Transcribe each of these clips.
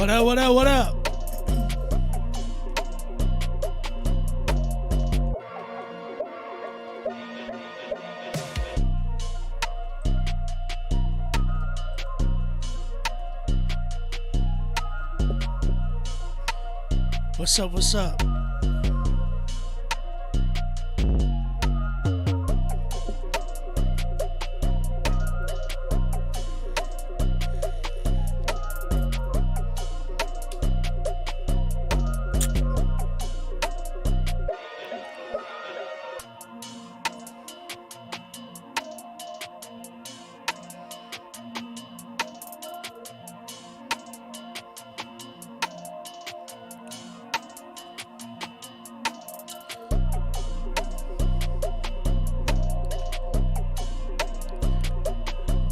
What up, what up, what up? What's up, what's up?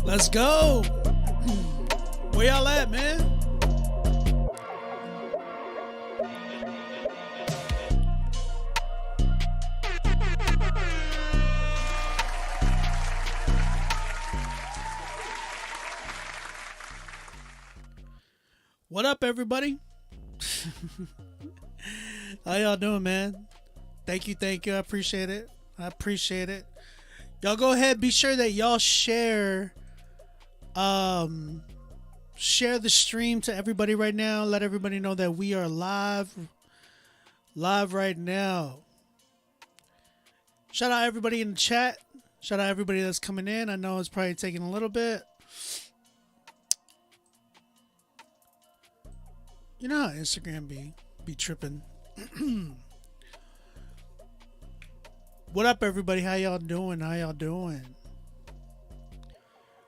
Let's go. Where y'all at, man? What up, everybody? How y'all doing, man? Thank you. I appreciate it. Y'all go ahead. Be sure that y'all share the stream to everybody right now. Let everybody know that we are live right now. Shout out everybody in the chat. Shout out everybody that's coming in. I know it's probably taking a little bit. You know how Instagram be tripping. What up, everybody? How y'all doing?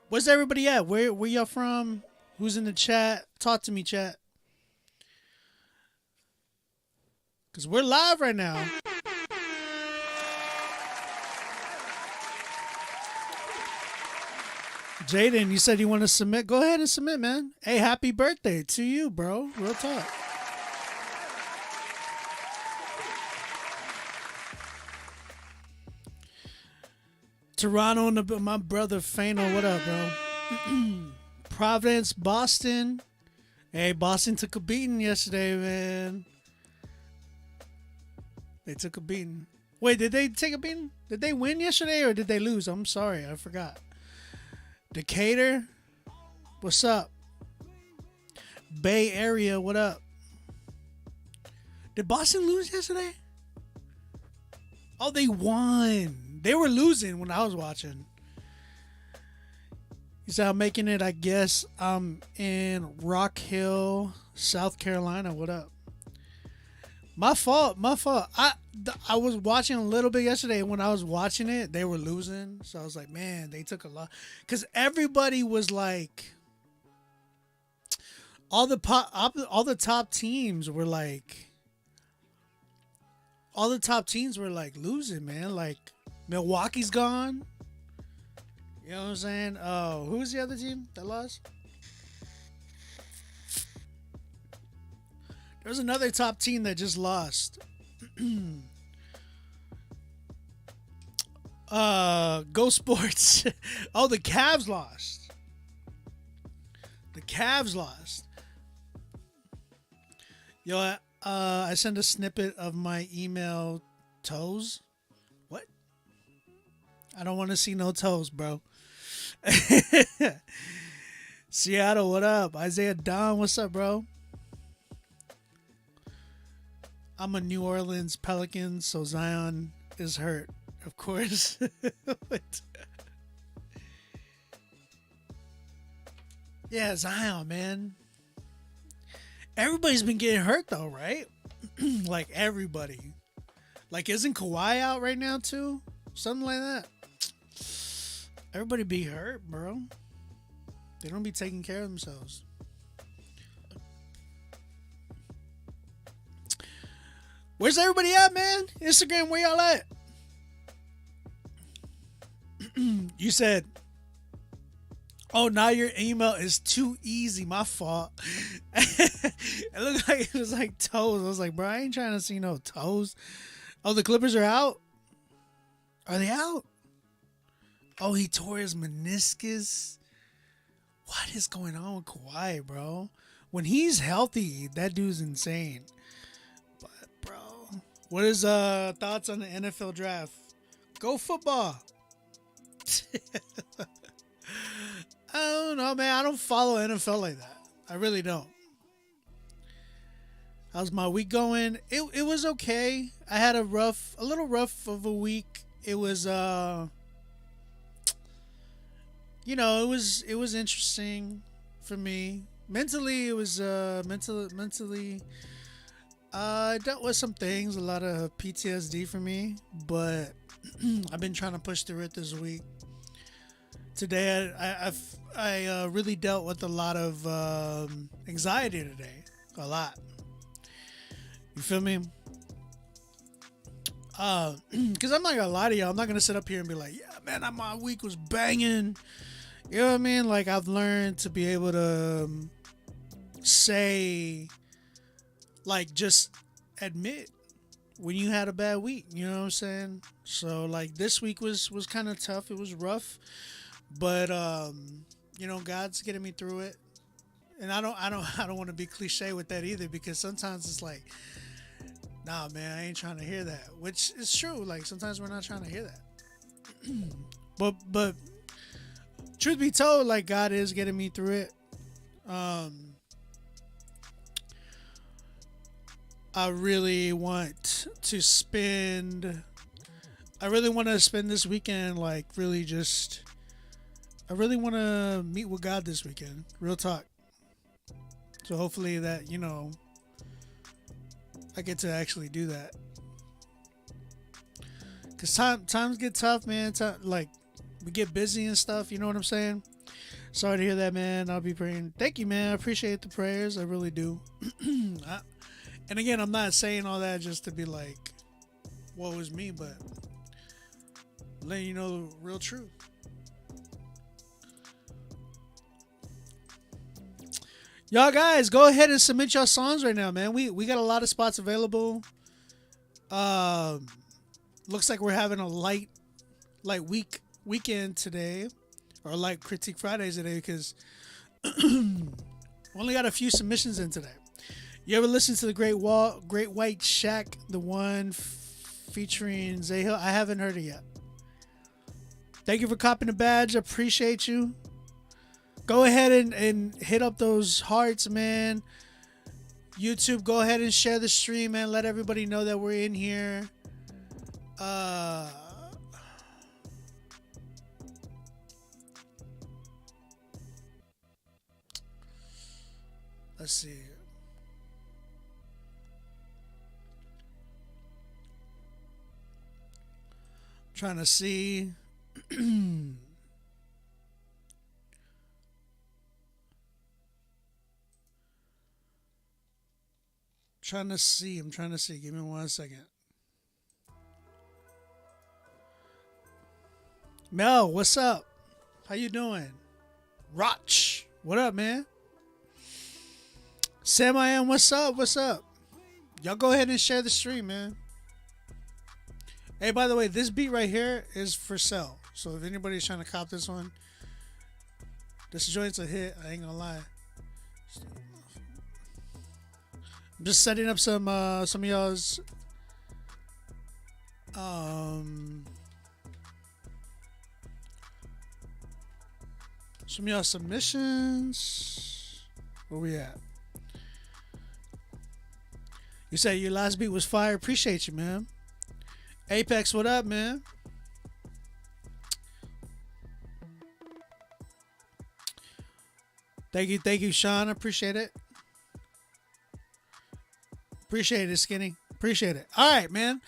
Where's everybody at? Where y'all from? Who's in the chat? Talk to me, chat. Because we're live right now. Jaden, you said you want to submit? Go ahead and submit, man. Hey, happy birthday to you, bro. Real talk. Toronto, my brother Fano. What up, bro? Providence, Boston. Hey, Boston took a beating yesterday, man. They took a beating. Wait, did they take a beating? Did they win yesterday or did they lose? I'm sorry, I forgot. Decatur, what's up? Bay Area, what up? Did Boston lose yesterday? Oh, they won. They were losing when I was watching. He said, I'm making it, I guess. I'm in Rock Hill, South Carolina. What up? My fault. I was watching a little bit yesterday. When I was watching it, they were losing. So I was like, man, they took a lot. Because everybody was like, all the top teams were like, losing, man. Like, Milwaukee's gone. You know what I'm saying? Oh, who's the other team that lost? There's another top team that just lost. Go Sports. Oh, the Cavs lost. Yo, I sent a snippet of my email. Toes? What? I don't want to see no toes, bro. Seattle, what up? Isaiah Don, what's up, bro? I'm a New Orleans Pelican, so Zion is hurt, of course. Yeah, Zion, man. Everybody's been getting hurt, though, right? Like, everybody. Like, isn't Kawhi out right now, too? Something like that. Everybody be hurt, bro. They don't be taking care of themselves. Where's everybody at, man? Instagram, where y'all at? You said, oh, now your email is too easy. My fault. It looked like it was like toes. I was like, bro, I ain't trying to see no toes. Oh, the Clippers are out? Are they out? Oh, he tore his meniscus. What is going on with Kawhi, bro? When he's healthy, that dude's insane. But bro, what is thoughts on the NFL draft? Go football. I don't know, man. I don't follow NFL like that. I really don't. How's my week going? It was okay. I had a little rough of a week. It was it was interesting for me. Mentally it was mentally I dealt with some things, a lot of PTSD for me, but I've been trying to push through it this week. Today I really dealt with a lot of anxiety today. A lot. You feel me? Because I'm not gonna lie to y'all. I'm not gonna sit up here and be like, yeah, man, my week was banging. You know what I mean? Like, I've learned to be able to say, like, just admit when you had a bad week. You know what I'm saying? So, like, this week was kind of tough. It was rough, but God's getting me through it. And I don't want to be cliche with that either, because sometimes it's like, nah, man, I ain't trying to hear that, which is true. Like, sometimes we're not trying to hear that. but truth be told, like, God is getting me through it. I really want to spend this weekend, like, really just, I really want to meet with God this weekend. Real talk. So hopefully that, I get to actually do that. Because times get tough, man. Like, we get busy and stuff. You know what I'm saying? Sorry to hear that, man. I'll be praying. Thank you, man. I appreciate the prayers. I really do. And again, I'm not saying all that just to be like, woe is me, but letting you know the real truth. Y'all guys, go ahead and submit your songs right now, man. We got a lot of spots available. Looks like we're having a light weekend today, or light Critique Fridays today, because we only got a few submissions in today. You ever listen to the Great White Shack, the one featuring Zahil? I haven't heard it yet. Thank you for copping the badge. I appreciate you. Go ahead and hit up those hearts, man. YouTube, go ahead and share the stream, man. Let everybody know that we're in here. Let's see. Trying to see. I'm trying to see. Give me 1 second. Mel, what's up? How you doing? Roch, what up, man? Sam I am, what's up? What's up? Y'all go ahead and share the stream, man. Hey, by the way, this beat right here is for sale. So if anybody's trying to cop this one, this joint's a hit. I ain't gonna lie. I'm just setting up some of y'all's submissions. Where we at? You said your last beat was fire. Appreciate you, man. Apex, what up, man? Thank you, Sean. I appreciate it. Appreciate it, Skinny. Appreciate it. All right, man.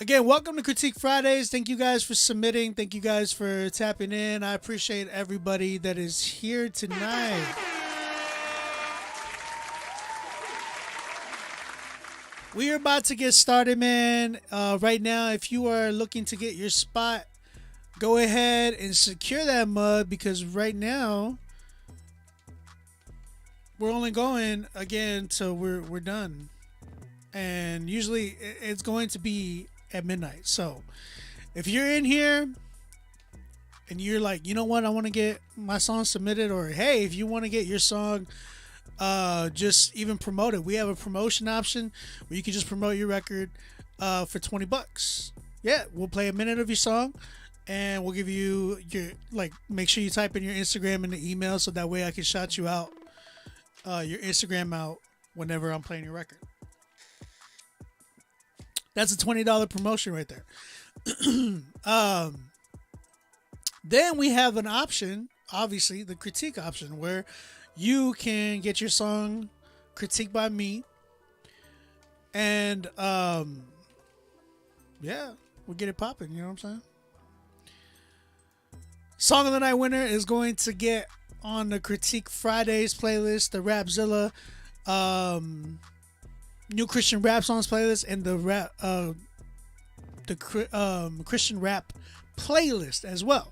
Again, welcome to Critique Fridays. Thank you guys for submitting. Thank you guys for tapping in. I appreciate everybody that is here tonight. We are about to get started, man. Right now, if you are looking to get your spot, go ahead and secure that mug, because right now we're only going again till we're done, and usually it's going to be at midnight. So if you're in here and you're like, you know what, I want to get my song submitted, or hey, if you want to get your song just even promote it. We have a promotion option where you can just promote your record for $20. Yeah, we'll play a minute of your song, and we'll give you your like. Make sure you type in your Instagram in the email so that way I can shout you out, your Instagram out whenever I'm playing your record. That's a $20 promotion right there. Then we have an option, obviously the critique option, where you can get your song critiqued by me, and yeah, we'll get it popping. You know what I'm saying? Song of the Night winner is going to get on the Critique Fridays playlist, the Rapzilla New Christian Rap Songs playlist, and the Christian Rap playlist as well,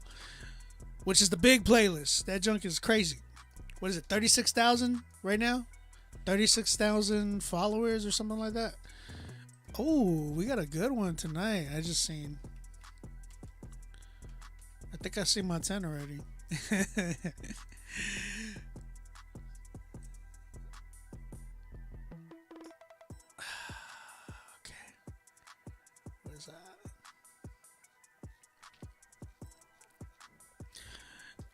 which is the big playlist. That junk is crazy. What is it, 36,000 right now? 36,000 followers or something like that. Oh, we got a good one tonight. I just seen. I think I see my 10 already. Okay. What is that?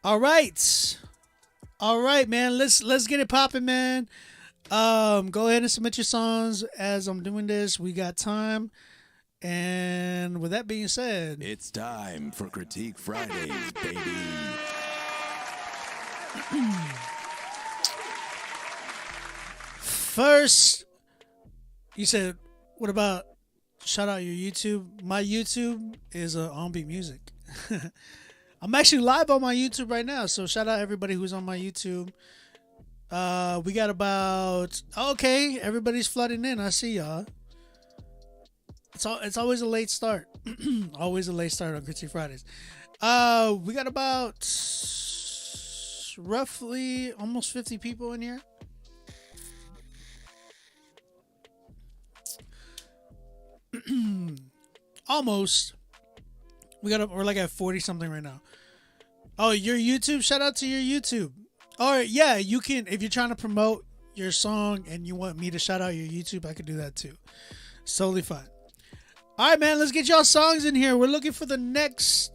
All right. All right, man. Let's get it popping, man. Go ahead and submit your songs as I'm doing this. We got time. And with that being said, it's time for Critique Fridays, baby. First, you said, what about shout out your YouTube? My YouTube is on Beat Music. I'm actually live on my YouTube right now, so shout out everybody who's on my YouTube. We got about, okay, everybody's flooding in. I see y'all. It's always a late start. Always a late start on Critique Fridays. We got about roughly almost 50 people in here. Almost. We're like at 40 something right now. Oh, your YouTube, shout out to your YouTube. Or yeah, you can, if you're trying to promote your song and you want me to shout out your YouTube, I could do that too. It's totally fine. All right, man, let's get y'all songs in here. We're looking for the next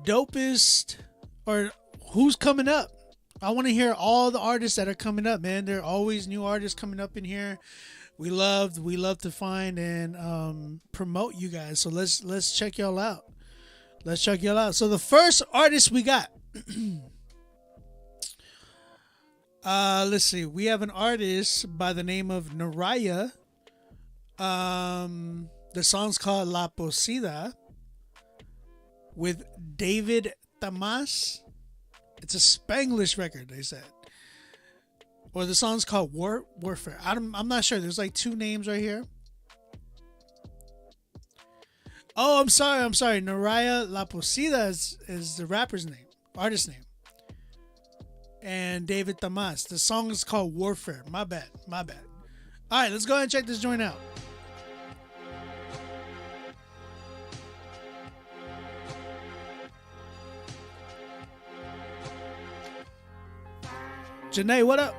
dopest, or who's coming up. I want to hear all the artists that are coming up, man. There are always new artists coming up in here. We love to find and promote you guys. So let's check y'all out. Let's check y'all out. So the first artist we got, let's see. We have an artist by the name of Naraya. The song's called La Posida with David Tamas. It's a Spanglish record, they said. Or the song's called Warfare. I'm not sure. There's like two names right here. Oh, I'm sorry. Naraya La Posida is the rapper's name, artist name. And David Tamas. The song is called Warfare. My bad. All right, let's go ahead and check this joint out. Janae, what up?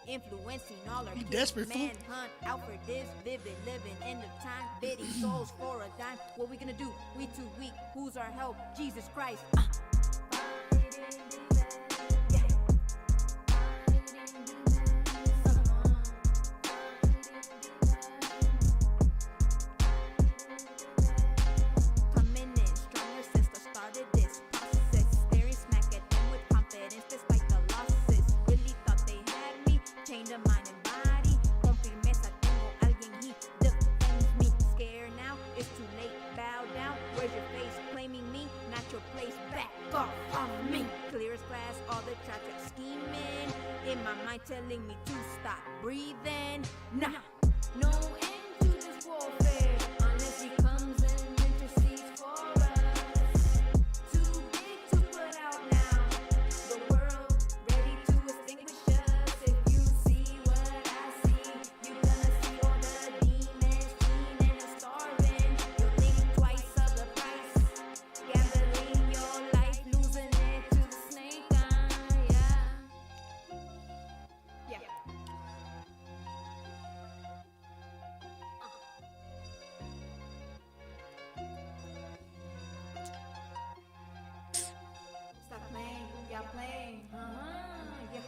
Influencing all our desperate fool. Manhunt out for this vivid living end of time, bidding souls for a dime. What we gonna do? We too weak. Who's our help? Jesus Christ. telling me to stop breathing. Nah, no end to this warfare unless he comes and intercedes for us. Too big to put out now. The world ready to extinguish us. If you see what I see, you're gonna see all the demons fiending and starving. You'll think twice of the price. Gambling your life, losing it to the snake eye. Yeah. Stop playing, y'all playing. Yeah.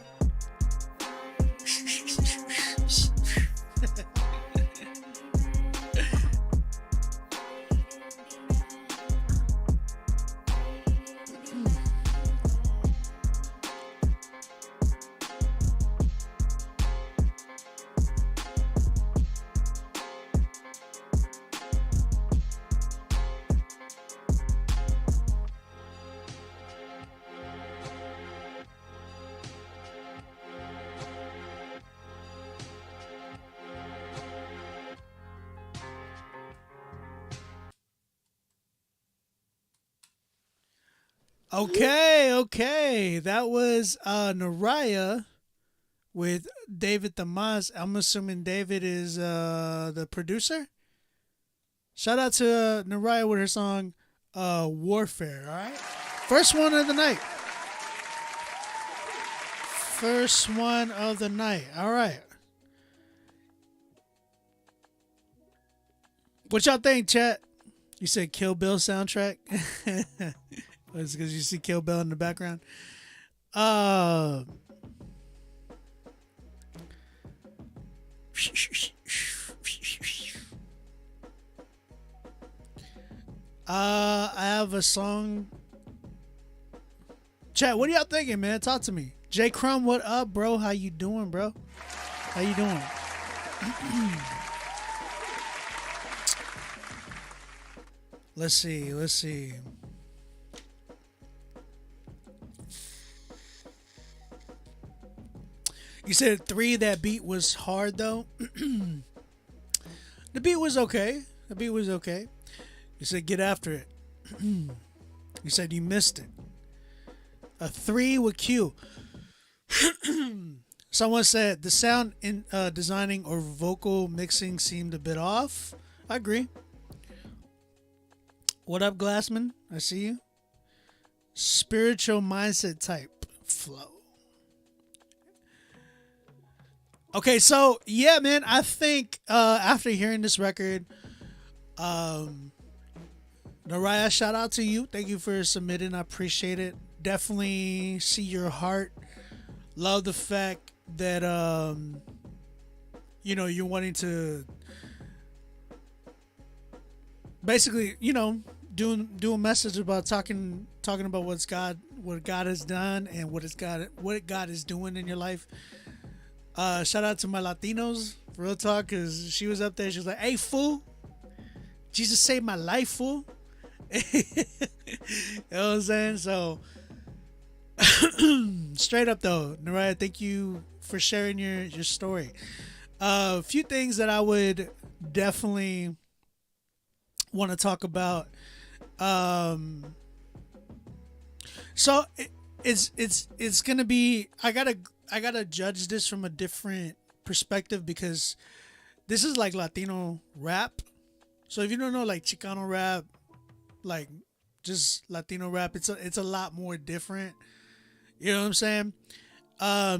Okay. That was Naraya with David Damas. I'm assuming David is the producer. Shout out to Naraya with her song Warfare, all right? First one of the night. First one of the night. All right. What y'all think, chat? You said Kill Bill soundtrack? It's because you see Kill Bill in the background. I have a song. Chat, what are y'all thinking, man? Talk to me. J Crumb, what up, bro? How you doing, bro? How you doing? Let's see. You said 3, that beat was hard, though. The beat was okay. You said get after it. You said you missed it. A 3 with Q. Someone said the sound in designing or vocal mixing seemed a bit off. I agree. What up, Glassman? I see you. Spiritual mindset type flow. Okay, so yeah, man, I think after hearing this record, Naraya, shout out to you. Thank you for submitting. I appreciate it. Definitely see your heart. Love the fact that you're wanting to basically, do a message about talking about what God has done and what God is doing in your life. Shout out to my Latinos, real talk, because she was up there. She was like, "Hey, fool, Jesus saved my life, fool." You know what I'm saying? So, straight up though, Naraya, thank you for sharing your story. A few things that I would definitely want to talk about. So it's gonna be. I gotta judge this from a different perspective because this is like Latino rap. So if you don't know like Chicano rap, like just Latino rap, it's a lot more different. You know what I'm saying?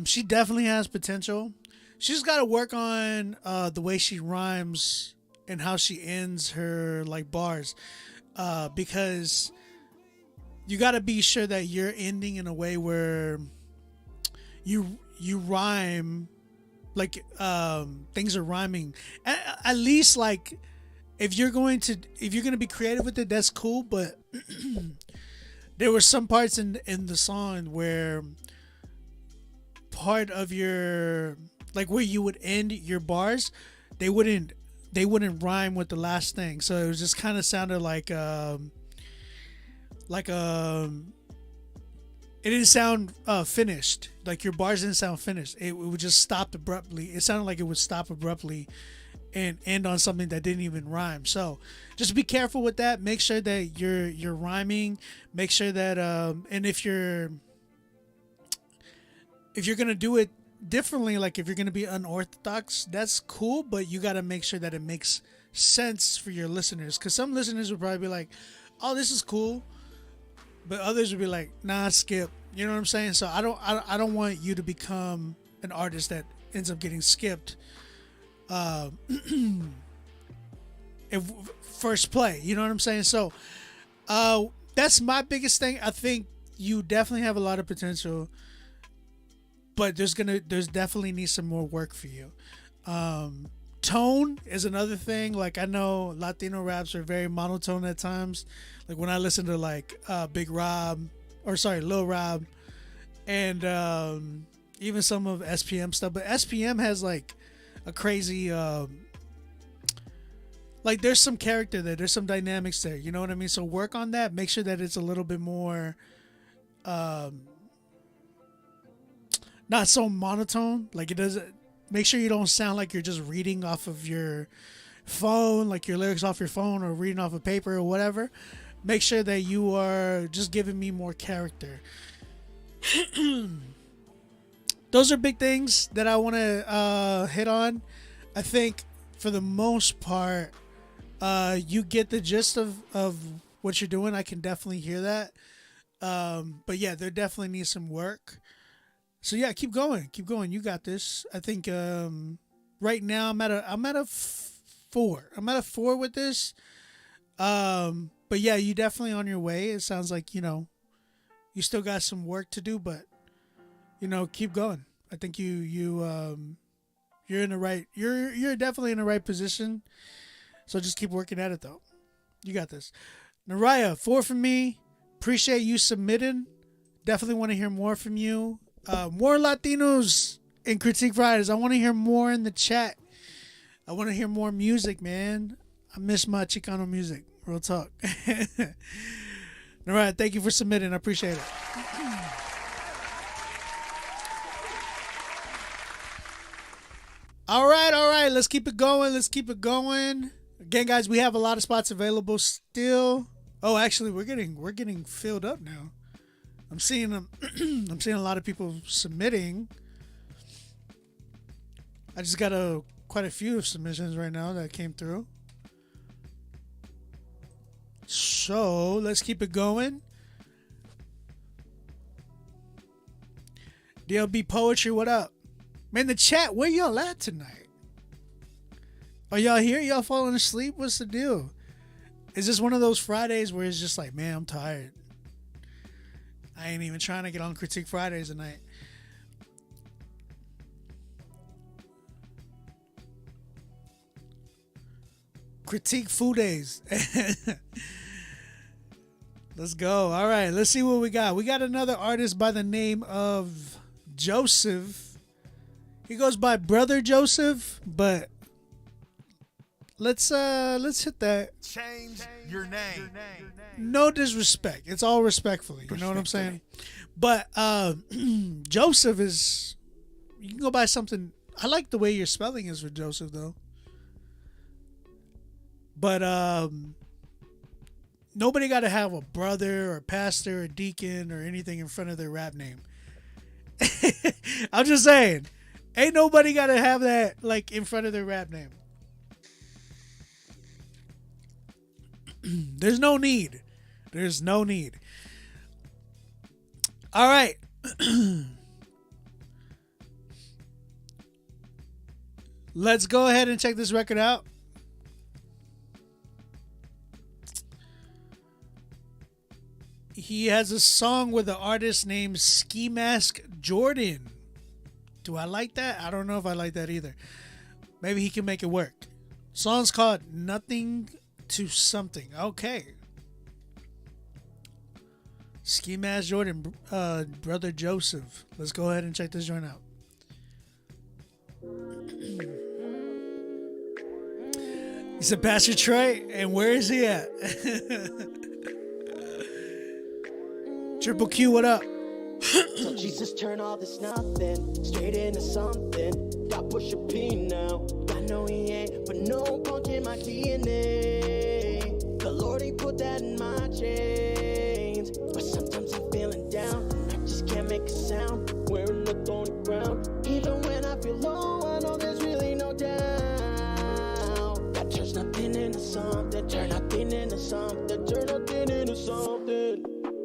She definitely has potential. She's got to work on the way she rhymes and how she ends her like bars, because you got to be sure that you're ending in a way where you rhyme, like things are rhyming. At least like if you're gonna be creative with it, that's cool. But there were some parts in the song where part of your like where you would end your bars, they wouldn't rhyme with the last thing. So it was just kind of sounded like it didn't sound finished. Like your bars didn't sound finished. It would just stop abruptly. It sounded like it would stop abruptly and end on something that didn't even rhyme. So just be careful with that. Make sure that you're rhyming. Make sure that and if you're gonna do it differently, like if you're gonna be unorthodox, that's cool. But you gotta make sure that it makes sense for your listeners, because some listeners will probably be like, "Oh, this is cool," but others will be like, "Nah, skip." You know what I'm saying? So I don't want you to become an artist that ends up getting skipped. If first play, you know what I'm saying? So that's my biggest thing. I think you definitely have a lot of potential, but there's definitely needs some more work for you. Tone is another thing. Like, I know Latino raps are very monotone at times. Like when I listen to like Lil Rob, and even some of SPM stuff. But SPM has like a crazy like there's some character there, there's some dynamics there, you know what I mean? So work on that. Make sure that it's a little bit more not so monotone. Like, it doesn't, make sure you don't sound like you're just reading off of your phone, like your lyrics off your phone, or reading off of paper or whatever. Make sure that you are just giving me more character. Those are big things that I want to hit on. I think for the most part, you get the gist of what you're doing. I can definitely hear that. But yeah, there definitely needs some work. So yeah, keep going. You got this. I think right now I'm at a 4. I'm at a 4 with this. But yeah, you definitely on your way. It sounds like, you still got some work to do, but keep going. I think you're in the right, you're definitely in the right position. So just keep working at it though. You got this. Naraya, 4 from me. Appreciate you submitting. Definitely want to hear more from you. More Latinos in Critique Fridays. I want to hear more in the chat. I want to hear more music, man. I miss my Chicano music. Real talk. All right, thank you for submitting. I appreciate it. All right. Let's keep it going. Again, guys, we have a lot of spots available still. Oh, actually, we're getting filled up now. I'm seeing them. I'm seeing a lot of people submitting. I just got quite a few submissions right now that came through. So let's keep it going. DLB Poetry, what up? Man, the chat, where y'all at tonight? Are y'all here? Y'all falling asleep? What's the deal? Is this one of those Fridays where it's just like, man, I'm tired. I ain't even trying to get on Critique Fridays tonight. Critique Food Days. Let's go. All right, let's see what we got. We got another artist by the name of Joseph. He goes by Brother Joseph, but let's hit that. Change your name. No disrespect. It's all respectfully. You know what I'm saying? But Joseph is, you can go by something. I like the way your spelling is for Joseph though. But nobody got to have a brother or pastor or deacon or anything in front of their rap name. I'm just saying, ain't nobody got to have that like in front of their rap name. There's no need. All right. Let's go ahead and check this record out. He has a song with an artist named Ski Mask Jordan. Do I like that? I don't know if I like that either. Maybe he can make it work. Song's called Nothing to Something. Okay. Ski Mask Jordan, Brother Joseph. Let's go ahead and check this joint out. He said, Pastor Trey, and where is he at? Triple Q, what up? So Jesus turn all this nothing straight into something. Got Pusha P now. I know he ain't, but no punk in my DNA. The Lord, he put that in my chains. But sometimes I'm feeling down. I just can't make a sound. Wearing the thorny ground. Even when I feel low, I know there's really no doubt. That turns nothing into something. Turn nothing into something. Turn nothing into something.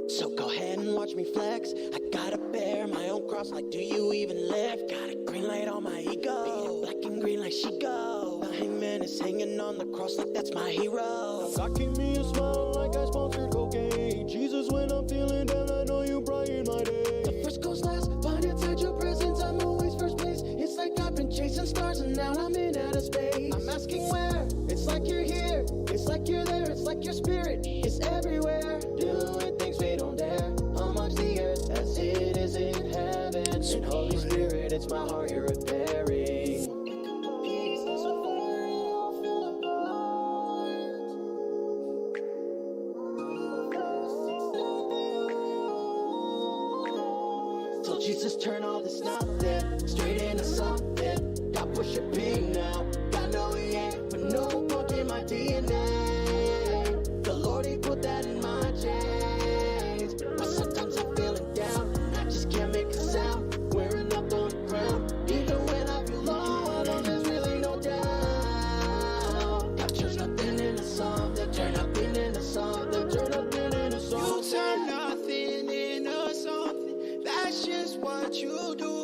So go ahead and watch me flex. I gotta bear my own cross, like do you even live? Got a green light on my ego, beat it black and green like she go. The hangman is hanging on the cross like that's my hero. God gave me a smile like I sponsored cocaine. Jesus, when I'm feeling down, I know you brighten my day. The first goes last, but inside your presence I'm always first place. It's like I've been chasing stars and now I'm in outer space. I'm asking where, it's like you're here, it's like you're there, it's like your spirit is everywhere. Doing things we don't dare amongst the earth as it is in heaven. And Holy Spirit, it's my heart you're repairing. So Jesus turn all this nothing straight into something. Got Pusha P now. I know he ain't, but no punk in my DNA. The Lord, he put that in my chains. But sometimes I'm feeling down. I just can't make a sound. Wearing up on the ground. Even when I feel low, I know there's really no doubt. God turns nothing into something. Turn nothing into something. Turn nothing into something. You turn nothing into something. That's just what you do.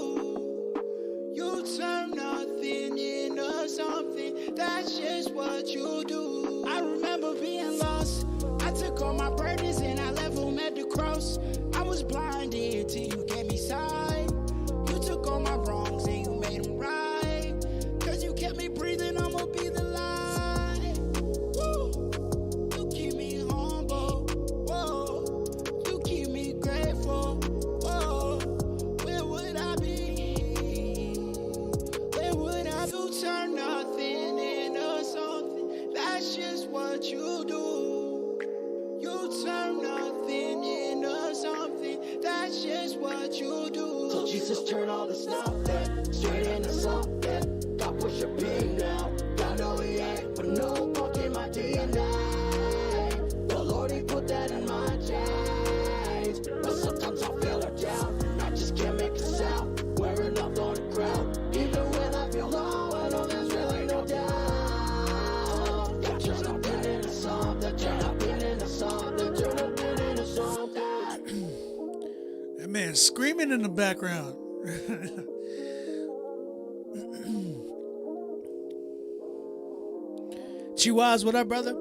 You turn nothing into something. That's just what you do. I remember being lost. I took all my burdens and I left them at the cross. I was blinded till you gave me sight. You took all my wrongs and you made them right. Cause you kept me breathing, I'ma be the light. Woo. You keep me humble. Whoa. You keep me grateful. Whoa. Where would I be? Where would I be? You turn nothing into something. That's just what you do. You turn nothing into something. That's just what you do. So Jesus turn all this nothing straight into something. Got Pusha P now. I know he ain't, but no punk in my DNA. The Lord, he put that in my chains. But sometimes I feel her down. I just can't make a sound. Wearing up on the ground. Even when I feel low, I know there's really no doubt. God turn nothing into something. Turn nothing into something. Turn nothing into something. That man screaming in the background. Chihuahua, what up, brother?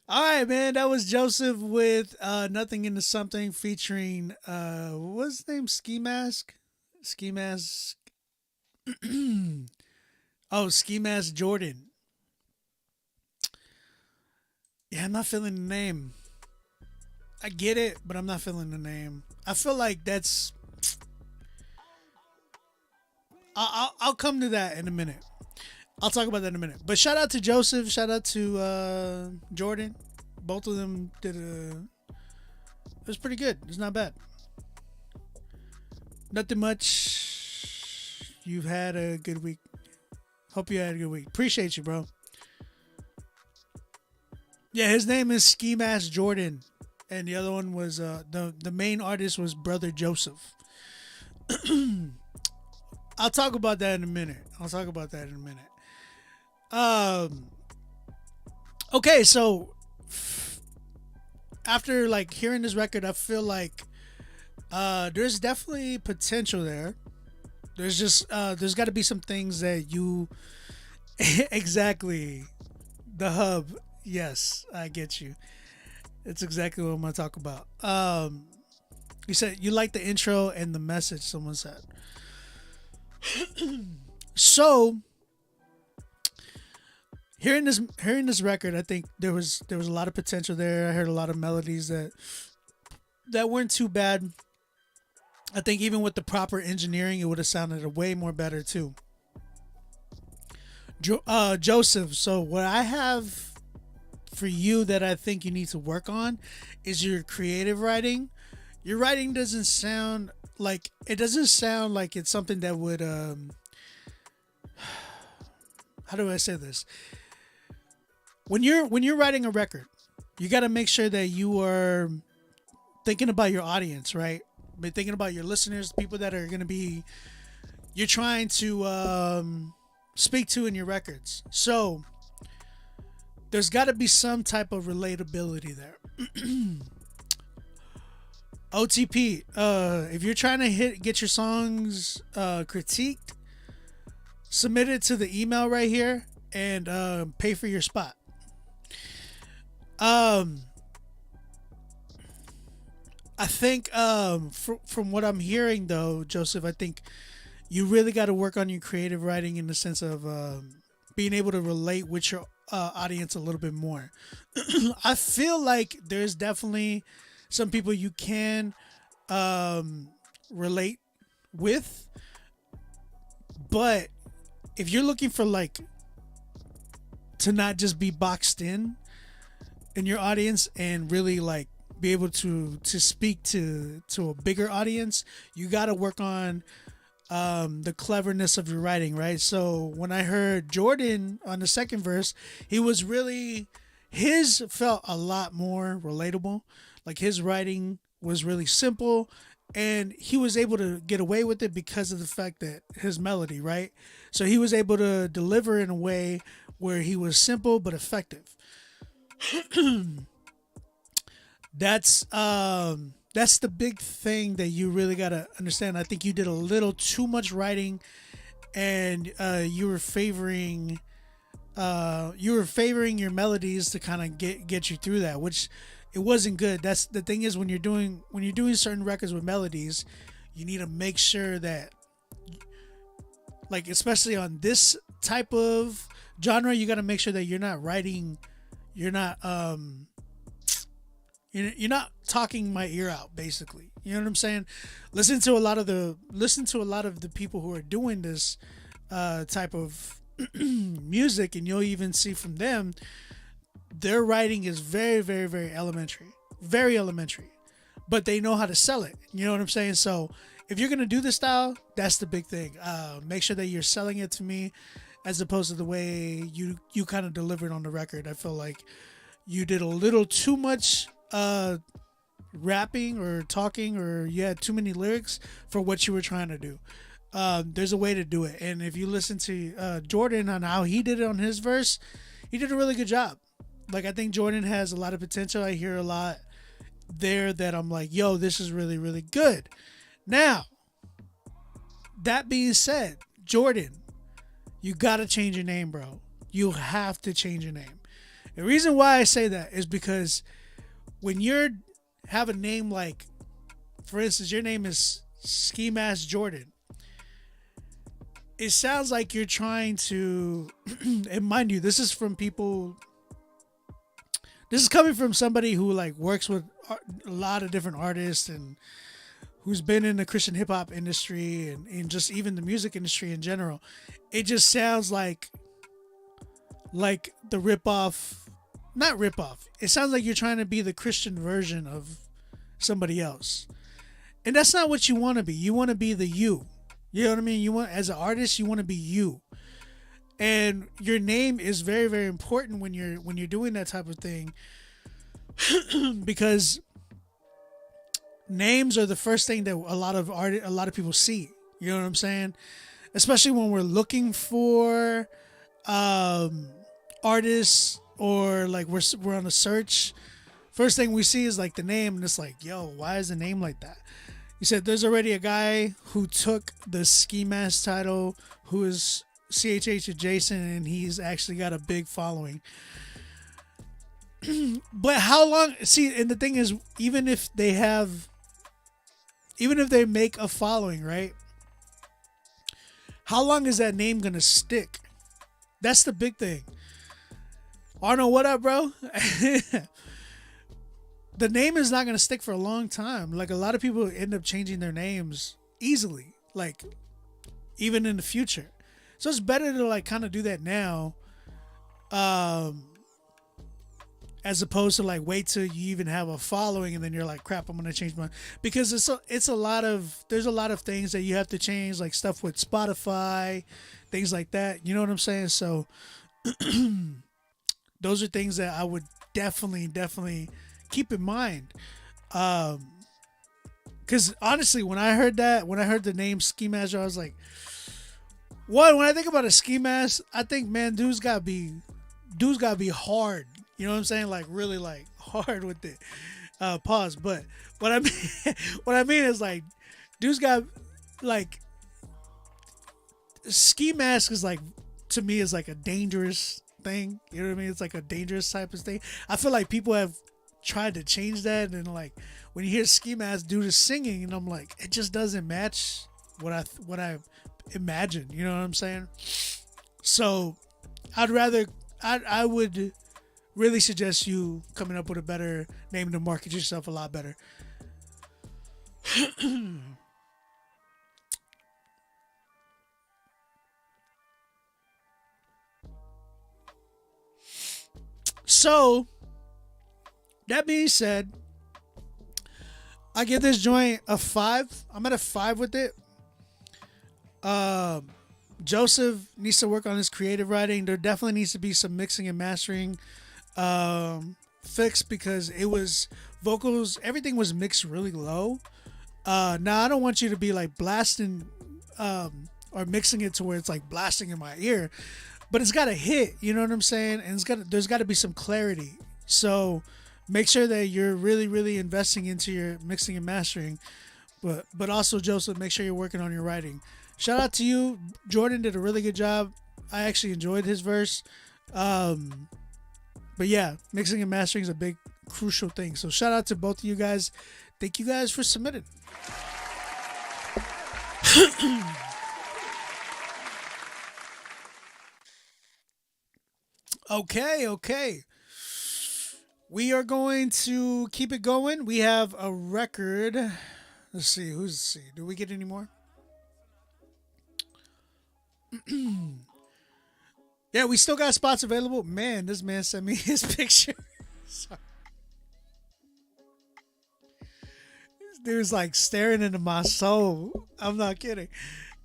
All right, man. That was Joseph with Nothing Into Something featuring what's his name? Ski Mask? Ski Mask. Oh, Ski Mask Jordan. Yeah, I'm not feeling the name. I get it, but I'm not feeling the name. I feel like that's I'll come to that in a minute. I'll talk about that in a minute. But shout out to Joseph. Shout out to Jordan. Both of them did it was pretty good. It's not bad. Nothing much. You've had a good week. Hope you had a good week. Appreciate you, bro. Yeah, his name is Ski Mask Jordan. And the other one was the main artist was Brother Joseph. I'll talk about that in a minute. Okay, so after like hearing this record, I feel like there's definitely potential there. There's just there's got to be some things that you exactly the hub. Yes, I get you. It's exactly what I'm gonna talk about. You said you like the intro and the message. Someone said. So hearing this record, I think there was a lot of potential there. I heard a lot of melodies that weren't too bad. I think even with the proper engineering, it would have sounded way more better too. Joseph, so what I have for you that I think you need to work on is your creative writing. Your writing doesn't sound like it's something that would how do I say this? When you're writing a record, you got to make sure that you are thinking about your audience, right? But thinking about your listeners, people that are going to be you're trying to speak to in your records. So there's got to be some type of relatability there. OTP, if you're trying to get your songs critiqued, submit it to the email right here and pay for your spot. I think from what I'm hearing though, Joseph, I think you really got to work on your creative writing in the sense of being able to relate with your audience a little bit more. I feel like there's definitely some people you can relate with, but if you're looking for like to not just be boxed in your audience and really like be able to speak to a bigger audience, you got to work on the cleverness of your writing, right? So when I heard Jordan on the second verse, his felt a lot more relatable. Like his writing was really simple and he was able to get away with it because of the fact that his melody, right? So he was able to deliver in a way where he was simple but effective. That's the big thing that you really got to understand. I think you did a little too much writing and you were favoring your melodies to kind of get you through that, which it wasn't good. That's the thing is when you're doing certain records with melodies, you need to make sure that, like, especially on this type of genre, you got to make sure that you're not talking my ear out, basically. You know what I'm saying? Listen to a lot of the people who are doing this type of music, and you'll even see from them their writing is very, very, very elementary, but they know how to sell it. You know what I'm saying? So if you're gonna do this style, that's the big thing. Make sure that you're selling it to me, as opposed to the way you kind of delivered on the record. I feel like you did a little too much rapping or talking, or you had too many lyrics for what you were trying to do. There's a way to do it, and if you listen to Jordan on how he did it on his verse, he did a really good job. Like, I think Jordan has a lot of potential. I hear a lot there that I'm like, yo, this is really, really good. Now, that being said, Jordan, you gotta change your name, bro. You have to change your name. The reason why I say that is because when you have a name like, for instance, your name is Ski Mask Jordan, it sounds like you're trying to, and mind you, this is coming from somebody who like works with a lot of different artists and who's been in the Christian hip hop industry and just even the music industry in general. It just sounds like the not rip off. It sounds like you're trying to be the Christian version of somebody else. And that's not what you want to be. You want to be the you. You know what I mean? As an artist, you want to be you. And your name is very, very important when you're doing that type of thing, because names are the first thing that a lot of people see. You know what I'm saying? Especially when we're looking for artists, or like we're on a search. First thing we see is like the name, and it's like, yo, why is the name like that? He said there's already a guy who took the Ski Mask title who is CHH adjacent, and he's actually got a big following. But how long? See, and the thing is, even if they make a following, right? how long is that name gonna stick? That's the big thing. Arnold, what up, bro? The name is not gonna stick for a long time. Like a lot of people end up changing their names easily, like even in the future. So it's better to like kind of do that now, as opposed to like wait till you even have a following and then you're like, crap, I'm gonna change my, because there's a lot of things that you have to change, like stuff with Spotify, things like that. You know what I'm saying? So those are things that I would definitely keep in mind. Because honestly, when I heard the name Ski Mask, I was like, when I think about a ski mask, I think, man, dude's gotta be hard. You know what I'm saying? Like really like hard with it. Pause. But what I mean is like, dude's got like, ski mask is like, to me, is like a dangerous thing. You know what I mean? It's like a dangerous type of thing. I feel like people have tried to change that, and like when you hear ski mask, dude is singing, and I'm like, it just doesn't match what I imagine. You know what I'm saying? So I would really suggest you coming up with a better name to market yourself a lot better. So that being said, I give this joint a 5. I'm at a 5 with it. Joseph needs to work on his creative writing. There definitely needs to be some mixing and mastering fixed, because it was vocals, everything was mixed really low. Now I don't want you to be like blasting or mixing it to where it's like blasting in my ear, but it's got to hit, you know what I'm saying? And there's got to be some clarity. So make sure that you're really investing into your mixing and mastering, but also, Joseph, make sure you're working on your writing. Shout out to you. Jordan did a really good job. I actually enjoyed his verse. But yeah, mixing and mastering is a big, crucial thing. So shout out to both of you guys. Thank you guys for submitting. Okay. We are going to keep it going. We have a record. Let's see. Do we get any more? Yeah, we still got spots available. Man, this man sent me his picture. Sorry. This dude's like staring into my soul. I'm not kidding.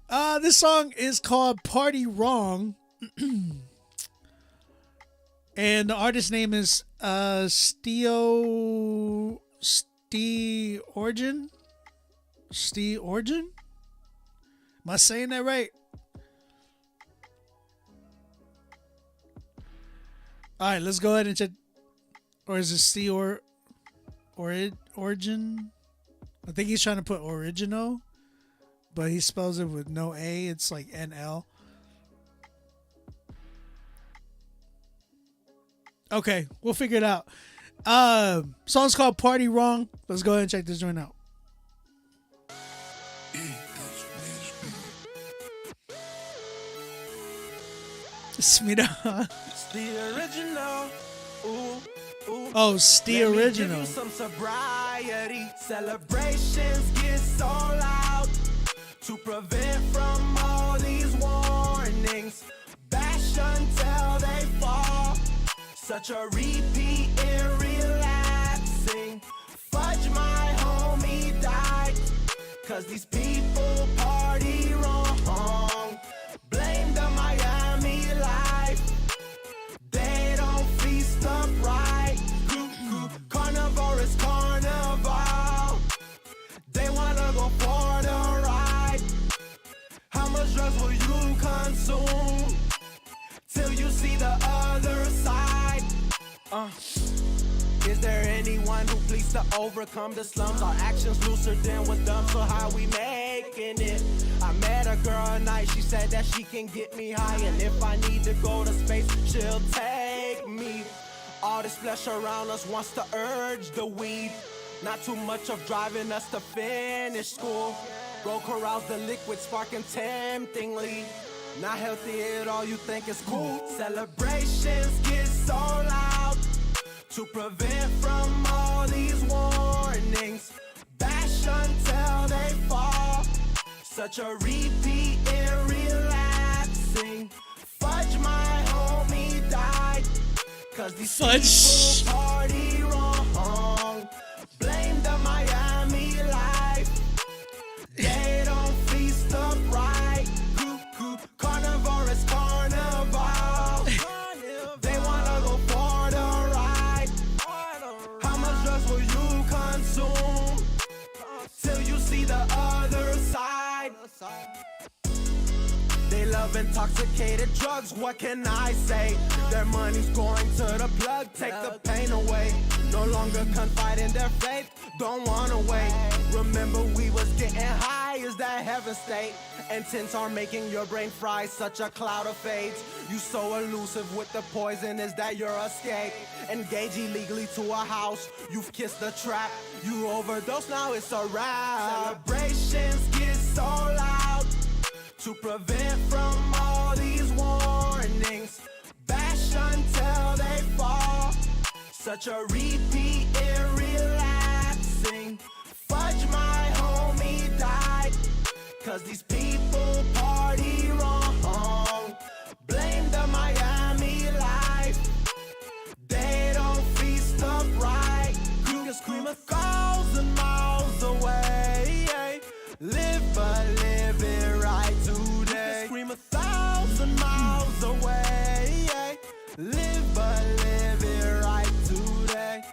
This song is called Party Wrong. And the artist name is Stee Origin. Stee Origin? Am I saying that right? All right, let's go ahead and check. Or is it Stee Origin? I think he's trying to put original, but he spells it with no A. It's like NL. Okay, we'll figure it out. Song's called Party Wrong. Let's go ahead and check this joint out. Smida. The original. Ooh, ooh. Oh, Stee Let me Original. give you some sobriety. Celebrations get so loud to prevent from all these warnings. Bash until they fall. Such a repeat and relaxing. Fudge, my homie died. Cause these people party wrong. Blame the Miami life. They don't feast upright. Carnivore is carnival. They wanna go for the ride. How much drugs will you consume till you see the other side? Is there anyone who pleads to overcome the slums? Our actions looser than with them, so how we making it? I met a girl at night, she said that she can get me high, and if I need to go to space, she'll take me. All this flesh around us wants to urge the weed. Not too much of driving us to finish school. Bro carouse the liquid sparking temptingly. Not healthy at all, you think it's cool. Celebrations get so loud to prevent from all these warnings. Bash until they fall. Such a repeat and relaxing. Fudge, my homie died. Cause these Fudge. people party wrong. Blame the Miami life. They don't feast up right. Carnivorous carnival. They wanna go for the ride. How much drugs will you consume till you see the other side? They love intoxicated drugs, what can I say? Their money's going to the plug, take the pain away. No longer confide in their faith, don't wanna wait. Remember we was getting high, is that heaven state? And tints are making your brain fry, such a cloud of fades. You so elusive with the poison, is that your escape? Engage illegally to a house, you've kissed the trap. You overdose, now it's a wrap. Celebrations get so loud to prevent from all these warnings. Bash until they fall. Such a repeat and relaxing. Fudge, my homie died. Cause these people party wrong. Blame the Miami life. They don't feast up right. You can scream 1,000 miles away. Live but live it right today. Scream 1,000 miles away. Live but live it right today.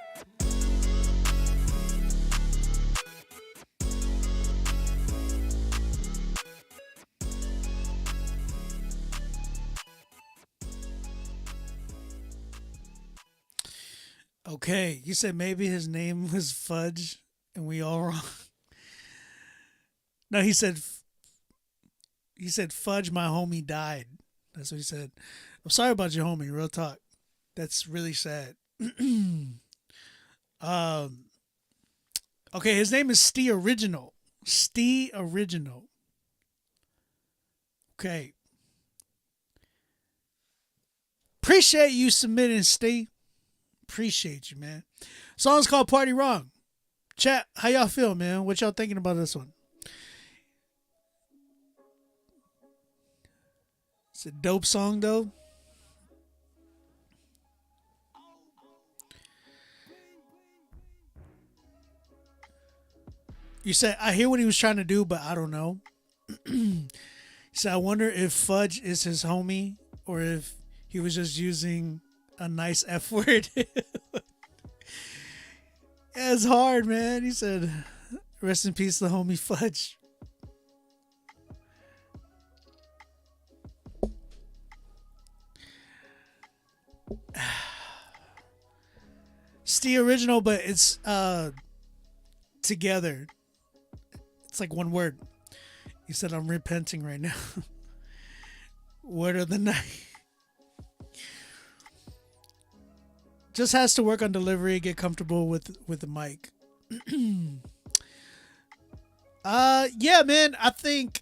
Okay, you said maybe his name was Fudge, and we all wrong. No, he said Fudge, my homie died. That's what he said. I'm sorry about your homie, real talk. That's really sad. Okay, his name is Stee Original. Stee Original. Okay. Appreciate you submitting, Stee. Appreciate you, man. Song's called Party Wrong. Chat, how y'all feel, man? What y'all thinking about this one? It's a dope song, though. You said, I hear what he was trying to do, but I don't know. He said, I wonder if Fudge is his homie or if he was just using a nice F word. Yeah, it's hard, man. He said, rest in peace, the homie Fudge. Stee Original, but it's together. It's like one word. He said, I'm repenting right now. Word of the night. Just has to work on delivery, get comfortable with the mic. Yeah, man, I think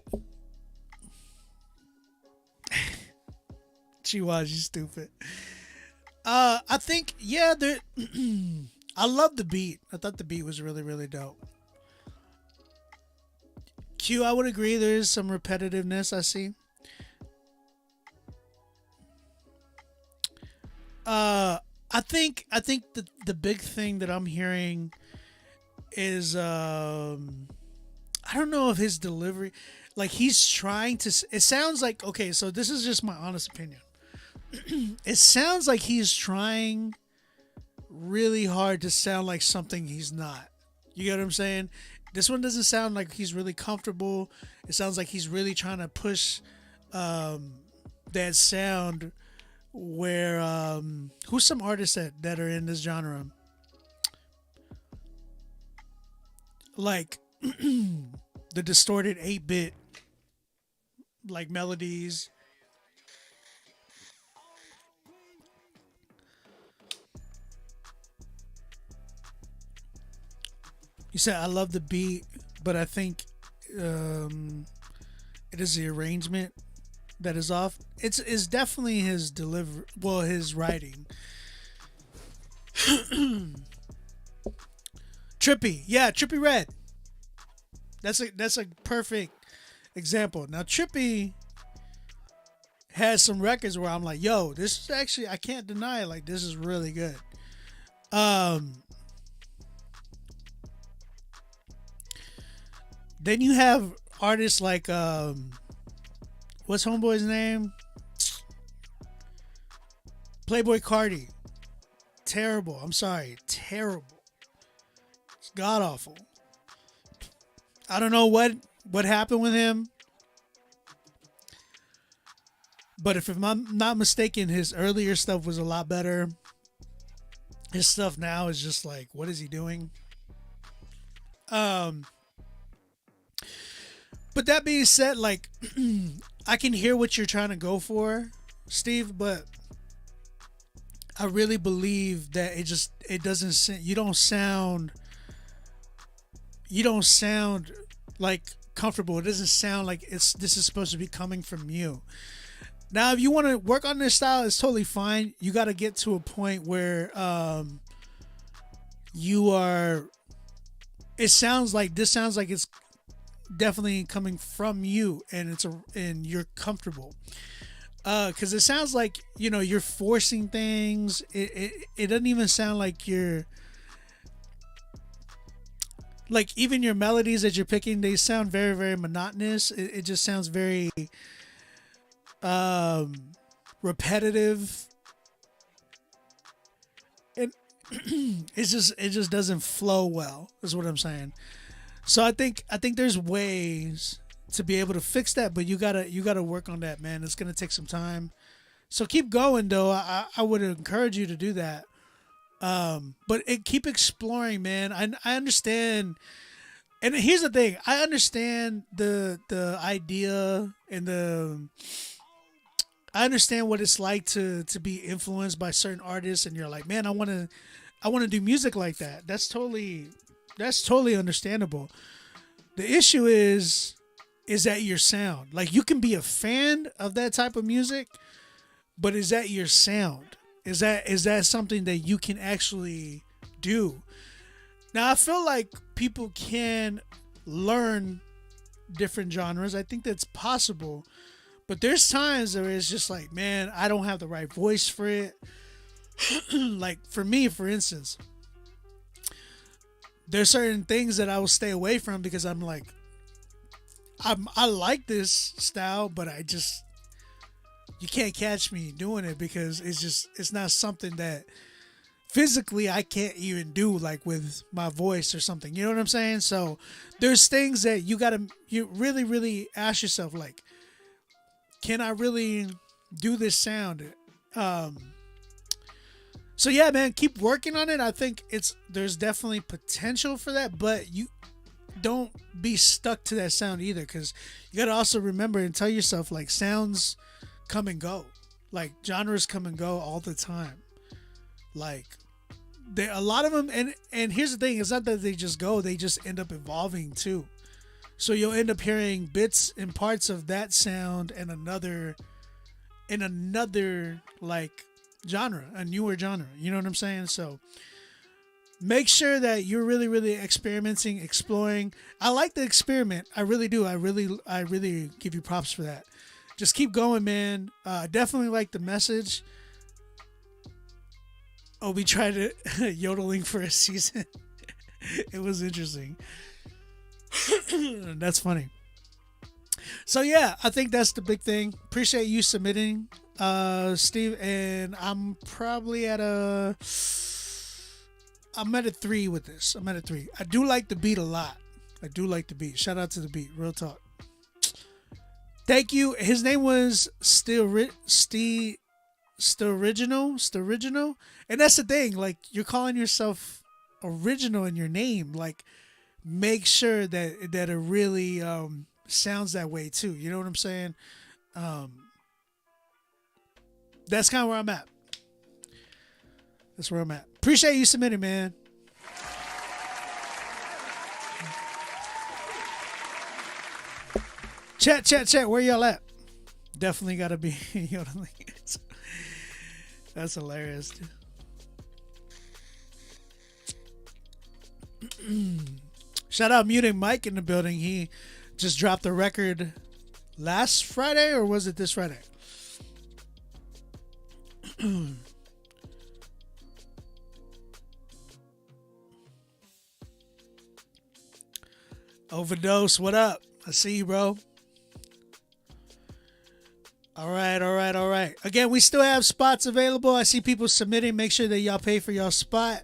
Chihuahua, you stupid. I think, yeah, I love the beat. I thought the beat was really, really dope. Q, I would agree. There is some repetitiveness I see. I think the big thing that I'm hearing is I don't know if his delivery, like he's trying to. It sounds like, okay, so this is just my honest opinion. It sounds like he's trying really hard to sound like something he's not. You get what I'm saying? This one doesn't sound like he's really comfortable. It sounds like he's really trying to push that sound where who's some artists that are in this genre? Like the distorted 8-bit like melodies. You said I love the beat, but I think it is the arrangement that is off. It's definitely his delivery. Well, his writing. Trippy, yeah, Trippy Red. That's a perfect example. Now Trippy has some records where I'm like, yo, this is actually, I can't deny it, like this is really good. Then you have artists like what's homeboy's name? Playboy Cardi. Terrible. I'm sorry. Terrible. It's god awful. I don't know what happened with him. But if I'm not mistaken, his earlier stuff was a lot better. His stuff now is just like, what is he doing? But that being said, like, I can hear what you're trying to go for, Steve, but I really believe that it doesn't, you don't sound like comfortable. It doesn't sound like this is supposed to be coming from you. Now, if you want to work on this style, it's totally fine. You got to get to a point where this sounds like it's definitely coming from you, and and you're comfortable. Because it sounds like, you're forcing things. It doesn't even sound like you're, like, even your melodies that you're picking, they sound very, very monotonous. It just sounds very repetitive, and it just doesn't flow well, is what I'm saying. So I think there's ways to be able to fix that, but you gotta work on that, man. It's gonna take some time. So keep going, though. I would encourage you to do that. But keep exploring, man. I understand, and here's the thing. I understand the idea and I understand what it's like to be influenced by certain artists, and you're like, man, I want to do music like that. That's totally understandable. The issue is that your sound. Like, you can be a fan of that type of music, but is that your sound? Is that something that you can actually do? Now, I feel like people can learn different genres. I think that's possible, but there's times where it's just like, man, I don't have the right voice for it. Like, for me, for instance, there's certain things that I will stay away from because I'm like, I like this style, but you can't catch me doing it because it's not something that physically I can't even do, like with my voice or something. You know what I'm saying? So there's things that you really, really ask yourself, like, can I really do this sound? So yeah, man, keep working on it. I think there's definitely potential for that, but you don't be stuck to that sound either, because you got to also remember and tell yourself, like, sounds come and go, like genres come and go all the time. Like, a lot of them, and here's the thing, it's not that they just go, they just end up evolving too. So you'll end up hearing bits and parts of that sound in another like genre, a newer genre. You know what I'm saying? So make sure that you're really, really experimenting, exploring. I like the experiment. I really do. I really give you props for that. Just keep going, man. Definitely like the message. Oh, we tried it yodeling for a season. It was interesting. That's funny. So yeah, I think that's the big thing. Appreciate you submitting, Steve, and I'm probably I'm at a 3 with this. I'm at a 3. I do like the beat a lot. I do like the beat. Shout out to the beat. Real talk. Thank you. His name was Storiginal. And that's the thing. Like, you're calling yourself original in your name. Like, make sure that it really sounds that way too. You know what I'm saying? That's kind of where I'm at. That's where I'm at. Appreciate you submitting, man. Chat. Where y'all at? Definitely gotta be yodeling. That's hilarious, dude. Shout out Muting Mike in the building. He just dropped a record last Friday, or was it this Friday? Overdose, what up? I see you, bro. All right. Again, we still have spots available. I see people submitting. Make sure that y'all pay for y'all spot.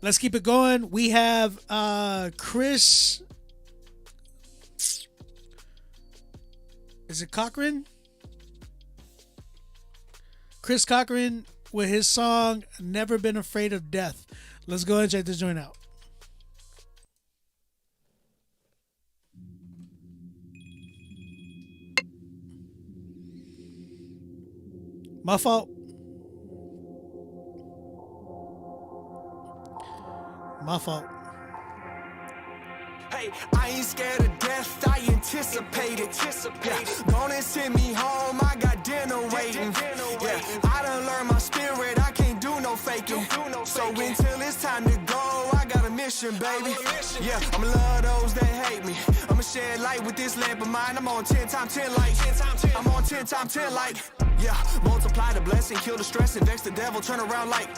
Let's keep it going. We have Chris. Is it Cochran? Chris Cochran with his song Never Been Afraid of Death. Let's go ahead and check this joint out. My fault. Hey, I ain't scared of death, I anticipate it. Yeah. Gonna send me home, I got dinner waiting. Yeah, I done learned my spirit, I can't do no faking. So until it's time to go, I got a mission, baby. Yeah, I'ma love those that hate me. I'ma shed light with this lamp of mine. I'm on 10 times 10 light. I'm on 10 times 10 light. Yeah, multiply the blessing, kill the stress, and vex the devil, turn around like,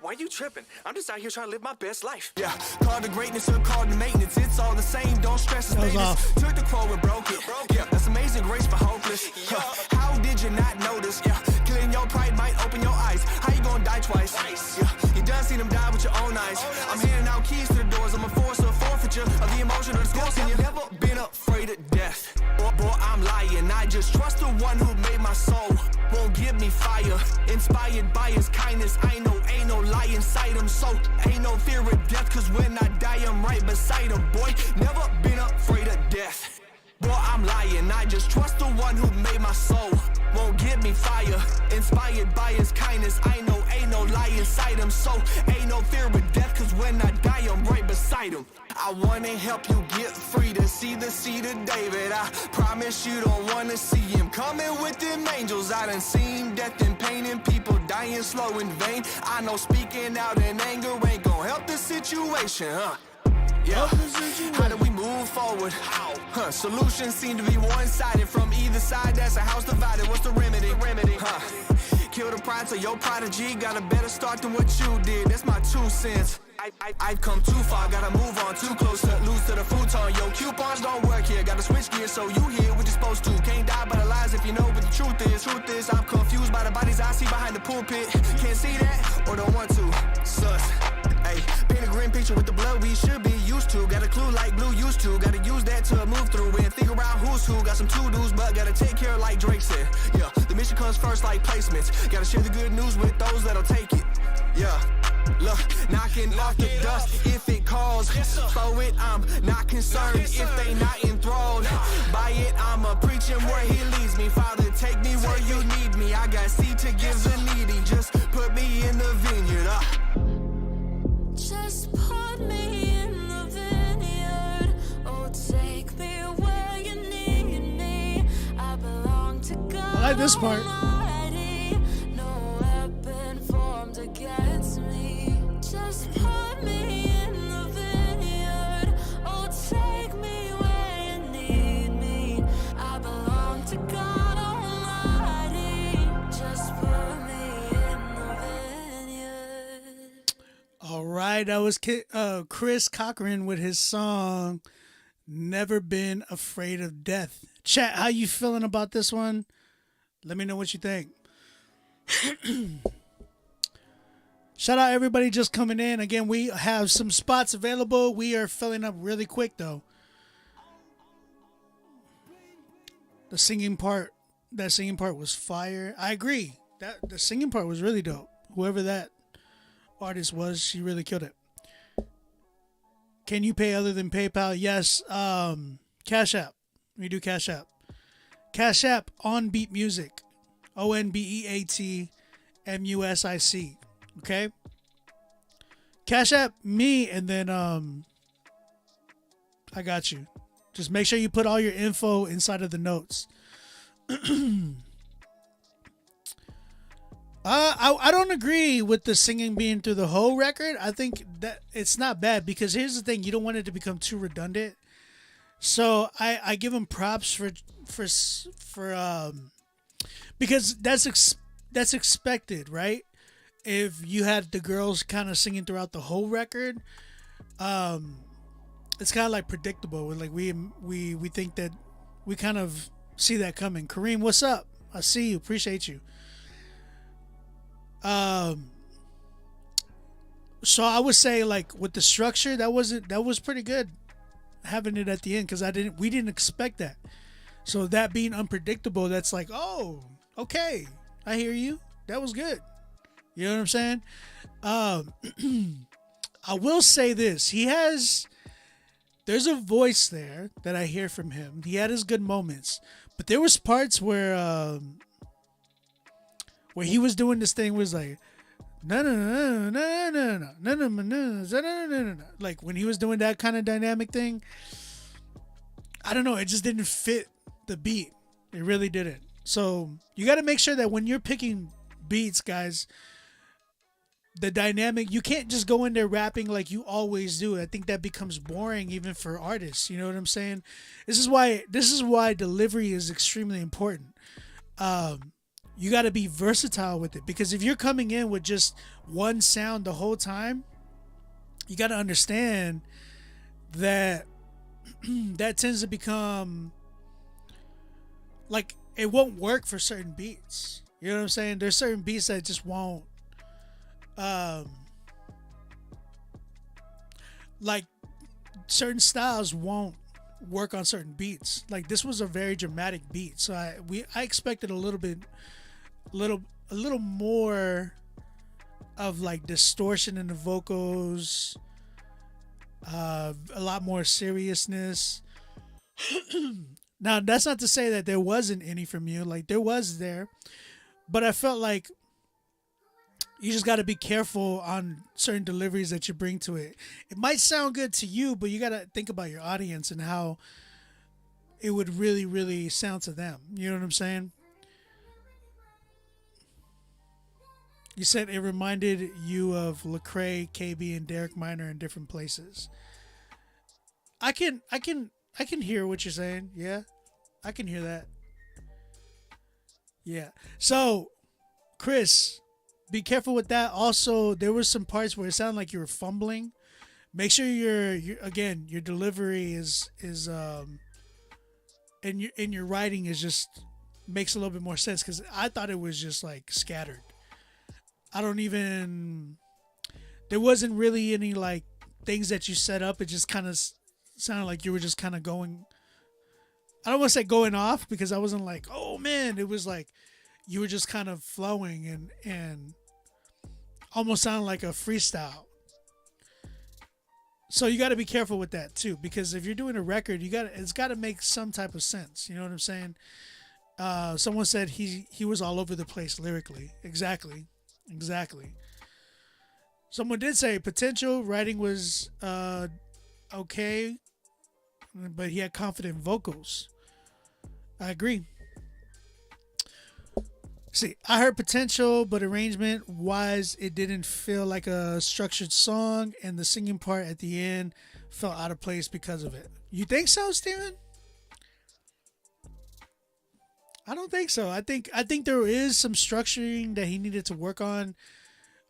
why you tripping? I'm just out here trying to live my best life. Yeah, called the greatness or called the maintenance. It's all the same, don't stress the status. Took the crow and broke it. Yeah, that's amazing grace for hopeless. How did you not notice? Yeah, killing your pride might open your eyes. How you gonna die twice? Yeah, you done seen them die with your own eyes. I'm handing out keys to the doors. I'm a force of forfeiture of the emotion of the skills. And you never been afraid of death. Boy, I'm lying. I just trust the one who made my soul. Won't give me fire. Inspired by his kindness. I know ain't no lie inside him. So ain't no fear of death. Cause when I die, I'm right beside him. Boy, never been afraid of death. Boy, I'm lying. I just trust the one who made my soul. Won't give me fire. Inspired by his kindness. I know ain't no lie inside him. So ain't no fear of death. Cause when I die, I'm right beside him. I wanna help you get free to see the seed of David. I promise you don't wanna see him coming with them angels. I done seen death and pain and people dying slow in vain. I know speaking out in anger ain't gonna help the situation, huh? Yeah, how do we move forward? How? Solutions seem to be one-sided from either side. That's a house divided. What's the remedy? Kill the pride so your prodigy got a better start than what you did. That's my 2 cents. I've come too far, gotta move on, too close to lose to the futon. Yo, coupons don't work here, gotta switch gears so you hear what you're supposed to. Can't die by the lies if you know what the truth is. Truth is, I'm confused by the bodies I see behind the pulpit. Can't see that or don't want to. Sus. Hey, paint a grim picture with the blood we should be used to. Got a clue like Blue used to. Gotta use that to move through and figure out who's who. Got some to-dos, but gotta take care like Drake said. Yeah, the mission comes first like placements. Gotta share the good news with those that'll take it. Yeah. Look, knocking off the dust if it calls. Throw it, I'm not concerned if they not enthralled by it. I'ma preach him where he leads me. Father, take me where you need me. I got seed to give the needy. Just put me in the vineyard. Just put me in the vineyard. Oh, take me where you need me. I belong to God. I like this part. Almighty. No weapon formed against me. Just put me in the vineyard. Oh, take me where you need me. I belong to God Almighty. Just put me in the vineyard. All right, that was Chris Cochran with his song Never Been Afraid of Death. Chat, how you feeling about this one? Let me know what you think. Shout out everybody just coming in. Again, we have some spots available. We are filling up really quick though. That singing part was fire. I agree. The singing part was really dope. Whoever that artist was, she really killed it. Can you pay other than PayPal? Yes. Cash App. We do Cash App. Cash App on Beat Music. ONBEAT MUSIC. Okay? Cash App me and then I got you. Just make sure you put all your info inside of the notes. I don't agree with the singing being through the whole record. I think that it's not bad because here's the thing: you don't want it to become too redundant. So I give him props for because that's expected, right? If you had the girls kind of singing throughout the whole record, it's kind of like predictable. Like we think that we kind of see that coming. Kareem, what's up? I see you. Appreciate you. So I would say like with the structure that was pretty good having it at the end because we didn't expect that. So that being unpredictable, that's like, oh, okay, I hear you. That was good. You know what I'm saying? I will say this: there's a voice there that I hear from him. He had his good moments, but there was parts where he was doing this thing was like like when he was doing that kind of dynamic thing. I don't know, it just didn't fit the beat. It really didn't. So you got to make sure that when you're picking beats, guys, the dynamic, you can't just go in there rapping like you always do. I think that becomes boring even for artists. You know what I'm saying? This is why delivery is extremely important. You got to be versatile with it because if you're coming in with just one sound the whole time, you got to understand that that tends to become like it won't work for certain beats. You know what I'm saying? There's certain beats that just won't like certain styles won't work on certain beats. Like this was a very dramatic beat, so I expected a little more of like distortion in the vocals, a lot more seriousness. Now that's not to say that there wasn't any from you. Like there was there, but I felt like you just got to be careful on certain deliveries that you bring to it. It might sound good to you, but you got to think about your audience and how it would really, really sound to them. You know what I'm saying? You said it reminded you of Lecrae, KB, and Derek Minor in different places. I can hear what you're saying. Yeah, I can hear that. Yeah. So, Chris, be careful with that. Also, there were some parts where it sounded like you were fumbling. Make sure your delivery is and your writing is just makes a little bit more sense because I thought it was just like scattered. There wasn't really any like things that you set up. It just kind of sounded like you were just kind of going, I don't want to say going off because I wasn't like, oh man, it was like you were just kind of flowing and almost sounded like a freestyle. So you got to be careful with that too, because if you're doing a record, it's got to make some type of sense. You know what I'm saying? Someone said he was all over the place lyrically. Exactly. Someone did say potential writing was okay, but he had confident vocals. I agree. See, I heard potential, but arrangement wise, it didn't feel like a structured song, and the singing part at the end felt out of place because of it. You think so, Steven? I don't think so. I think there is some structuring that he needed to work on,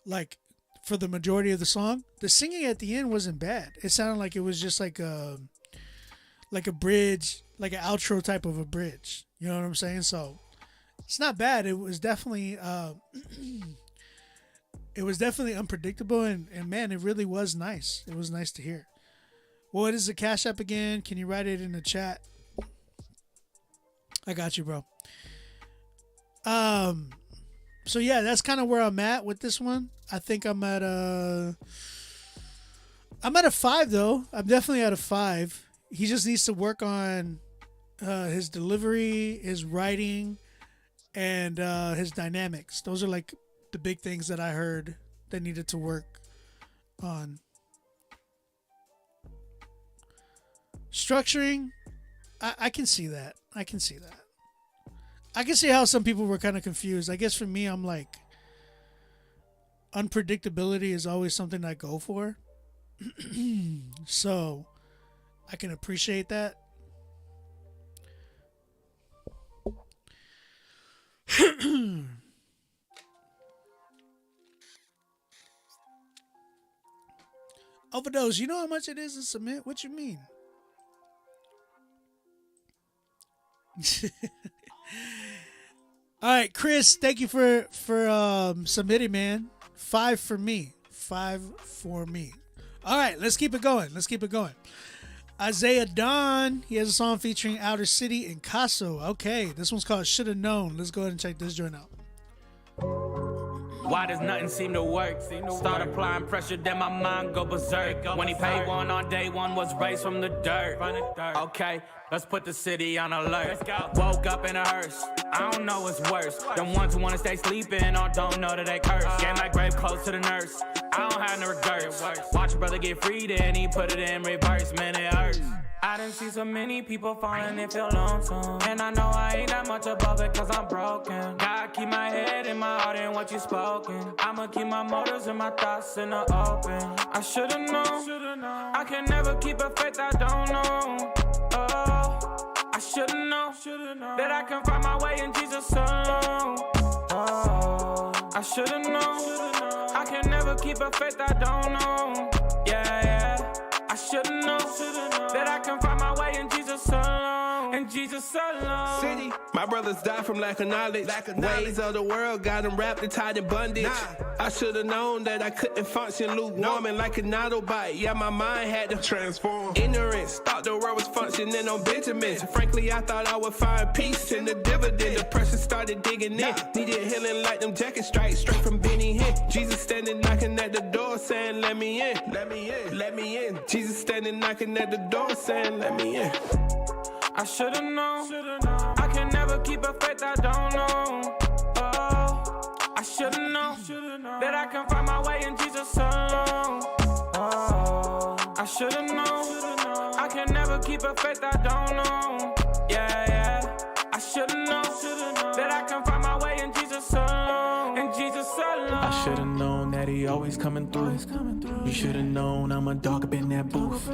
like for the majority of the song. The singing at the end wasn't bad. It sounded like it was just like a bridge, like an outro type of a bridge. You know what I'm saying? So it's not bad. It was definitely unpredictable and man, it really was nice. It was nice to hear. What is the Cash App again? Can you write it in the chat? I got you, bro. So yeah, that's kind of where I'm at with this one. I think I'm at a 5 though. I'm definitely at a 5. He just needs to work on his delivery, his writing, and his dynamics. Those are like the big things that I heard that needed to work on. Structuring, I can see that. I can see that. I can see how some people were kind of confused. I guess for me, I'm like, unpredictability is always something I go for. So I can appreciate that. Overdose, you know how much it is to submit? What you mean? All right, Chris, thank you for submitting, man. 5 for me. 5 for me. All right, let's keep it going. Let's keep it going. Isaiah Don, he has a song featuring Outer City and Casso. Okay, this one's called Shoulda Known. Let's go ahead and check this joint out. Why does nothing seem to work? Start applying pressure, then my mind go berserk. When he paid one on day one, was raised from the dirt. Okay, let's put the city on alert. Woke up in a hearse, I don't know what's worse. Them ones who wanna stay sleeping or don't know that they curse. Gave my grave close to the nurse, I don't have no regrets. Watch a brother get freed and he put it in reverse, man, it hurts. I done see so many people falling and feel lonesome. And I know I ain't that much above it cause I'm broken. Gotta keep my head and my heart in what you spoken. I'ma keep my motives and my thoughts in the open. I should've known, I can never keep a faith I don't know. Oh, I should've known that I can find my way in Jesus alone. Oh, I should've known, I can never keep a faith I don't know. Yeah, yeah, I should've known that I can find my way in Jesus alone, in Jesus alone. City, my brothers died from lack of knowledge. Ways of the world got them wrapped and tied in bondage. I should've known that I couldn't function lukewarm and like an Autobot. Yeah, my mind had to transform. Ignorance, thought the world was functioning on Benjamins. Frankly, I thought I would find peace in the dividend. Depression started digging in. Needed healing like them jacket stripes straight from Benny Hinn. Jesus standing knocking at the door saying, let me in, let me in, let me in. Jesus standing knocking at the door saying, let me in. I should've known, I can never keep a faith I don't know. Oh, I should've known that I can find my way in Jesus alone. Oh, I should've known, I can never keep a faith I don't know. Yeah, yeah, I should've known that I can find my way in Jesus alone, in Jesus alone. I should've known that he always coming through. You should've known I'm a dog up in that booth.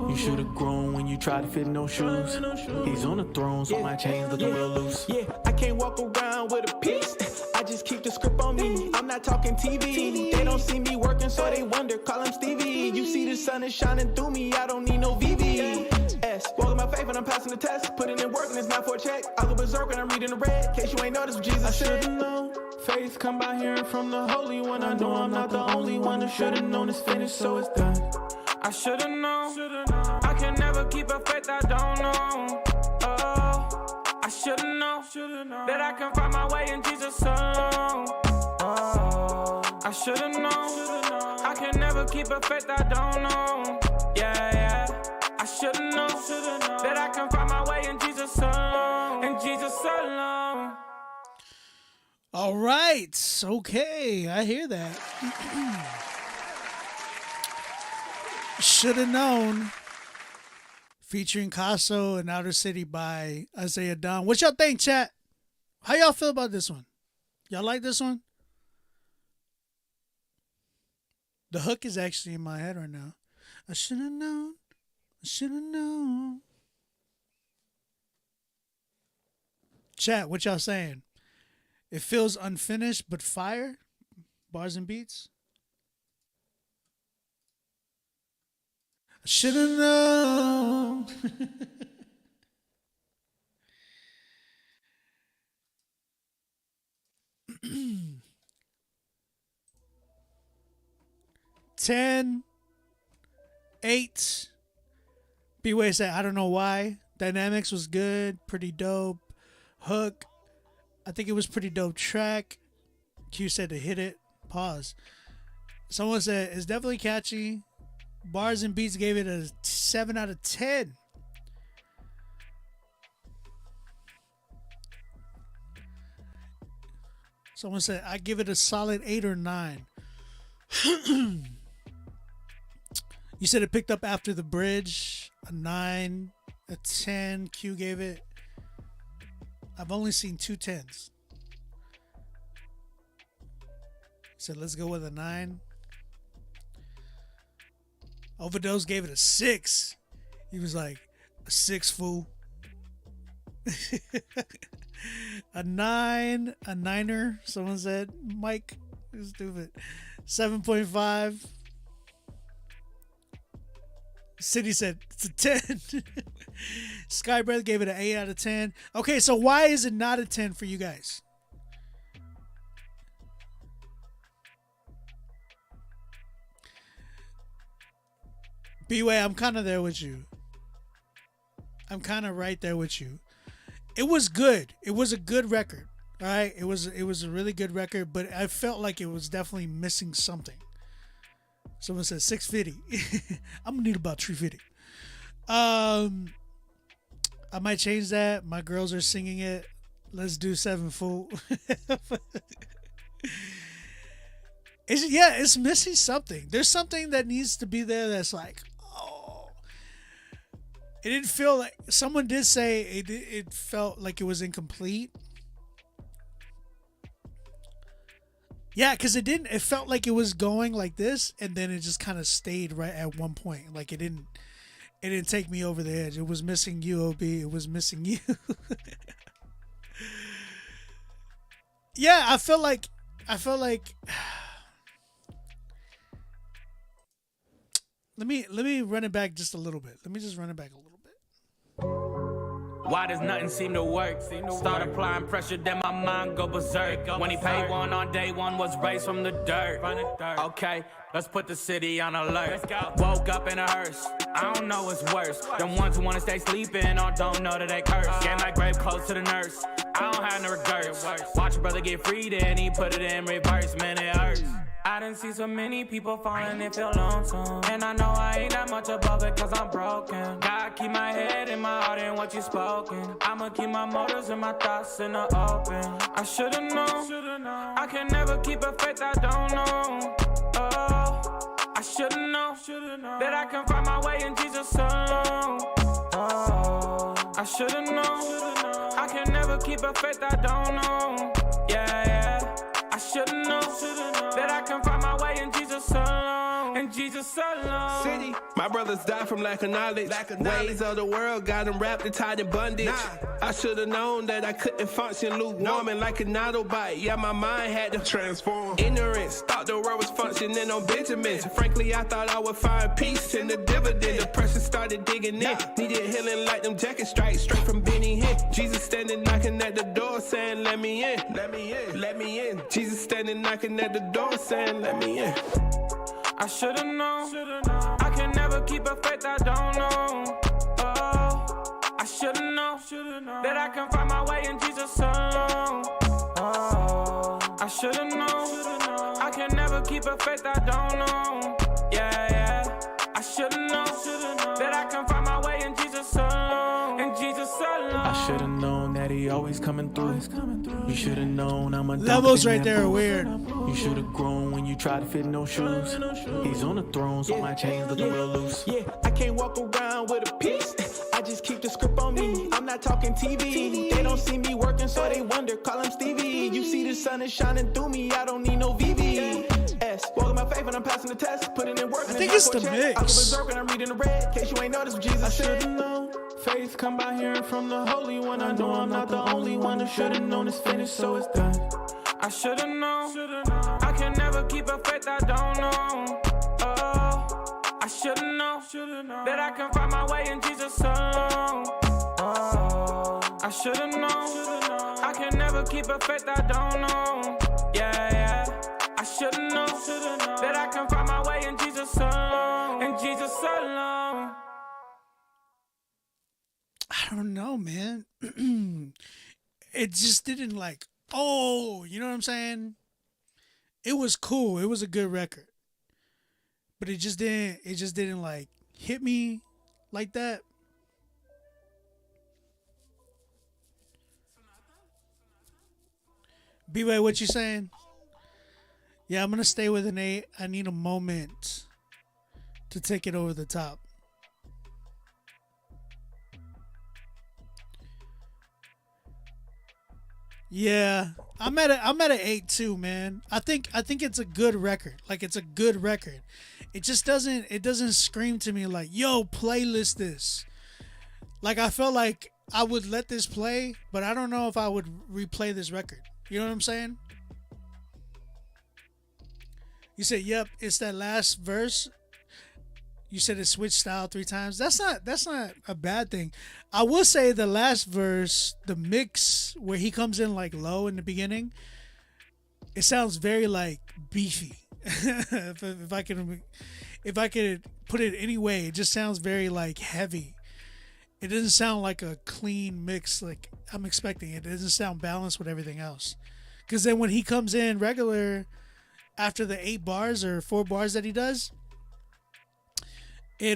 You should've grown when you tried to fit no shoes. He's on the throne, so my chains looking real loose. Yeah, I can't walk around with a piece. I just keep the script on me. I'm not talking TV. They don't see me working, so they wonder. Call him Stevie. You see the sun is shining through me. I don't need no VVS. Walking my faith and I'm passing the test. Putting in work and it's not for a check. I go berserk when I'm reading the red. Case you ain't noticed what Jesus said. Should've known. Faith come by hearing from the Holy One. I know I'm not the only one who should've known it's finished, so it's done. I should've known, I can never keep a faith I don't know. Oh, I should've known that I can find my way in Jesus alone. Oh, I should've known, I can never keep a faith I don't know. Yeah, yeah, I should've known that I can find my way in Jesus alone, in Jesus alone. All right. Okay. I hear that. Shoulda Known. Featuring Casso and Outer City by Isaiah Don. What y'all think, chat? How y'all feel about this one? Y'all like this one? The hook is actually in my head right now. I shoulda known. I shoulda known. Chat, what y'all saying? It feels unfinished, but fire? Bars and beats? I shoulda known. Ten, 8. B-Way said, I don't know why. Dynamics was good, pretty dope. Hook, I think it was pretty dope track. Q said to hit it. Pause. Someone said it's definitely catchy. Bars and Beats gave it a 7 out of 10. Someone said I give it a solid 8 or 9. You said it picked up after the bridge. A 9. a 10. Q gave it. I've only seen 2 10s. So let's go with a 9. Overdose gave it a 6. He was like, a 6, fool. A 9, a 9er. Someone said, Mike, you're stupid. 7.5. City said it's a 10. Sky Breath gave it an 8 out of 10. Okay, so why is it not a 10 for you guys? B-Way, I'm kind of there with you. I'm kind of right there with you. It was good. It was a good record. All right, it was a really good record, but I felt like it was definitely missing something. Someone said 650. I'm gonna need about 350. I might change that. My girls are singing it. Let's do 7, fool. It's missing something. There's something that needs to be there that's like, oh. It didn't feel like, someone did say it felt like it was incomplete. Yeah, because it felt like it was going like this, and then it just kind of stayed right at one point. Like it didn't take me over the edge. It was missing you, OB. It was missing you. Yeah, I felt like let me run it back just a little bit. Let me just run it back a little bit. Why does nothing seem to work? Start applying pressure, then my mind go berserk. When he paid one on day one, was raised from the dirt. Okay, let's put the city on alert. Woke up in a hearse, I don't know what's worse. Them ones who wanna stay sleeping or don't know that they curse. Game like grave close to the nurse, I don't have no regrets. Watch a brother get freed and he put it in reverse, man, it hurts. I done see so many people falling and feel lonesome. And I know I ain't that much above it cause I'm broken. God keep my head and my heart in what you spoken. I'ma keep my motives and my thoughts in the open. I should've known, I can never keep a faith I don't know. Oh, I should've known that I can find my way in Jesus alone. Oh, I should've known, I can never keep a faith I don't know. Yeah, I should've known that I can find my way in Jesus alone. In Jesus alone. City, my brothers died from lack of knowledge. Ways of the world got them wrapped and tied in bondage. I should have known that I couldn't function lukewarm and like an Autobot. Yeah, my mind had to transform. Ignorance, thought the world was functioning on Benjamins. Frankly, I thought I would find peace in the dividend. Depression started digging in. Needed healing like them jacket stripes straight from Benny Hinn. Jesus standing knocking at the door saying, let me in. Let me in. Let me in. Jesus standing knocking at the door saying, let me in. I should've known, I can never keep a faith I don't know. Oh, I should've known that I can find my way in Jesus alone. Oh, I should've known, I can never keep a faith I don't know. Yeah, I should've known that I can find my way in Jesus alone. In Jesus alone. I should've known that he always coming through. You should've known I'm a Levels right there are weird. You should've grown when you tried to fit no shoes. He's on the throne, so my chains looking real loose. Yeah, I can't walk around with a piece. I just keep the script on me. I'm not talking TV. They don't see me working, so they wonder. Call him Stevie. You see the sun is shining through me. I don't need no VVS. Walking my faith and I'm passing the test. Putting in work. I think it's the mix. I was berserk and I'm reading the red. In case you ain't noticed what Jesus said. Known. Faith come by hearing from the Holy One. I know I'm not the only one who should've known it's finished, so it's done. I should've known, I can never keep a faith I don't know. Oh, I should've known that I can find my way in Jesus alone. Oh, I should've known, I can never keep a faith I don't know. Yeah, I should've known that I can find my way in Jesus alone. In Jesus alone. I don't know, man. It just didn't like, oh, you know what I'm saying? It was cool. It was a good record. But it just didn't like hit me like that. B-Way, what you saying? Yeah, I'm going to stay with an 8. I need a moment to take it over the top. Yeah, I'm at an 8 too, man. I think it's a good record. Like it's a good record. It doesn't scream to me like, yo, playlist this. Like I felt like I would let this play, but I don't know if I would replay this record. You know what I'm saying? You said, "Yep, it's that last verse." You said it switched style 3 times. That's not a bad thing. I will say the last verse, the mix where he comes in like low in the beginning, it sounds very like beefy. If I could put it any way, it just sounds very like heavy. It doesn't sound like a clean mix like I'm expecting. It doesn't sound balanced with everything else. Because then when he comes in regular after the 8 bars or 4 bars that he does, it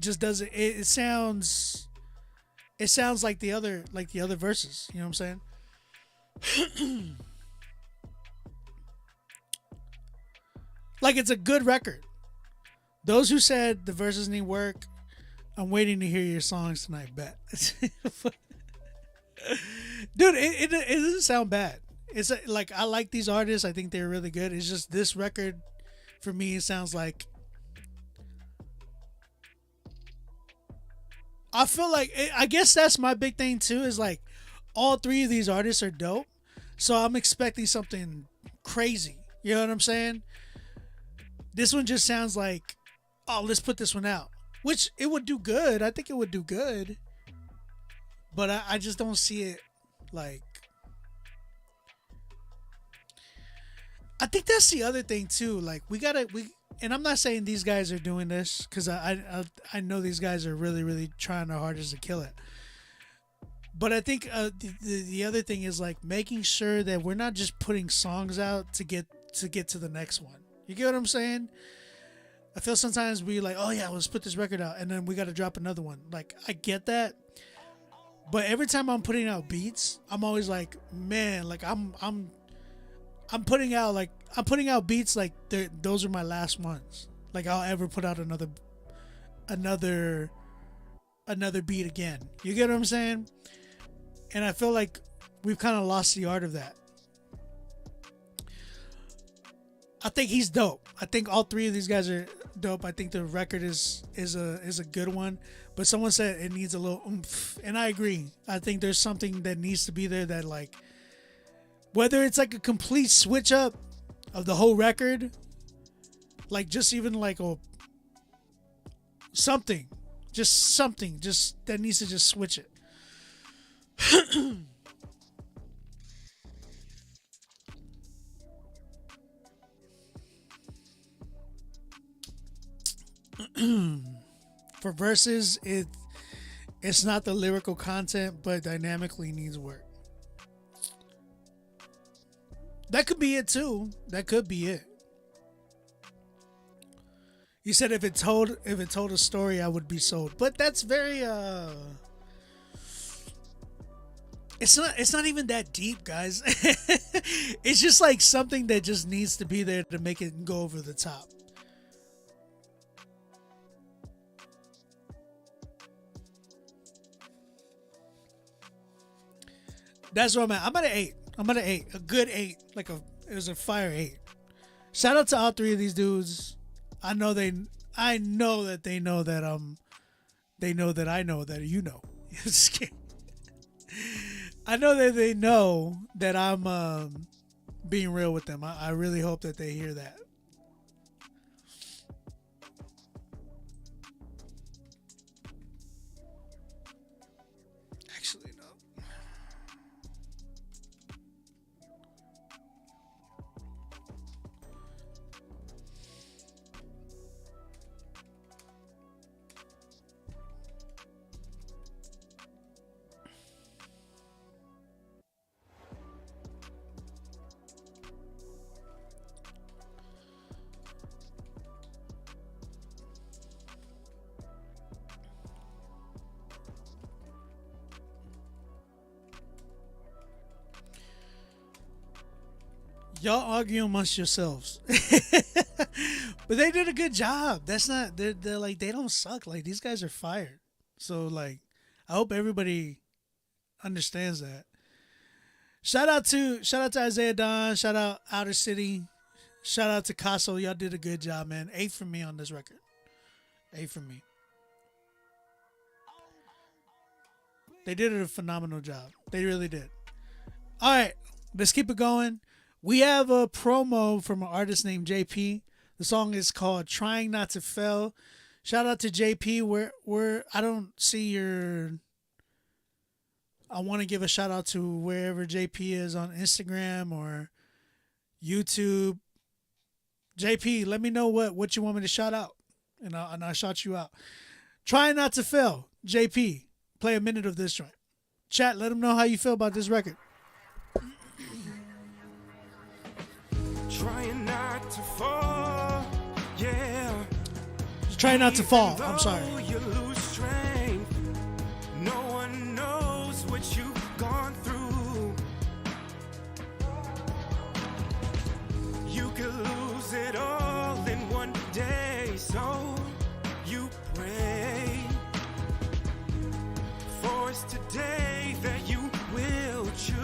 just doesn't. It sounds like the other verses. You know what I'm saying? Like it's a good record. Those who said the verses need work, I'm waiting to hear your songs tonight. Bet, dude, it doesn't sound bad. It's like I like these artists. I think they're really good. It's just this record, for me, it sounds like. I feel like I guess that's my big thing too. Is like all 3 of these artists are dope, so I'm expecting something crazy. You know what I'm saying? This one just sounds like, oh, let's put this one out. Which it would do good. I think it would do good. But I just don't see it like. I think that's the other thing too. Like and I'm not saying these guys are doing this because I know these guys are really, really trying their hardest to kill it. But I think the other thing is like making sure that we're not just putting songs out to get to the next one. You get what I'm saying? I feel sometimes we like, oh yeah, let's put this record out, and then we got to drop another one. Like I get that, but every time I'm putting out beats, I'm always like, man, like I'm putting out beats like those are my last ones. Like I'll ever put out another beat again. You get what I'm saying? And I feel like we've kind of lost the art of that. I think he's dope. I think all 3 of these guys are dope. I think the record is a good one. But someone said it needs a little oomph, and I agree. I think there's something that needs to be there that like, whether it's like a complete switch up of the whole record, like just even like something that needs to just switch it. For verses, it's not the lyrical content, but dynamically needs work. That could be it too. That could be it. You said if it told a story, I would be sold. But that's very It's not even that deep, guys. It's just like something that just needs to be there to make it go over the top. That's where I'm at. I'm at an 8. A good 8. It was a fire 8. Shout out to all 3 of these dudes. I know that they know that I know that you know. Just kidding. I know that they know that I'm being real with them. I really hope that they hear that. Actually, no. Y'all argue amongst yourselves. But they did a good job. That's not they're like they don't suck. Like these guys are fired. So like I hope everybody understands that. Shout out to Isaiah Don. Shout out Outer City. Shout out to Casso. Y'all did a good job, man. 8 from me on this record. 8 from me. They did a phenomenal job. They really did. All right, let's keep it going. We have a promo from an artist named JP. The song is called Trying Not to Fail. Shout out to JP. Where I don't see your... I want to give a shout out to wherever JP is on Instagram or YouTube. JP, let me know what you want me to shout out, and I'll shout you out. Trying Not to Fail. JP, play a minute of this joint. Chat, let them know how you feel about this record. Trying not to fall, yeah. Try not to fall. I'm sorry. You lose strength. No one knows what you've gone through. You could lose it all in one day, so you pray for it's today that you will choose.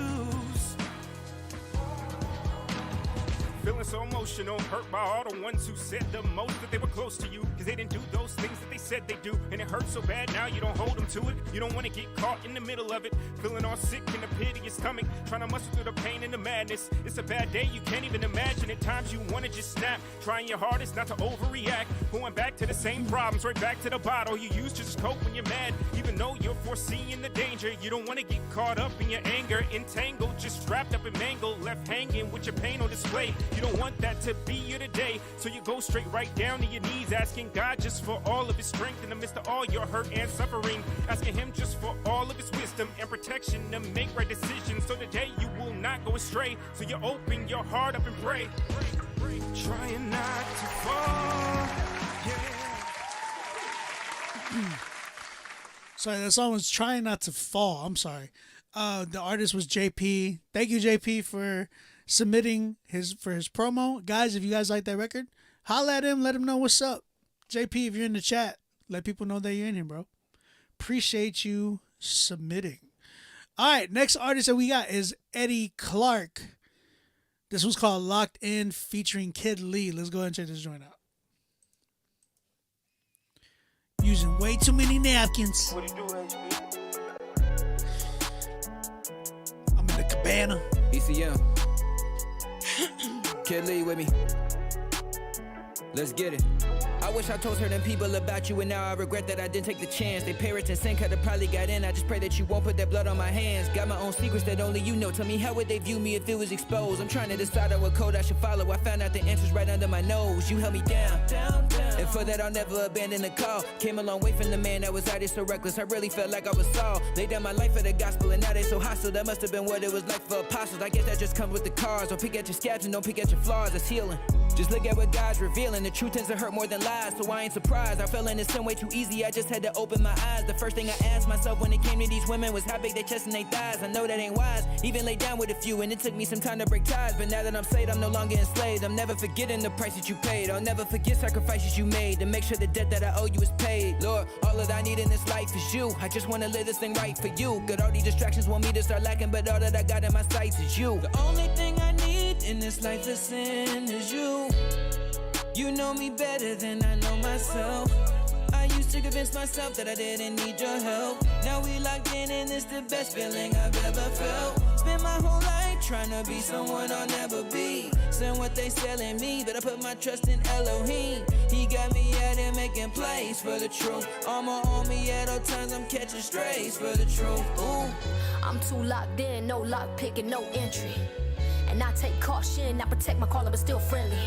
Feeling so emotional, hurt by all the ones who said the most that they were close to you, because they didn't do those things that they said they do, and it hurts so bad now you don't hold them to it. You don't want to get caught in the middle of it, feeling all sick in the pit of your stomach, trying to muscle through the pain and the madness. It's a bad day, you can't even imagine. At times you want to just snap, trying your hardest not to overreact, going back to the same problems, right back to the bottle you use to just cope when you're mad, even though you're foreseeing the danger. You don't want to get caught up in your anger, entangled, just wrapped up and mangled, left hanging with your pain on display. You don't want that to be you today, so you go straight right down to your knees, asking God just for all of his strength in the midst of all your hurt and suffering, asking him just for all of his wisdom and protection to make right decisions, so today you will not go astray. So you open your heart up and pray, trying not to fall, yeah. Sorry, that song was Trying Not to Fall. I'm sorry. The artist was JP. Thank you, JP, for submitting his promo. Guys, if you guys like that record, holla at him. Let him know what's up. JP, if you're in the chat, let people know that you're in here, bro. Appreciate you submitting. All right, next artist that we got is Eddie Clark. This one's called Locked In featuring Kid Lee. Let's go ahead and check this joint out. Using way too many napkins. What do you do, HB? I'm in the cabana. ECM. Kid Lee with me. Let's get it. I wish I told certain people about you, and now I regret that I didn't take the chance. They parents and sin could've probably got in. I just pray that you won't put that blood on my hands. Got my own secrets that only you know. Tell me, how would they view me if it was exposed? I'm trying to decide on what code I should follow. I found out the answer's right under my nose. You held me down. And for that I'll never abandon the call. Came a long way from the man that was out here so reckless. I really felt like I was Saul. Laid down my life for the gospel, and now they so hostile. That must have been what it was like for apostles. I guess that just comes with the cars. Don't pick at your scabs and don't pick at your flaws. That's healing. Just look at what God's revealing. The truth tends to hurt more than lies, so I ain't surprised. I fell in the sin way too easy. I just had to open my eyes. The first thing I asked myself when it came to these women was how big their chest and their thighs. I know that ain't wise. Even laid down with a few, and it took me some time to break ties. But now that I'm saved, I'm no longer enslaved. I'm never forgetting the price that you paid. I'll never forget sacrifices you made to make sure the debt that I owe you is paid. Lord, all that I need in this life is you. I just wanna live this thing right for you. Got all these distractions want me to start lacking, but all that I got in my sights is you. The only thing I need in this life to sin is you. You know me better than I know myself. I used to convince myself that I didn't need your help. Now we locked in and it's the best feeling I've ever felt. Spent my whole life trying to be someone I'll never be. Saying what they selling me, but I put my trust in Elohim. He got me out here making plays for the truth. Armor on me at all times, I'm catching strays for the truth. Ooh. I'm too locked in, no lock picking, no entry. And I take caution, I protect my calling but still friendly.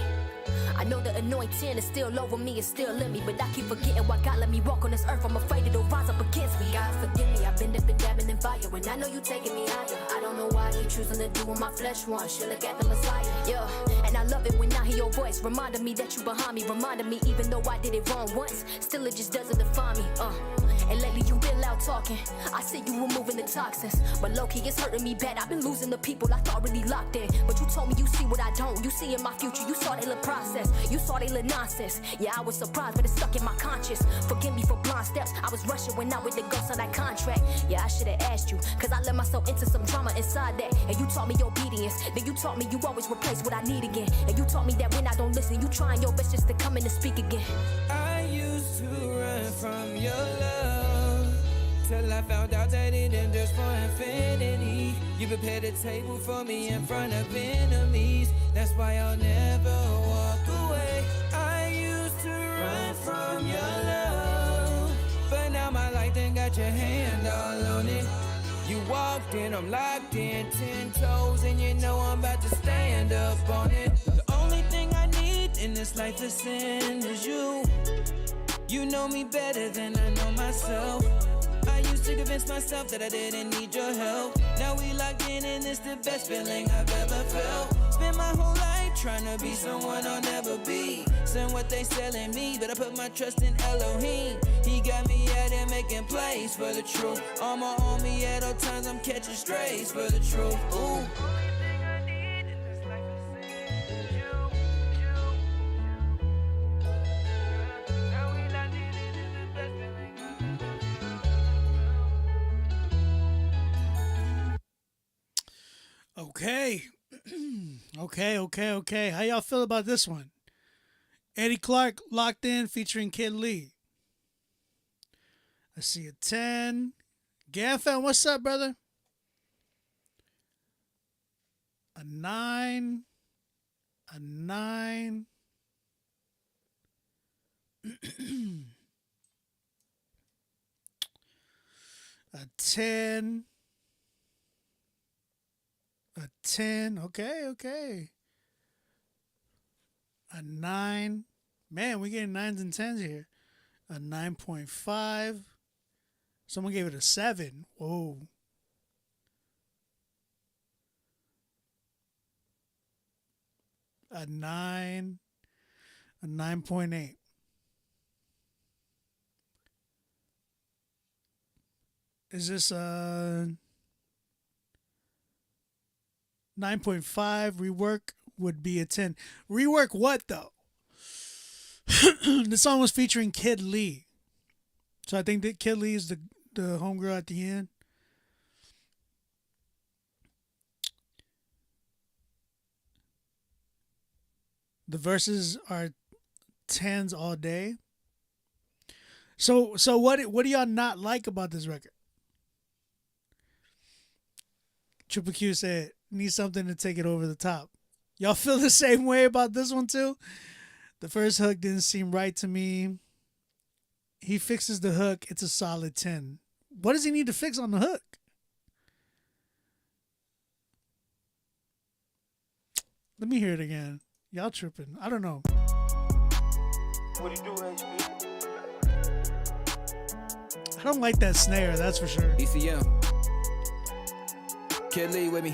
I know the anointing is still over me, it's still in me, but I keep forgetting why God let me walk on this earth. I'm afraid it'll rise up against me. God forgive me, I've been dipping, dabbing in fire, and I know you taking me higher. I don't know why you choosing to do what my flesh wants. Should look at the Messiah, yeah. And I love it when I hear your voice, reminding me that you behind me, reminding me even though I did it wrong once, still it just doesn't define me. And lately you been loud talking. I see you removing the toxins, but low-key it's hurting me bad. I've been losing the people I thought really locked in. But you told me you see what I don't. You see in my future, you saw they little process. You saw they little nonsense. Yeah, I was surprised, but it's stuck in my conscience. Forgive me for blind steps. I was rushing when I with the ghost on that contract. Yeah, I should've asked you, cause I let myself into some drama inside that. And you taught me obedience. Then you taught me you always replace what I need again. And you taught me that when I don't listen, you trying your best just to come in and speak again. I used to run from your love till I found out that it ended just for infinity. You prepared a table for me in front of enemies. That's why I'll never walk away. I used to run from your love, but now my life done got your hand all on it. You walked in, I'm locked in, 10 toes, and you know I'm about to stand up on it. The only thing I need in this life of sin is you. You know me better than I know myself. I used to convince myself that I didn't need your help. Now we locked in and it's the best feeling I've ever felt. Spent my whole life trying to be someone I'll never be. Saying what they selling me, but I put my trust in Elohim. He got me out there making plays for the truth. On my own, me at all times I'm catching strays for the truth. Ooh. Okay. Okay. How y'all feel about this one? Eddie Clark, Locked In, featuring Kid Lee. I see a 10. Ganfam, what's up, brother? A 9. A 9. A 10. A 10. Okay. A 9. Man, we're getting 9s and 10s here. A 9.5. Someone gave it a 7. Whoa. A 9. A 9.8. Is this a 9.5? Rework would be a 10. Rework what, though? The song was featuring Kid Lee. So I think that Kid Lee is the homegirl at the end. The verses are 10s all day. So what do y'all not like about this record? Triple Q said, need something to take it over the top. Y'all feel the same way about this one too? The first hook didn't seem right to me. He fixes the hook. It's a solid 10. What does he need to fix on the hook? Let me hear it again. Y'all tripping. I don't know. What do you do, HB? I don't like that snare, that's for sure. ECM. Kid Lee with me.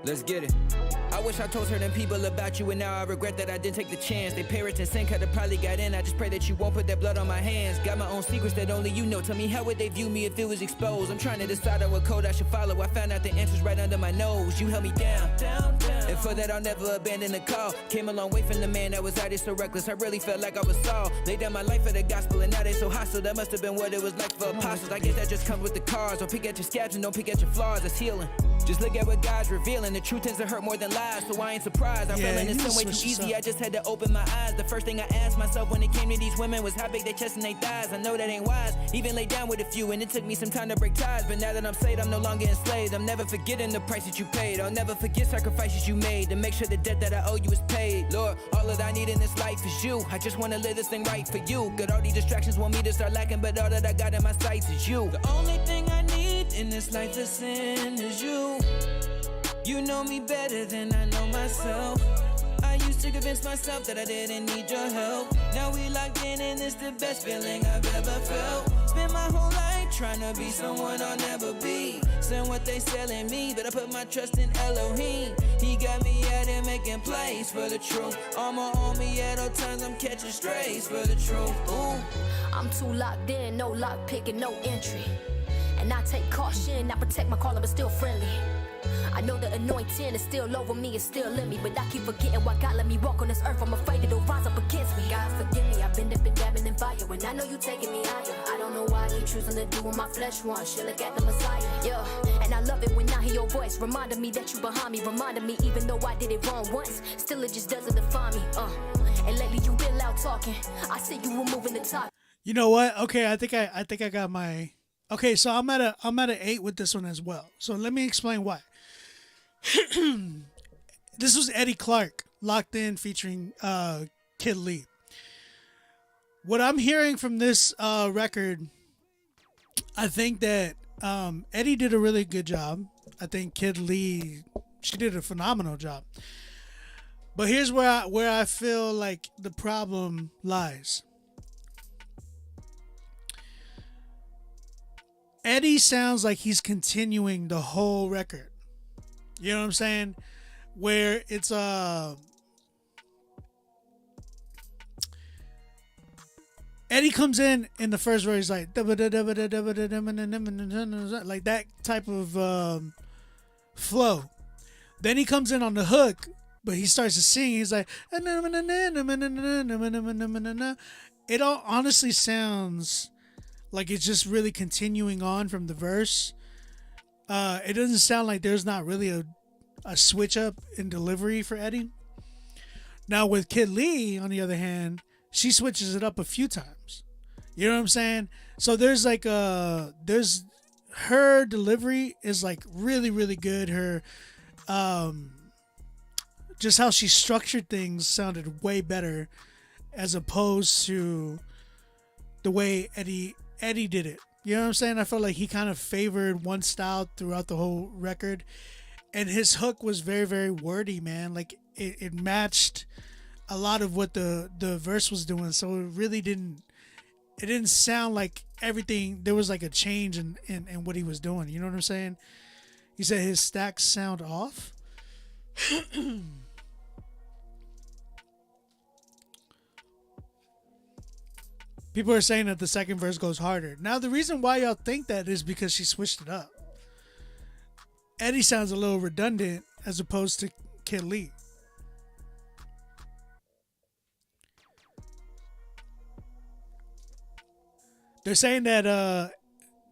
Let's get it. I wish I told certain people about you, and now I regret that I didn't take the chance. They parents and sin could've probably got in. I just pray that you won't put that blood on my hands. Got my own secrets that only you know. Tell me, how would they view me if it was exposed? I'm trying to decide on what code I should follow. I found out the answer's right under my nose. You held me down. And for that I'll never abandon the call. Came a long way from the man that was out there so reckless. I really felt like I was Saul. Laid down my life for the gospel, and now they so hostile. That must have been what it was like for apostles. I guess that just comes with the cars. Don't pick at your scabs and don't pick at your flaws. That's healing. Just look at what God's revealing. The truth tends to hurt more than lies, so I ain't surprised. I fell in the sin way too easy. I just had to open my eyes. The first thing I asked myself when it came to these women was how big their chest and their thighs. I know that ain't wise. Even lay down with a few, and it took me some time to break ties. But now that I'm saved, I'm no longer enslaved. I'm never forgetting the price that you paid. I'll never forget sacrifices you made to make sure the debt that I owe you is paid. Lord, all that I need in this life is you. I just wanna live this thing right for you. Got all these distractions want me to start lacking, but all that I got in my sights is you. The only thing I need in this life of sin is you. You know me better than I know myself. I used to convince myself that I didn't need your help. Now we locked in and it's the best feeling I've ever felt. Spent my whole life trying to be someone I'll never be. Saying what they selling me, but I put my trust in Elohim. He got me out there making plays for the truth. On my own, me at all times I'm catching strays for the truth. Ooh. I'm too locked in, no lock picking, no entry. And I take caution, I protect my caller, but still friendly. I know the anointing is still over me, it's still in me. But I keep forgetting why God let me walk on this earth. I'm afraid it'll rise up against me. God forgive me, I've been dipping, dabbing in fire. And I know you taking me higher. I don't know why you choosing to do what my flesh wants. Should look at the Messiah, yeah. And I love it when I hear your voice, reminding me that you behind me. Reminding me even though I did it wrong once, still it just doesn't define me, And lately you been loud talking, I see you removing the top. You know what? Okay, I think I got my. Okay, so I'm at an 8 with this one as well. So let me explain why. This was Eddie Clark, Locked In, featuring Kid Lee. What I'm hearing from this record, I think that Eddie did a really good job. I think Kid Lee, she did a phenomenal job. But here's where I feel like the problem lies. Eddie sounds like he's continuing the whole record. You know what I'm saying? Where it's Eddie comes in the first verse like that type of flow. Then he comes in on the hook, but he starts to sing. He's like, it all honestly sounds like it's just really continuing on from the verse. It doesn't sound like there's not really a switch up in delivery for Eddie. Now with Kid Lee, on the other hand, she switches it up a few times. You know what I'm saying? So there's like there's her delivery is like really, really good. Her just how she structured things sounded way better as opposed to the way Eddie did it. You know what I'm saying? I felt like he kind of favored one style throughout the whole record. And his hook was very, very wordy, man. Like it matched a lot of what the verse was doing. So it really didn't sound like everything. There was like a change in what he was doing. You know what I'm saying? He said his stacks sound off. People are saying that the second verse goes harder. Now, the reason why y'all think that is because she switched it up. Eddie sounds a little redundant as opposed to Kid Lee. They're saying that,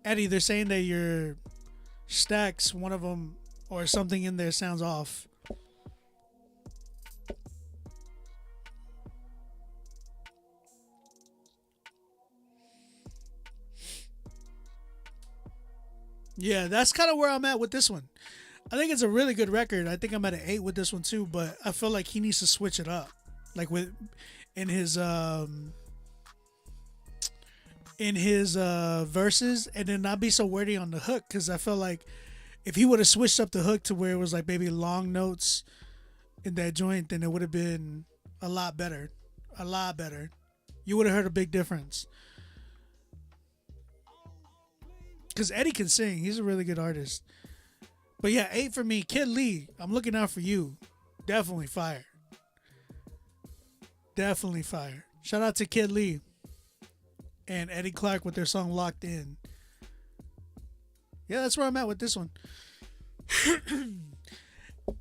Eddie, they're saying that your stacks, one of them, or something in there sounds off. Yeah, that's kind of where I'm at with this one. I think it's a really good record. I think I'm at an 8 with this one too, but I feel like he needs to switch it up. Like in his verses, and then not be so wordy on the hook, because I feel like if he would have switched up the hook to where it was like maybe long notes in that joint, then it would have been a lot better. A lot better. You would have heard a big difference. Because Eddie can sing. He's a really good artist. But yeah, 8 for me. Kid Lee, I'm looking out for you. Definitely fire. Definitely fire. Shout out to Kid Lee and Eddie Clark with their song Locked In. Yeah, that's where I'm at with this one.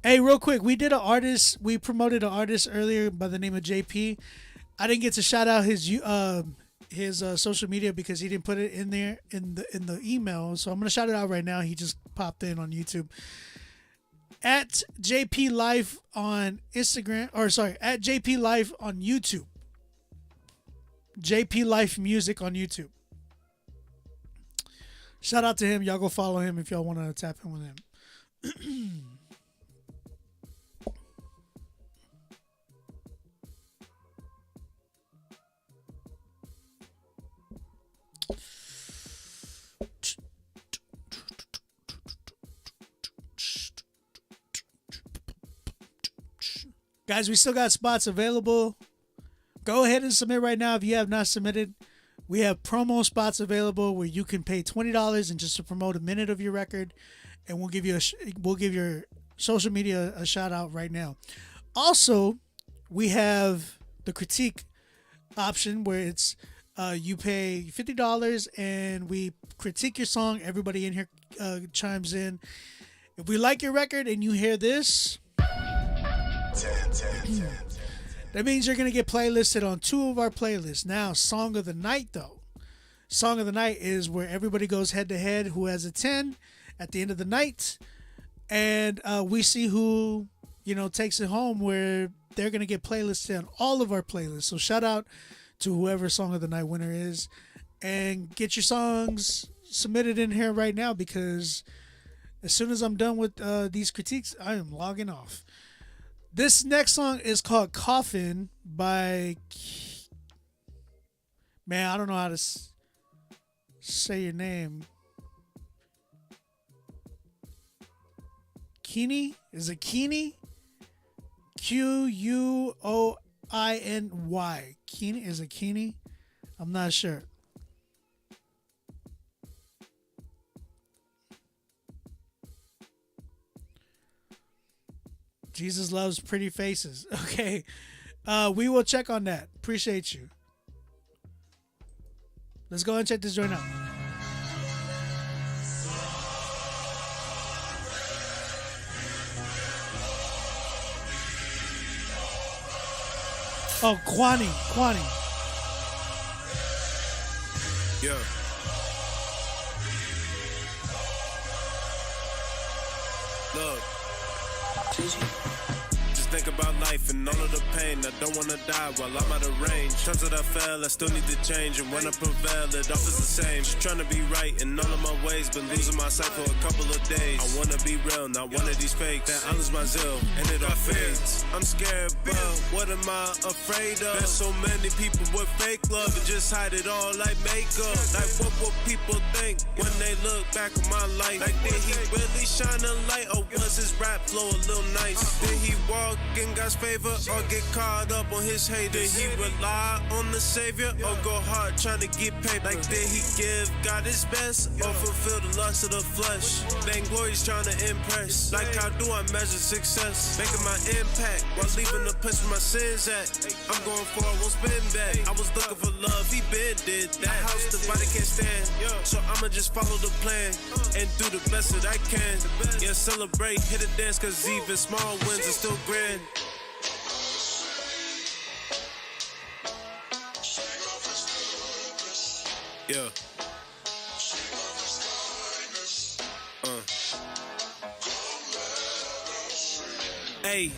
Hey, real quick, we promoted an artist earlier by the name of JP. I didn't get to shout out his social media because he didn't put it in there in the email. So I'm gonna shout it out right now. He just popped in on YouTube. At JP Life on Instagram, at JP Life on YouTube. JP Life Music on YouTube. Shout out to him. Y'all go follow him if y'all want to tap in with him. Guys, we still got spots available. Go ahead and submit right now if you have not submitted. We have promo spots available where you can pay $20 and just to promote a minute of your record, and we'll give your social media a shout out right now. Also, we have the critique option where it's You pay $50 and we critique your song. Everybody in here chimes in. If we like your record and you hear this, that means you're going to get playlisted on 2 of our playlists. Now, Song of the Night, though. Song of the Night is where everybody goes head to head, who has a 10 at the end of the night. And we see who, takes it home, where they're going to get playlisted on all of our playlists. So shout out to whoever Song of the Night winner is. And get your songs submitted in here right now, because as soon as I'm done with these critiques, I am logging off. This next song is called Coffin by... Man, I don't know how to say your name. Kini? Is it Kini? Q-U-O-I-N-Y. Kini? Is it Kini? I'm not sure. Jesus loves pretty faces. Okay. We will check on that. Appreciate you. Let's go and check this joint out. Oh, Kwani. Yeah. Look. Just think about life and all of the pain. I don't wanna die while I'm out of range. Times that I fail, I still need to change. And when I prevail, it all is the same. Just trying to be right in all of my ways. Been losing my sight for a couple of days. I wanna be real, not one of these fakes. That I lose my zeal, and it all fades. I'm scared, but what am I afraid of? There's so many people with fake love and just hide it all like makeup. Like what will people think when they look back on my life? Like did he really shine a light, or was his rap flow a little nice? Did he walk in God's favor or get caught up on his hate? Did he rely on the Savior or go hard trying to get paper? Like did he give God his best or fulfill the lust of the flesh? Vain glory's trying to impress. Like how do I measure success? Making my impact while leaving the place where my sins at. I'm going for I won't spin back. I was looking for love, he been did that. House the body can't stand, so I'ma just follow the plan and do the best that I can. Yeah, celebrate, hit a dance, cause even small wins are still grand. Yeah. Hey.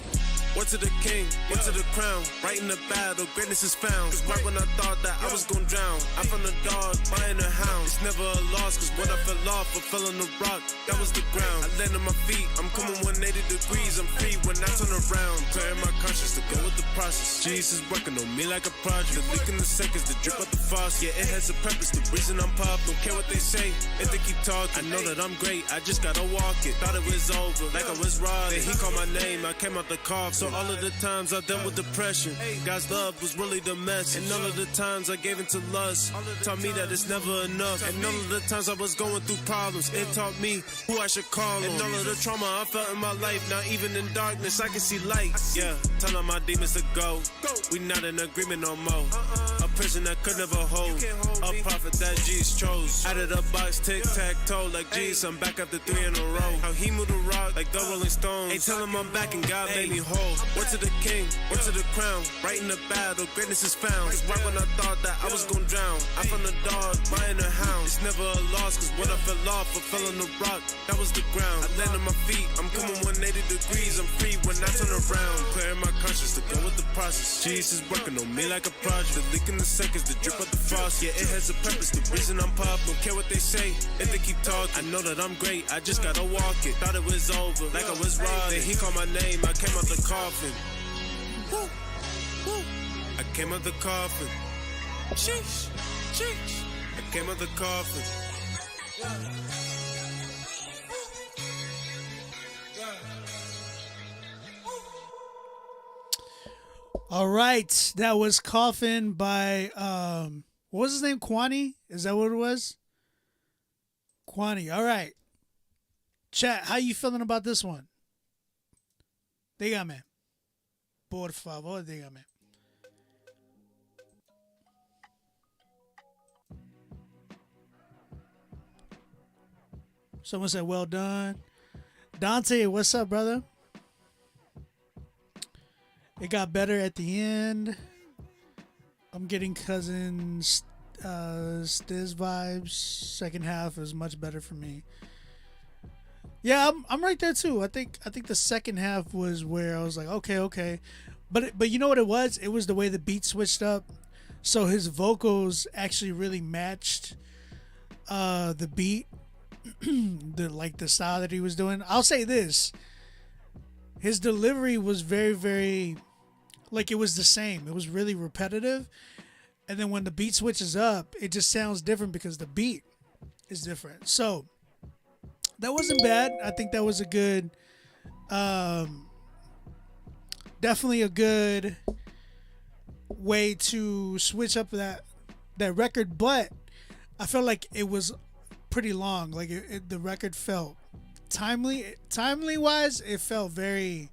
Went to the king, went to the crown. Right in the battle, greatness is found. Cause right when I thought that I was gonna drown, I found a dog buying a hound. It's never a loss, cause when I fell off, I fell on the rock, that was the ground. I landed on my feet, I'm coming 180 degrees. I'm free when I turn around. Clearing my conscience to go with the process. Jesus working on me like a project. The leak in the seconds, the drip out the faucet. Yeah, it has a purpose, the reason I'm popped. Don't care what they say, if they keep talking. I know that I'm great, I just gotta walk it. Thought it was over, like I was robbed. Then he called my name, I came out the coffin. So all of the times I dealt with depression, God's love was really the message. And all of the times I gave into lust taught me that it's never enough. And all of the times I was going through problems, it taught me who I should call on. And all of the trauma I felt in my life, now even in darkness I can see light. Yeah, tell all my demons to go. We not in agreement no more. A prison that could never hold. A prophet that Jesus chose. Out of the box, tic-tac-toe like Jesus. I'm back after 3 in a row. How he moved the rock like the Rolling Stones. Ain't tell him I'm back and God made me whole. Went to the king, went to the crown. Right in the battle, greatness is found. Cause right when I thought that I was gonna drown, I found a dog buying a hound. It's never a loss, cause when I fell off, I fell on the rock, that was the ground. I land on my feet, I'm coming 180 degrees. I'm free when I turn around. Clearing my conscience to go with the process. Jesus working on me like a project. The leak in the seconds, the drip out the faucet. Yeah, it has a purpose, the reason I'm popped. Don't care what they say, if they keep talking. I know that I'm great, I just gotta walk it. Thought it was over, like I was robbed. Then he called my name, I came out the coffin. Woo, woo. I came out the coffin. Sheesh, sheesh. I came out the coffin. All right, that was Coffin by what was his name? Kwani? Is that what it was? Kwani. All right. Chat, how you feeling about this one? Dígame. Por favor, dígame. Someone said, well done. Dante, what's up, brother? It got better at the end. I'm getting Cousins Stiz vibes. Second half is much better for me. Yeah, I'm right there too. I think the second half was where I was like, okay. But you know what it was? It was the way the beat switched up. So his vocals actually really matched the beat, the style that he was doing. I'll say this. His delivery was very, very, like, it was the same. It was really repetitive. And then when the beat switches up, it just sounds different because the beat is different. So that wasn't bad. I think that was a good, definitely a good way to switch up that record. But I felt like it was pretty long. Like the record felt timely wise. It felt very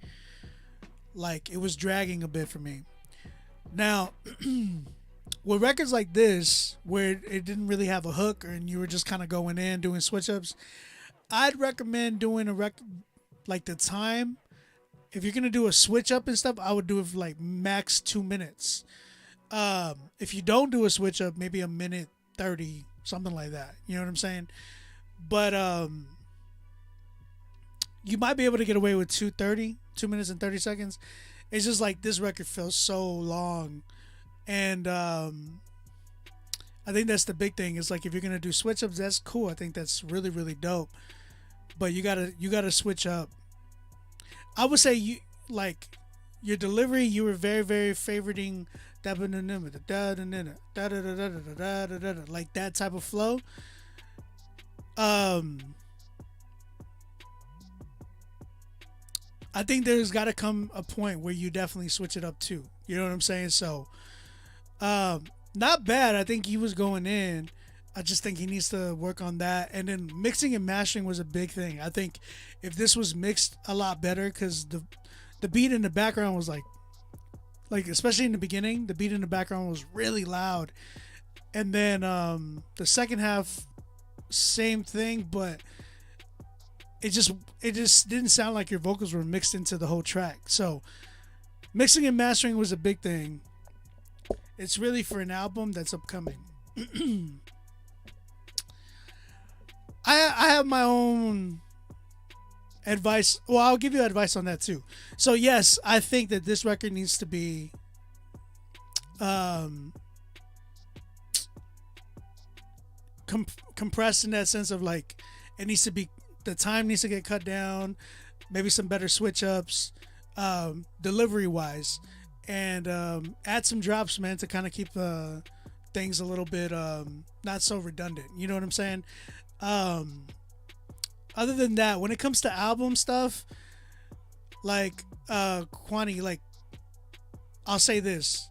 like it was dragging a bit for me. Now, with records like this, where it didn't really have a hook and you were just kind of going in doing switch ups, I'd recommend doing a record like The Time. If you're gonna do a switch up and stuff, I would do it for like max 2 minutes. If you don't do a switch up, maybe 1:30, something like that. You know what I'm saying? But you might be able to get away with 2:30, 2 minutes and 30 seconds. It's just like this record feels so long, and I think that's the big thing. Is like if you're gonna do switch ups, that's cool. I think that's really, really dope. But you gotta switch up. I would say your delivery. You were very, very favoriting like that type of flow. I think there's got to come a point where you definitely switch it up too. You know what I'm saying? So, not bad. I think he was going in. I just think he needs to work on that. And then mixing and mashering was a big thing. I think if this was mixed a lot better, because the beat in the background was like especially in the beginning, the beat in the background was really loud. And then the second half, same thing, but it just didn't sound like your vocals were mixed into the whole track. So mixing and mastering was a big thing. It's really for an album that's upcoming. I have my own advice. Well, I'll give you advice on that too. So yes, I think that this record needs to be compressed in that sense of like it needs to be, the time needs to get cut down, maybe some better switch ups, delivery wise, and add some drops, man, to kind of keep things a little bit not so redundant. You know what I'm saying? Other than that, when it comes to album stuff, like Kwani, like I'll say this: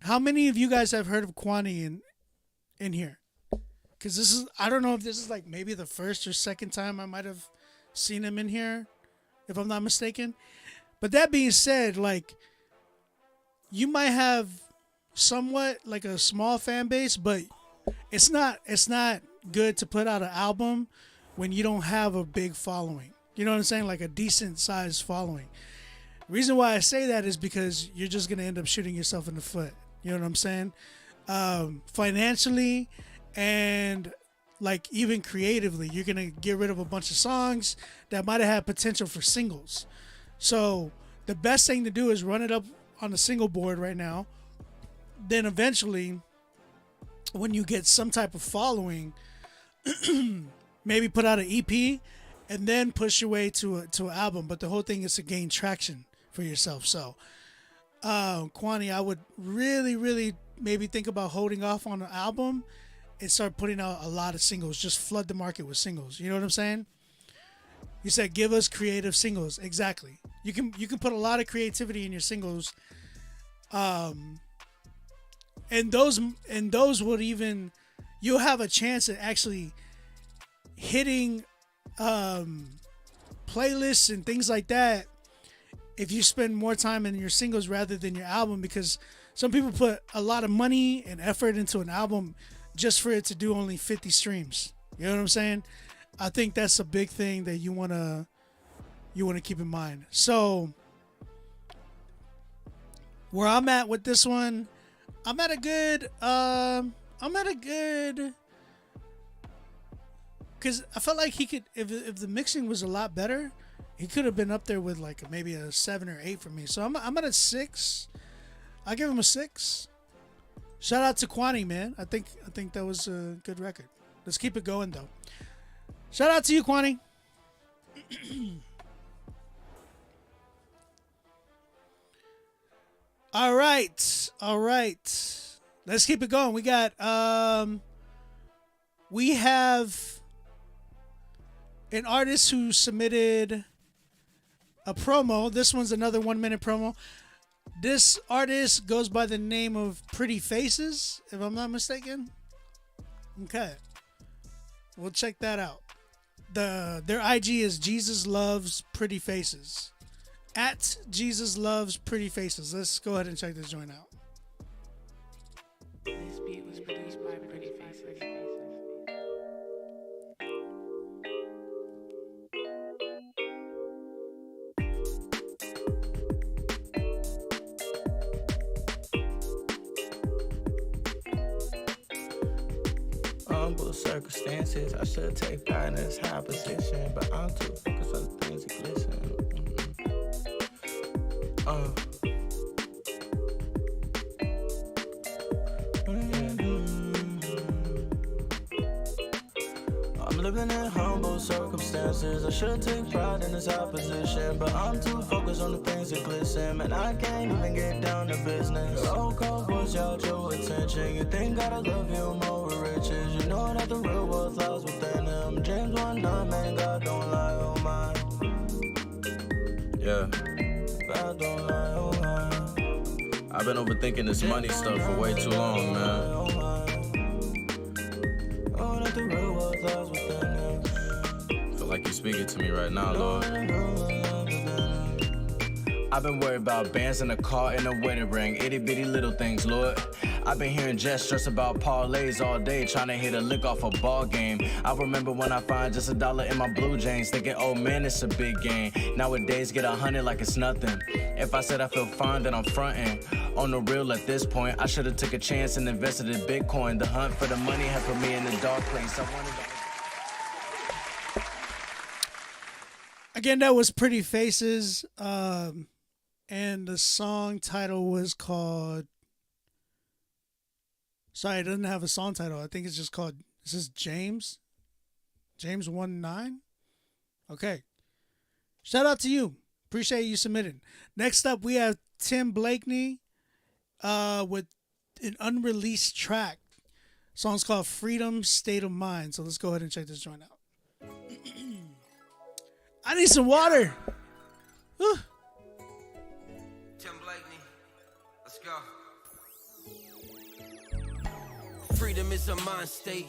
how many of you guys have heard of Kwani in here? Because this is, I don't know if this is like maybe the first or second time I might have seen him in here, if I'm not mistaken. But that being said, like you might have somewhat like a small fan base, but it's not good to put out an album when you don't have a big following. You know what I'm saying? Like a decent sized following. Reason why I say that is because you're just going to end up shooting yourself in the foot. You know what I'm saying? Financially and like even creatively, you're going to get rid of a bunch of songs that might have had potential for singles. So the best thing to do is run it up on the single board right now. Then eventually, when you get some type of following, maybe put out an EP and then push your way to an album. But the whole thing is to gain traction for yourself. So, Kwani, I would really, really maybe think about holding off on an album and start putting out a lot of singles. Just flood the market with singles. You know what I'm saying? You said give us creative singles. Exactly. You can put a lot of creativity in your singles. And those would even, you'll have a chance at actually hitting playlists and things like that if you spend more time in your singles rather than your album, because some people put a lot of money and effort into an album just for it to do only 50 streams. You know what I'm saying? I think that's a big thing that you wanna keep in mind. So where I'm at with this one, I'm at a good because I felt like he could, if the mixing was a lot better, he could have been up there with like maybe a 7 or 8 for me. So I'm at a 6. I give him a 6. Shout out to Kwani, man. I think that was a good record. Let's keep it going though. Shout out to you, Kwani. All right. Let's keep it going. We got we have an artist who submitted a promo. This one's another 1-minute promo. This artist goes by the name of Pretty Faces, if I'm not mistaken. Okay. We'll check that out. Their IG is Jesus Loves Pretty Faces. At Jesus Loves Pretty Faces. Let's go ahead and check this joint out. This beat was produced by Pretty Faces. Humble circumstances, I should take pride in this high position, but I'm too focused on the things that glisten. I'm living in humble circumstances. I should take pride in this opposition, but I'm too focused on the things that glisten. Man, I can't even get down to business. Oh, God, push out your attention. You think God I love you more with riches. You know that the real world lies within him. James 1:9, man, God don't lie, oh my. Yeah. God don't lie, oh my. I've been overthinking this money stuff for way too long, man. Oh, that the real world lies within him. Feel like you're speaking to me right now, Lord. I've been worried about bands in a car and a wedding ring, itty bitty little things, Lord. I've been hearing Jess stress about parlays all day, trying to hit a lick off a ball game. I remember when I find just $1 in my blue jeans, thinking, oh man, it's a big game. Nowadays, get 100 like it's nothing. If I said I feel fine, then I'm frontin'. On the real at this point, I should've took a chance and invested in Bitcoin. The hunt for the money had put me in the dark place. I wanted to... Again, that was Pretty Faces. And the song title was called... Sorry, it doesn't have a song title. I think it's just called... Is this James? James 1:9? Okay. Shout out to you. Appreciate you submitting. Next up, we have Tim Blakeney with an unreleased track. Song's called Freedom State of Mind. So let's go ahead and check this joint out. I need some water. Whew. Tim Blakeney, let's go. Freedom is a mind state.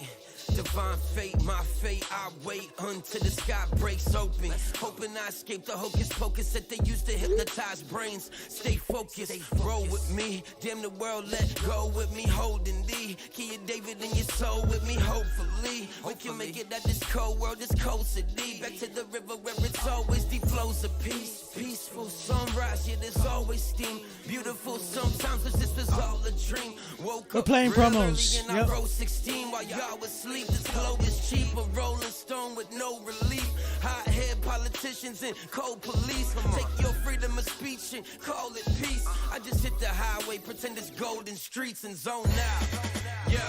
Divine fate, my fate, I wait until the sky breaks open. Hoping I escape the hocus pocus that they use to hypnotize brains. Stay focused, roll with me. Damn the world, let go with me, holding thee. Key of David in your soul with me, hopefully. We can make it out this cold world, this cold city. Back to the river where it's always deep flows of peace. Peaceful sunrise, yeah, there's always steam. Beautiful sometimes, but this was all a dream. Woke We're playing promos. And I rose 16 while y'all was asleep. This globe is cheap, a rolling stone with no relief. Hot-head politicians and cold police. Take your freedom of speech and call it peace. I just hit the highway, pretend it's golden streets and zone out. Yeah.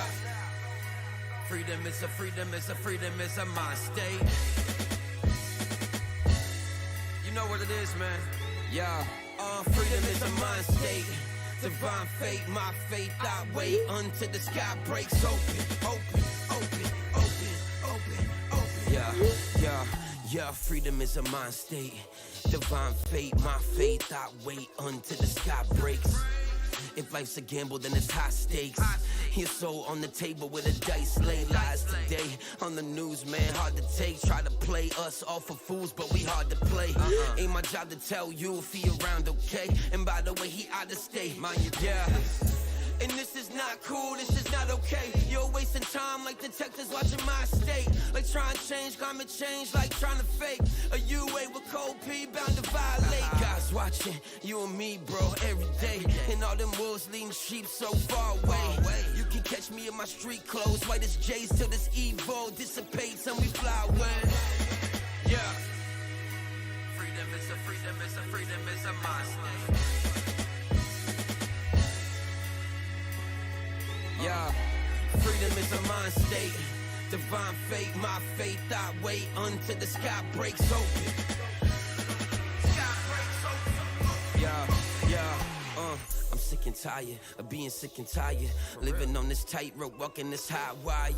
Freedom is a freedom is a freedom is a mind state. You know what it is, man. Yeah. Freedom is a mind state. Divine fate, my faith, I wait until the sky breaks open, open, open, open, open, open. Yeah, freedom is a mind state. Divine fate, my faith, I wait until the sky breaks. If life's a gamble, then it's high stakes. Your soul on the table with a dice lay. Lies today on the news, man, hard to take. Try to play us all for fools, but we hard to play. Ain't my job to tell you if he around, okay? And by the way, he out of state, mind you, yeah. And this is not cool, this is not okay. You're wasting time like detectives watching my state. Like try and change climate change like trying to fake a UA with cold P bound to violate. God's watching you and me, bro, every day. And all them wolves leading sheep so far away. You can catch me in my street clothes, white as J's till this evil dissipates and we fly away. Yeah. Freedom is a mind state. Yeah. Freedom is a mind state. Divine fate, my faith, I wait until the sky breaks open. Sky breaks open. Yeah. I'm sick and tired of being sick and tired. Living on this tightrope, walking this high wire.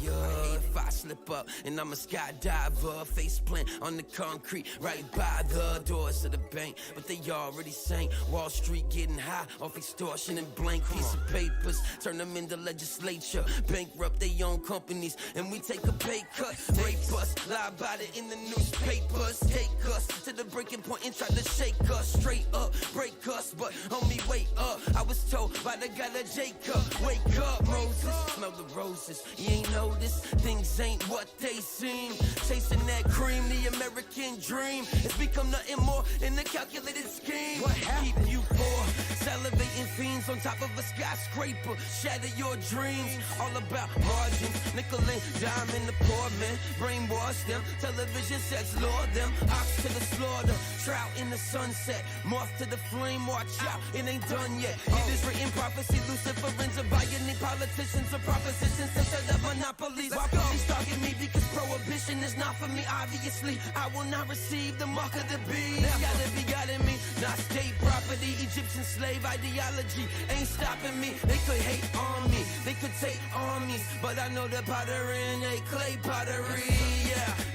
If I slip up and I'm a skydiver, face plant on the concrete right by the doors of the bank. But they already sank. Wall Street getting high off extortion and blank piece of papers. Turn them into legislature. Bankrupt they own companies and we take a pay cut. Rape us, lie about it in the newspapers. Take us to the breaking point and try to shake us. Straight up, break us, but homie, wait up. I was told by the guy that Jacob, wake up, Moses. Smell the roses, you ain't noticed. Things ain't what they seem. Chasing that cream, the American dream. It's become nothing more than a calculated scheme. What keep you poor? Salivating fiends on top of a skyscraper. Shatter your dreams. All about margins. Nickel and dime in the poor man. Brainwash them. Television sets lure them. Ox to the slaughter. Trout in the sunset. Moth to the flame. Watch out, it ain't done yet. It is written prophecy. Luciferins are buying politicians or propositions to set up monopolies. Why police target me? Because prohibition is not for me. Obviously, I will not receive the mark of the beast. Gotta be guiding me. Not state property. Egyptian slave ideology ain't stopping me. They could hate on me. They could take armies. But I know the pottery in they clay pottery.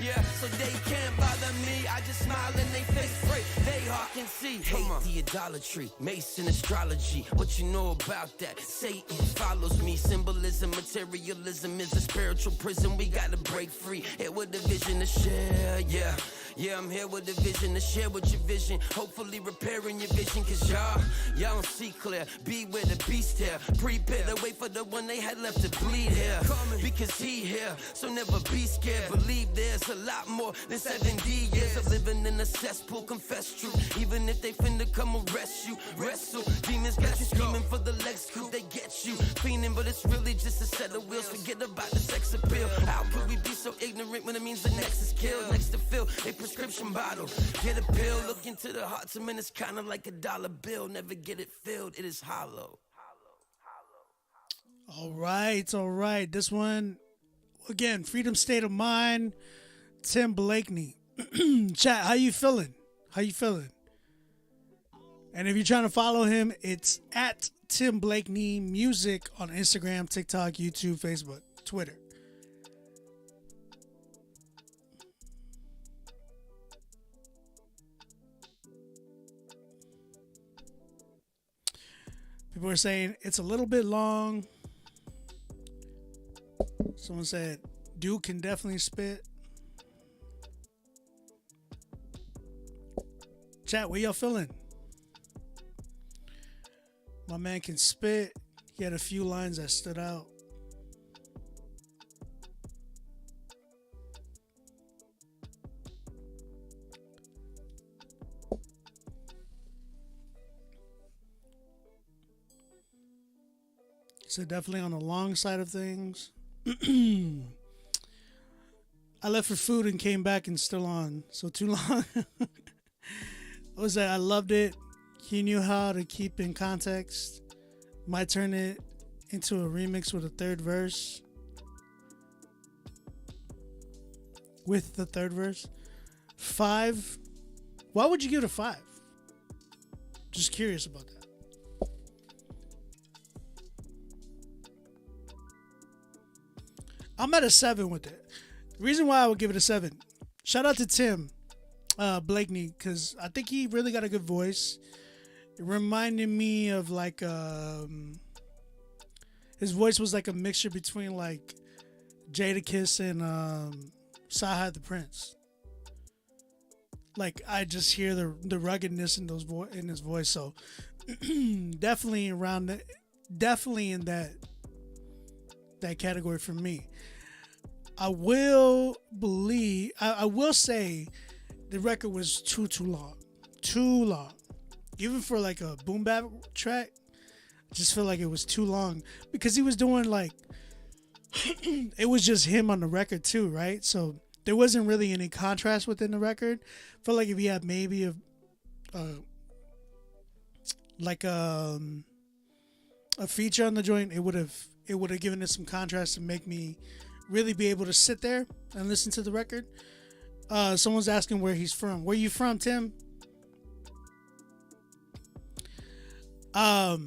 Yeah. So they can't bother me. I just smile in they face. Pray they heart can see. Hate the idolatry. Mason astrology. What you know about that? Satan follows me. Symbolism, materialism is a spiritual prison. We gotta break free. Here with the vision to share. Yeah, I'm here with the vision to share with your vision. Hopefully repairing your vision. Cause y'all don't see clear. Beware the beast here. Prepare to wait for the one they had left to bleed here. Because he here. So never be scared. Believe there's a lot more than 70 years of living in a cesspool. Confess truth. Even if they finna come arrest you. Wrestle. Demons got you screaming for the legs could they get you. Fiending, but it's really just a set of wheels. Forget about the sex appeal. How could we be so ignorant when it means the next is killed? Next to fill a prescription bottle. Get a pill. Look into the hearts of men. It's kinda like a dollar bill. Never get it filled. It is hollow. All right. This one, again, Freedom State of Mind, Tim Blakeney. Chat, how you feeling? And if you're trying to follow him, it's at Tim Blakeney Music on Instagram, TikTok, YouTube, Facebook, Twitter. People are saying it's a little bit long. Someone said, Duke can definitely spit. Chat, what y'all feeling? My man can spit. He had a few lines that stood out. So definitely on the long side of things. I left for food and came back and still on. So too long. What was that? I loved it. He knew how to keep in context. Might turn it into a remix with a third verse. With the third verse. 5. Why would you give it a 5? Just curious about that. I'm at a 7 with it. The reason why I would give it a 7. Shout out to Tim Blakeney, because I think he really got a good voice. It reminded me of like his voice was like a mixture between like Jadakiss and Sahai the Prince. Like I just hear the ruggedness in in his voice. So definitely around definitely in that category for me. I will say the record was too long. Even for like a boom bap track, I just feel like it was too long because he was doing like it was just him on the record too, right? So there wasn't really any contrast within the record. I feel like if he had maybe a feature on the joint, it would have given it some contrast to make me really be able to sit there and listen to the record. Someone's asking where he's from. Where you from, Tim? I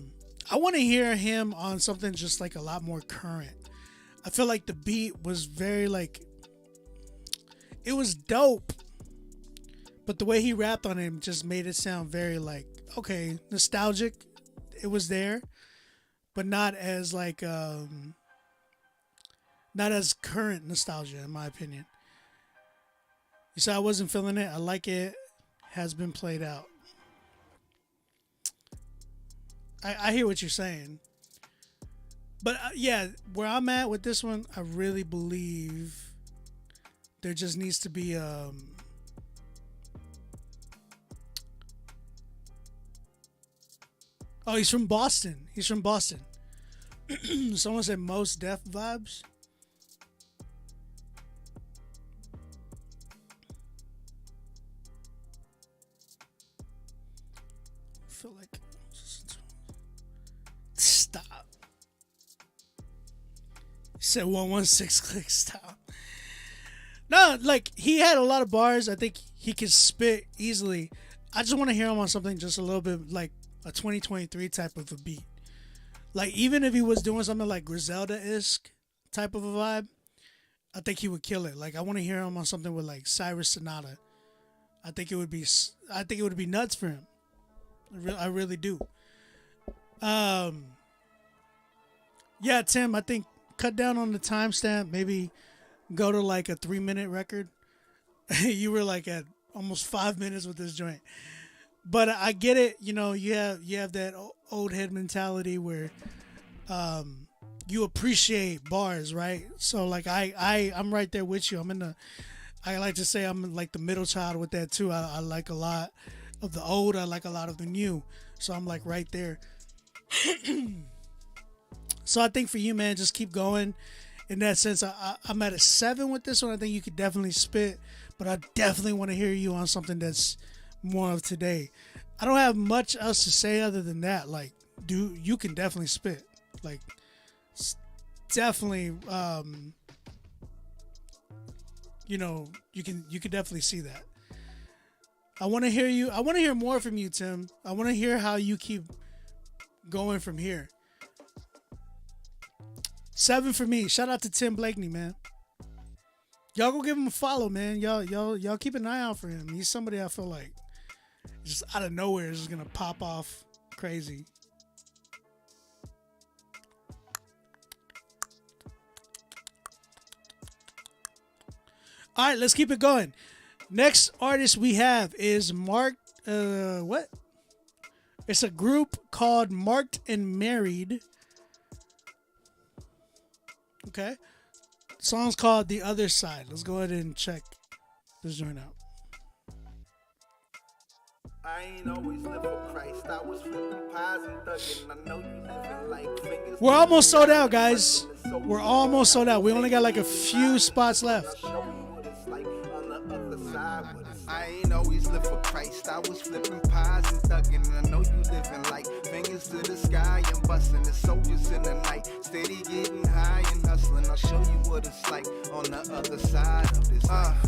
want to hear him on something just like a lot more current. I feel like the beat was very like, it was dope, but the way he rapped on it just made it sound very like, okay, nostalgic. It was there, but not as like not as current nostalgia, in my opinion. You said I wasn't feeling it. I like it. Has been played out. I hear what you're saying. But yeah, where I'm at with this one, I really believe there just needs to be oh, he's from Boston. Someone said Mos Def vibes. I feel like stop. He said 116 click stop. No, like he had a lot of bars. I think he could spit easily. I just want to hear him on something just a little bit like a 2023 type of a beat. Like even if he was doing something like Griselda-esque type of a vibe, I think he would kill it. Like I want to hear him on something with like Cyrus Sonata. I think it would be nuts for him. I really do. Yeah, Tim, I think cut down on the timestamp. Maybe go to like a 3-minute record. You were like at almost 5 minutes with this joint. But I get it. You know, you have that old head mentality where you appreciate bars, right? So like I'm right there with you. I like to say I'm like the middle child with that too. I like a lot of the old. I like a lot of the new. So I'm like right there. So I think for you, man, just keep going. In that sense, I'm at a 7 with this one. I think you could definitely spit, but I definitely want to hear you on something that's more of today. I don't have much else to say other than that. Like, dude, you can definitely spit. Like, definitely, you know, you can definitely see that. I want to hear you. I want to hear more from you, Tim. I want to hear how you keep going from here. 7 for me. Shout out to Tim Blakeney, man. Y'all go give him a follow, man. Y'all keep an eye out for him. He's somebody I feel like just out of nowhere is just gonna pop off crazy. All right, let's keep it going. Next artist we have is Marked. What? It's a group called Marked and Married. Okay. The song's called The Other Side. Let's go ahead and check this joint out. I ain't always live for Christ. I was flipping pies and thugging. I know you living like fingers. We're almost sold out, guys. We're almost sold out. We only got like a few spots left. I ain't always live for Christ. I was flipping pies and thugging. I know you living like fingers to the sky and busting the soldiers in the night. Steady getting high and hustling. I'll show you what it's like on the other side of this life.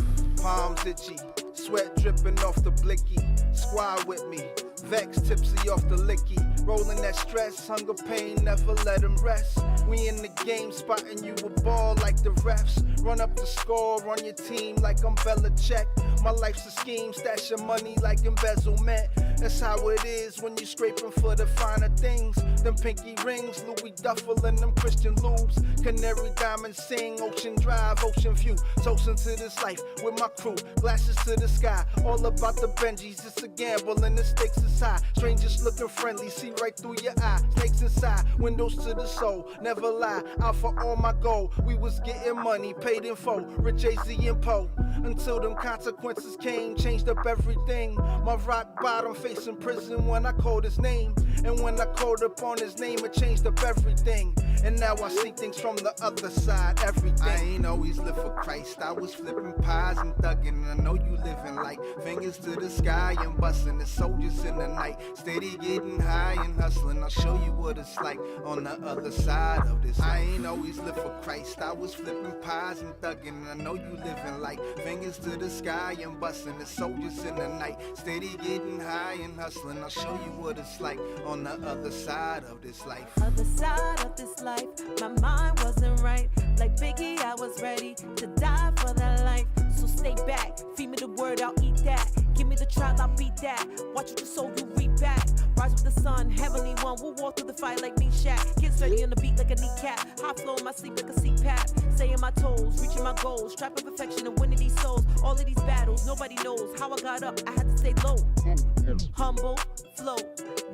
Palms itchy, sweat dripping off the blicky. Squad with me, vex tipsy off the licky. Rolling that stress, hunger, pain, never let them rest. We in the game, spotting you a ball like the refs. Run up the score on your team like I'm Belichick. My life's a scheme, stash your money like embezzlement. That's how it is when you scraping for the finer things. Them pinky rings, Louis Duffel and them Christian lubes. Canary diamonds sing, Ocean Drive, Ocean View. Toasting to this life with my crew, glasses to the sky. All about the Benjis, it's a gamble and the stakes is high. Strangers looking friendly, see right through your eye. Snakes inside, windows to the soul, never lie. Out for all my goal, we was getting money, paid in full. Rich AZ and Poe, until them consequences came, changed up everything. My rock bottom facing prison when I called his name. And when I called upon his name, it changed up everything. And now I see things from the other side, everything. I ain't always live for Christ, I was flipping pies and thugging. And I know you living like fingers to the sky and busting the soldiers in the night. Steady getting high and hustling, I'll show you what it's like on the other side of this. I ain't always live for Christ, I was flipping pies and thugging. And I know you living like fingers to the sky and busting the soldiers in the night. Steady getting high and hustling, I'll show you what it's like on the other side of this life. Other side of this life, my mind wasn't right. Like Biggie, I was ready to die for that life. So stay back, feed me the word, I'll eat that. Give me the trial, I'll beat that. Watch what the soul you reap back. Rise with the sun, heavenly one. We'll walk through the fire like Meshach. Get sturdy on the beat like a kneecap. High flow in my sleep like a CPAP. Staying my toes, reaching my goals. Striping perfection and winning these souls. All of these battles, nobody knows how I got up. I had to stay low. Humble, flow.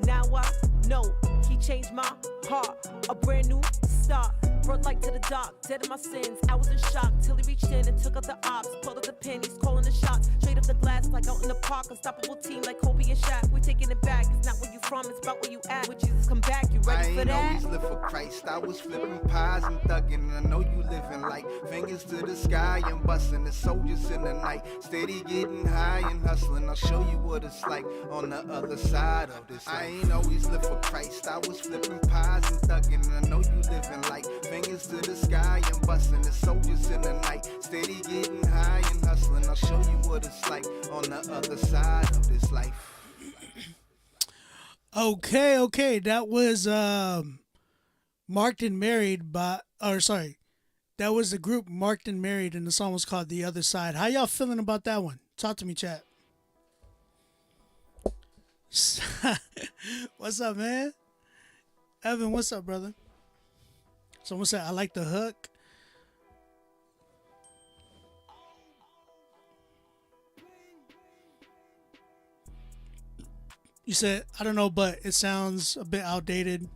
Now I know he changed my heart. A brand new start. Brought light to the dark, dead in my sins. I was in shock till he reached in and took out the ops. Pulled up the pin, he's calling the shots. Straight up the glass like out in the park. Unstoppable team like Kobe and Shaq. We're taking it back. It's not where you from, it's about where you at. When Jesus come back, you ready for that? I ain't always live for Christ, I was flipping pies and thugging. And I know you living like fingers to the sky and busting the soldiers in the night. Steady getting high and hustling, I'll show you what it's like on the other side of this life. I ain't always live for Christ, I was flipping pies and thugging. And I know you living like fingers to the sky and busting the soldiers in the night. Steady getting high and hustling, I'll show you what it's like on the other side of this life. Okay, that was Marked and Married by, that was the group Marked and Married, and the song was called The Other Side. How y'all feeling about that one? Talk to me, chat. What's up, man? Evan, what's up, brother? Someone said, I like the hook. You said, I don't know, but it sounds a bit outdated.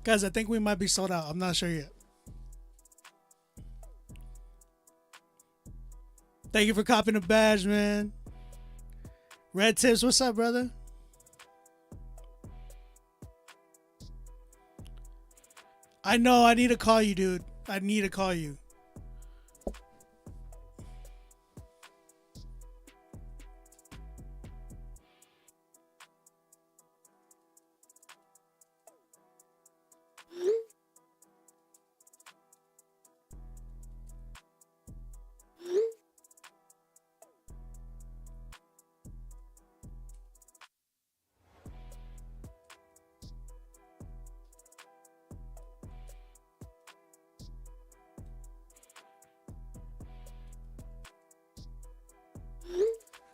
Guys, I think we might be sold out. I'm not sure yet. Thank you for copying the badge, man. Red Tips, what's up, brother? I know, I need to call you, dude. I need to call you.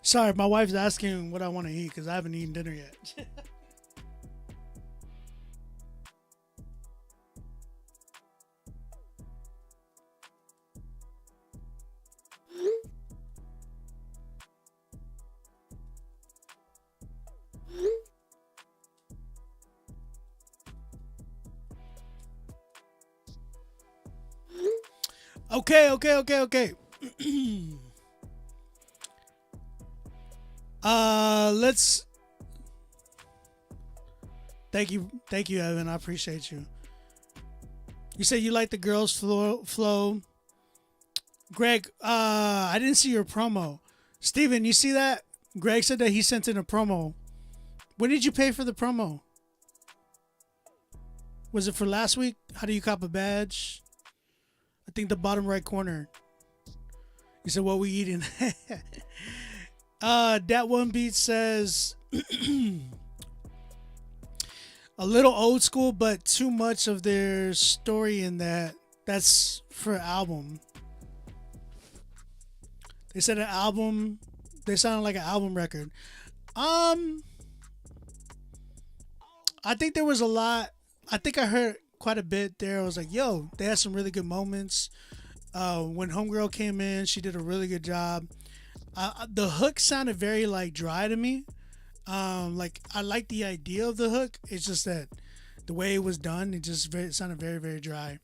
Sorry, my wife's asking what I want to eat because I haven't eaten dinner yet. Okay. Let's. Thank you, Evan. I appreciate you. You said you like the girls' flow. Greg, I didn't see your promo. Steven, you see that? Greg said that he sent in a promo. When did you pay for the promo? Was it for last week? How do you cop a badge? I think the bottom right corner. You said, what we eating? That one beat says a little old school, but too much of their story in that. That's for album. They said an album They sounded like an album record. I think there was a lot. I think I heard quite a bit there. I was like, yo, they had some really good moments. When Homegirl came in, she did a really good job. The hook sounded very like dry to me. Like I like the idea of the hook. It's just that the way it was done, it sounded very, very dry.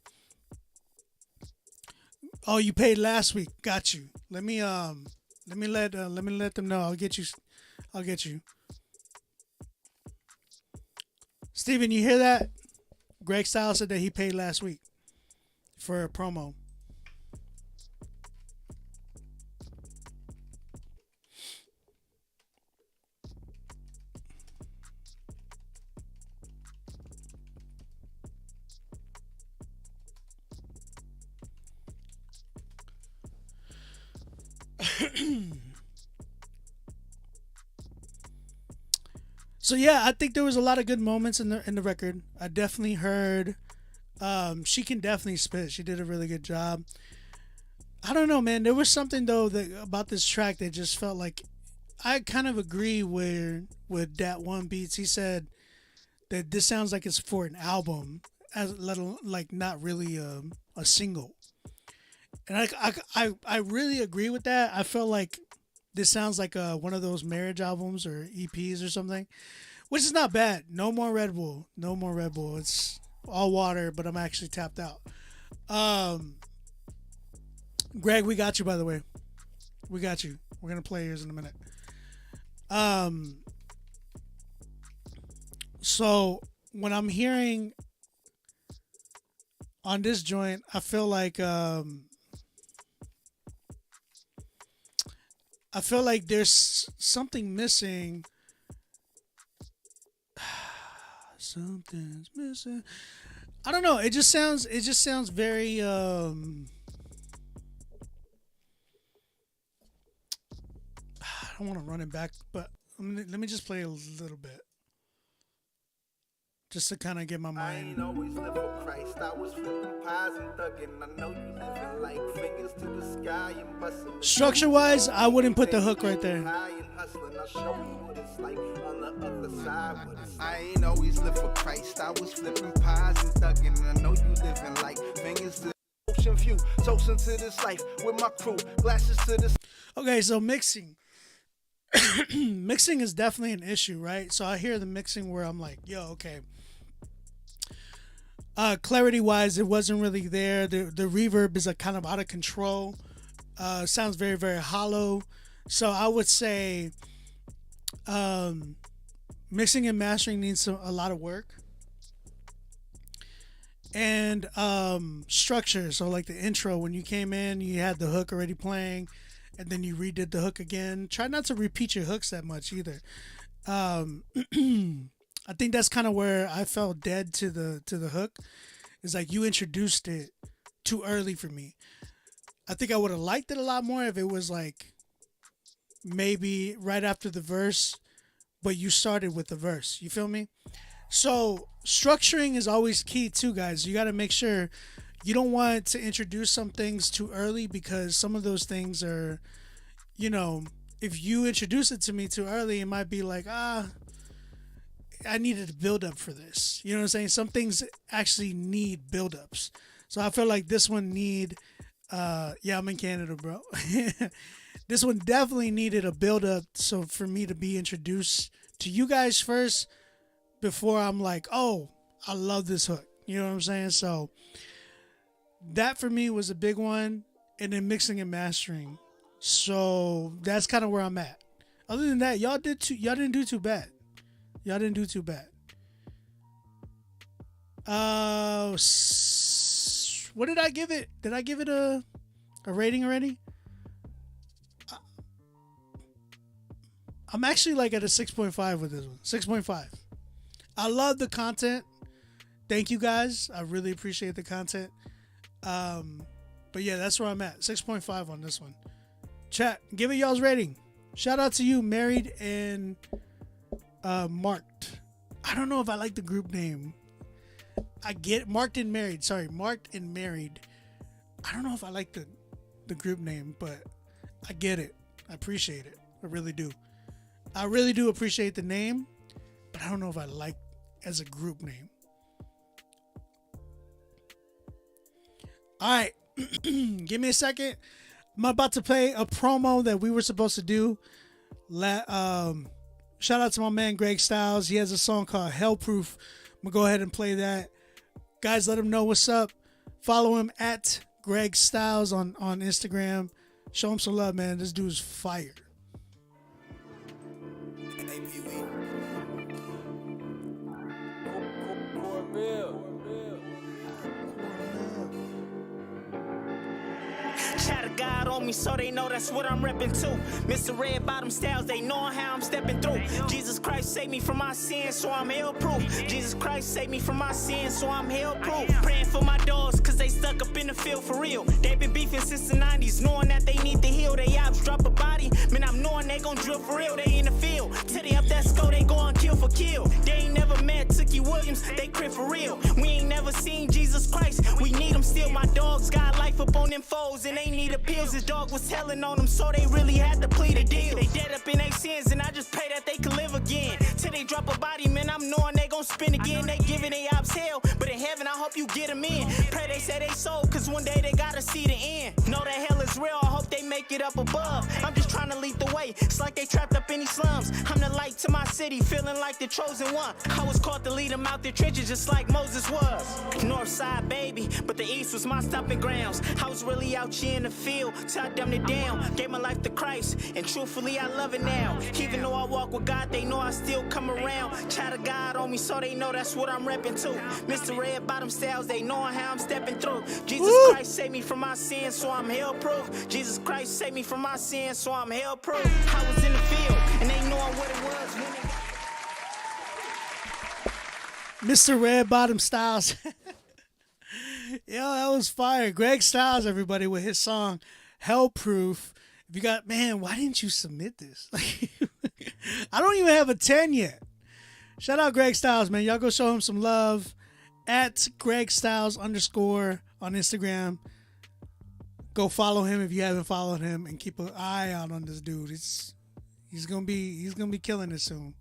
Oh, you paid last week. Got you. Let me let them know. I'll get you. Steven, you hear that? Greg Styles said that he paid last week for a promo. So yeah, I think there was a lot of good moments in the record. I definitely heard she can definitely spit. She did a really good job. I don't know, man. There was something though about this track that just felt like I kind of agree with Dat One Beats. He said that this sounds like it's for an album, as let alone like not really a single. And I really agree with that. I felt like this sounds like one of those marriage albums or EPs or something, which is not bad. No more Red Bull. No more Red Bull. It's all water, but I'm actually tapped out. Greg, we got you, by the way. We got you. We're going to play yours in a minute. So when I'm hearing on this joint, I feel like there's something missing. Something's missing. I don't know. It just sounds very I don't want to run it back, but let me just play a little bit. Just to kind of get my mind. I ain't always live for Christ. I was flipping pies and thugging. I know you living like fingers to the sky and busting. Structure wise, I wouldn't put the hook right there. I ain't always live for Christ. I was flipping pies and thugging. I know you living like fingers to ocean view. Toast into this life with my crew. Glasses to this. Okay, so mixing. Mixing is definitely an issue, right? So I hear the mixing where I'm like, yo, okay. Clarity wise, it wasn't really there. The reverb is kind of out of control. Sounds very, very hollow. So I would say mixing and mastering needs a lot of work. And structure. So like the intro, when you came in, you had the hook already playing, and then you redid the hook again. Try not to repeat your hooks that much either. I think that's kind of where I felt dead to the hook. It's like you introduced it too early for me. I think I would have liked it a lot more if it was like maybe right after the verse, but you started with the verse. You feel me? So structuring is always key too, guys. You got to make sure you don't want to introduce some things too early, because some of those things are, you know, if you introduce it to me too early, it might be like, I needed to build up for this. You know what I'm saying? Some things actually need build-ups. So I feel like this one yeah, I'm in Canada, bro. This one definitely needed a build-up, so for me to be introduced to you guys first before I'm like, oh, I love this hook. You know what I'm saying? So that for me was a big one. And then mixing and mastering. So that's kind of where I'm at. Other than that, y'all didn't do too bad. Y'all didn't do too bad. What did I give it? Did I give it a rating already? I'm actually like at a 6.5 with this one. 6.5. I love the content. Thank you guys. I really appreciate the content. But yeah, that's where I'm at. 6.5 on this one. Chat, give it y'all's rating. Shout out to you, Married and Marked. I don't know if I like the group name. I get Marked and Married. Sorry, Marked and Married. I don't know if I like the group name, but I get it. I appreciate it. I really do. I really do appreciate the name, but I don't know if I like as a group name. All right, give me a second. I'm about to play a promo that we were supposed to do. Shout out to my man Greg Styles. He has a song called Hellproof. I'm gonna go ahead and play that. Guys, let him know what's up. Follow him at Greg Styles on Instagram. Show him some love, man. This dude's fire. Chatter God on me, so they know that's what I'm reppin' too. Mr. Red Bottom Styles, they know how I'm stepping through. Jesus Christ saved me from my sins, so I'm hell proof. Jesus Christ saved me from my sins, so I'm hell proof. Praying for my dogs, cause they stuck up in the field for real. They been beefing since the 90s, knowing that they need to heal. They ops drop a body, man, I'm knowing they gon' drill for real. They in the field, till they up that skull, they goin' kill for kill. They ain't never met Tookie Williams, they crib for real. We ain't never seen Jesus Christ, we need him still. My dogs got life up on them foes, and they need appeals. His dog was telling on them, so they really had to plead a deal. They dead up in their sins, and I just pray that they can live again. Till they drop a body, man, I'm knowing they gon' spin again. They giving they ops hell, but in heaven, I hope you get them in. Pray they say they sold, cause one day they gotta see the end. Know that hell is real, I hope they make it up above. I'm just trying to lead the way, it's like they trapped up in these slums. I'm the light to my city, feeling like the chosen one. I was called to lead them out their trenches, just like Moses was. North side, baby, but the east was my stomping grounds. I was really out here in the field, till I dumbed it down. Gave my life to Christ, and truthfully I love it now. Even though I walk with God, they know I still come around. Chatter God on me, so they know that's what I'm reppin' to. Mr. Red Bottom Styles, they know how I'm stepping through. Jesus Christ saved me from my sins, so I'm hell proof. Jesus Christ saved me from my sins, so I'm hell proof. I was in the field, and they knowing what it was when they... Mr. Red Bottom Styles. Yo, that was fire. Greg Styles, everybody, with his song Hellproof. If you got, man, why didn't you submit this? I don't even have a 10 yet. Shout out Greg Styles, man. Y'all go show him some love at Greg Styles _ on Instagram. Go follow him if you haven't followed him, and keep an eye out on this dude. He's gonna be killing it soon.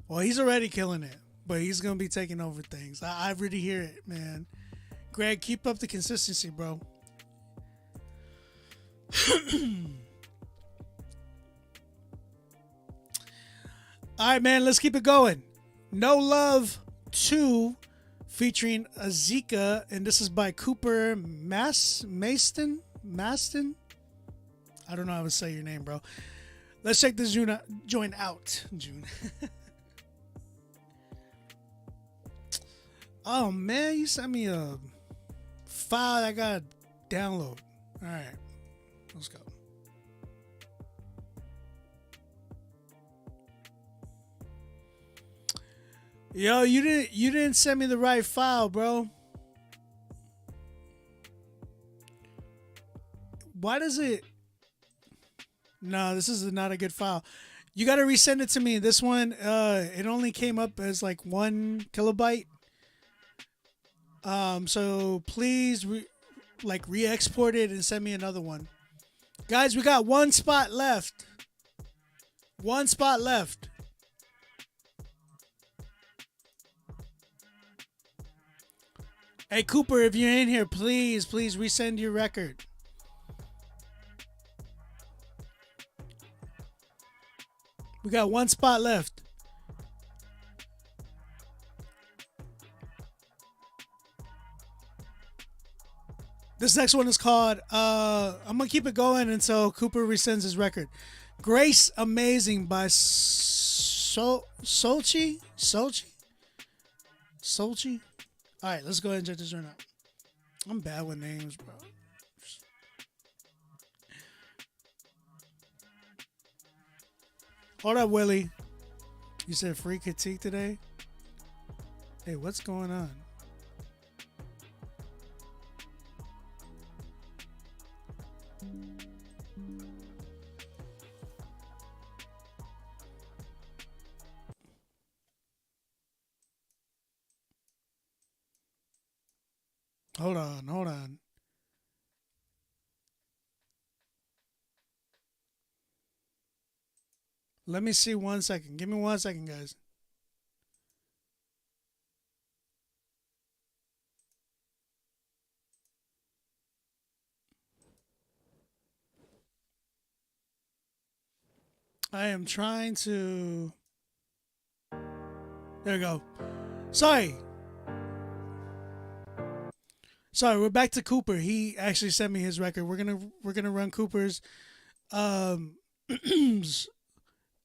Well, he's already killing it, but he's gonna be taking over things. I really hear it, man. Greg, keep up the consistency, bro. All right, man, let's keep it going. No Love 2 featuring Azika, and this is by Cooper Maston. I don't know how to say your name, bro. Let's check this joint out. June. Oh, man, you sent me a file I gotta download. All right, let's go. Yo, you didn't send me the right file, bro. Why does it? No, this is not a good file. You got to resend it to me. This one, it only came up as like 1 kilobyte. So please re-export it and send me another one. Guys, we got one spot left. One spot left. Hey, Cooper, if you're in here, please resend your record. We got one spot left. This next one is called, I'm going to keep it going until Cooper resends his record. Grace Amazing by Sochi? All right, let's go ahead and check this one out. I'm bad with names, bro. Hold up, Willie. You said free critique today? Hey, what's going on? Hold on. Let me see 1 second. Give me 1 second, guys. I am trying to. There we go. Sorry, we're back to Cooper. He actually sent me his record. We're gonna run Cooper's.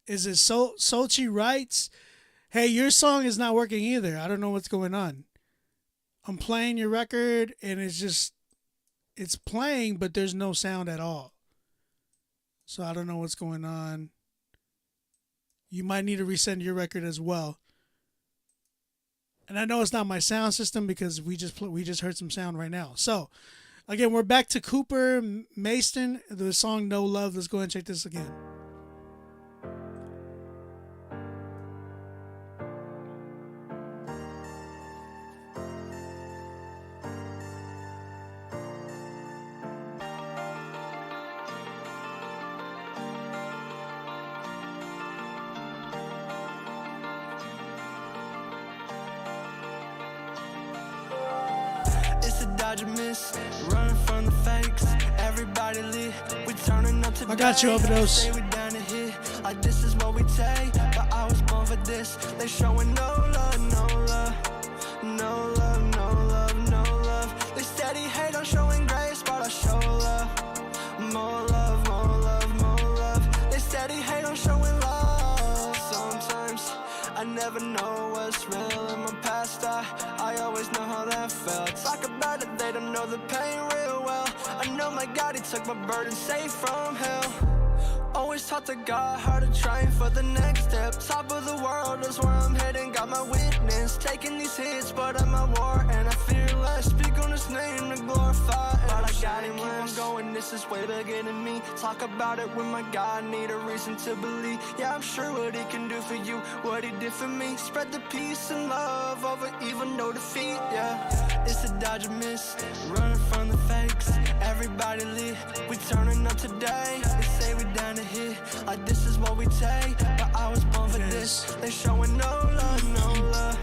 Is it Sochi writes? Hey, your song is not working either. I don't know what's going on. I'm playing your record and it's playing, but there's no sound at all. So I don't know what's going on. You might need to resend your record as well. And I know it's not my sound system because we just heard some sound right now. So, again, we're back to Cooper Mason, the song No Love. Let's go ahead and check this again. Running from the fakes, everybody lit. We turning up today. I got you, Overdose. We down to hit, like this is what we take. But I was born for this. They showing no love, no love, no love, no love, no love. They steady hate on showing grace, but I show love. More love, more love, more love. They steady hate on showing love. Sometimes I never know what's real in my past. I always know how that felt. Talk about it, they don't know the pain real well. I know my God, he took my burden safe from hell. Always taught to God how to train for the next step. Top of the world is where I'm heading, got my witness. Taking these hits, but I'm at war and I fear less. Speak on his name to glorify. But I got him, keep on going, this is way bigger than me. Talk about it with my God, need a reason to believe. Yeah, I'm sure what he can do for you, what he did for me. Spread the peace and love over evil, no defeat, yeah. It's a dodge and miss, running from the fakes. Everybody lit, we turning up today. They say we down to hit, like this is what we take. But I was born for this. They showing no love, no love,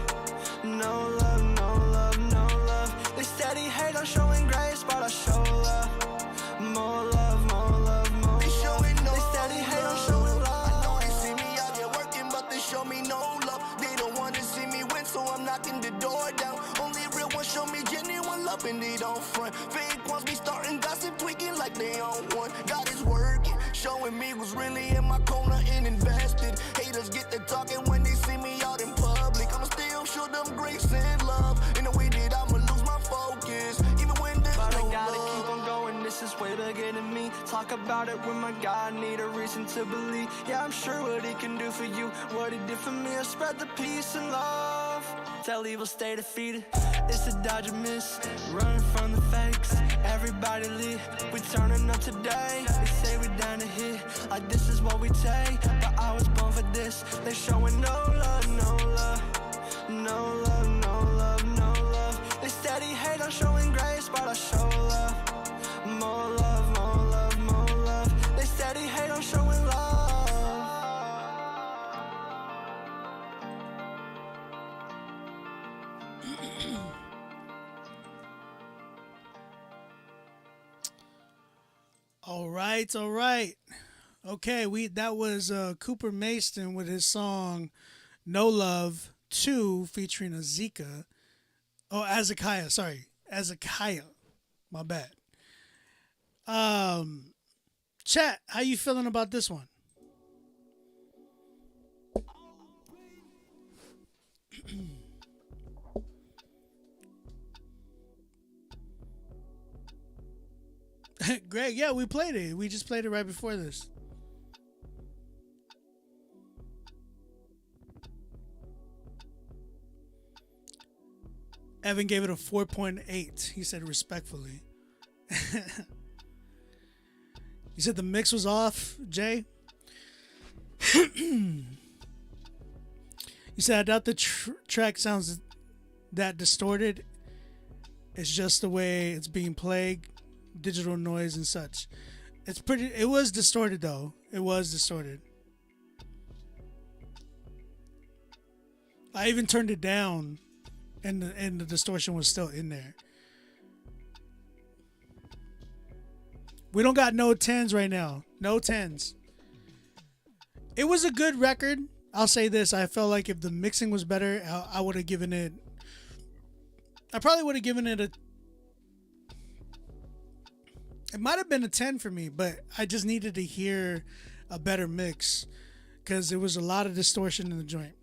no love, no love, no love. They steady hate on showing grace, but I show love. More love, more love, more love. They showing no. They steady hate on showing love. I know they see me out there working, but they show me no love. They don't want to see me win, so I'm knocking the door down. Only real ones show me genuine love, and they don't front. Fake ones be starting gossip, tweaking like they on one. God is working, showing me who's really in my corner and invested. Haters get to talking when they see me out in public. I'ma still show them grace and love. In the way that I'ma lose my focus, even when there's But no I gotta love. keep on going, this is way bigger than me. Talk about it with my God, need a reason to believe. Yeah, I'm sure what he can do for you, what he did for me. I spread the peace and love, tell evil stay defeated. It's a dodge and miss, running from the fakes. Everybody lit, we turning up today. They say we down to hit, like this is what we take. But I was born for this. They showing no love, no love, no love, no love, no love. They steady hate on showing grace, but I show love. More love, more love, more love. They steady hate on showing love. All right. Okay, that was Cooper Mason with his song No Love 2 featuring Azika. Oh, Azakiah, sorry. Azakiah. My bad. Chat, how you feeling about this one? Greg, yeah, we played it. We just played it right before this. Evan gave it a 4.8. He said respectfully. You said the mix was off, Jay? You said, I doubt the track sounds that distorted. It's just the way it's being played, digital noise and such. It was distorted though. It was distorted. I even turned it down, and the distortion was still in there. We don't got no 10s right now. No 10s. It was a good record. I'll say this. I felt like if the mixing was better, I would have given it... I probably would have given it a... It might have been a 10 for me, but I just needed to hear a better mix because there was a lot of distortion in the joint.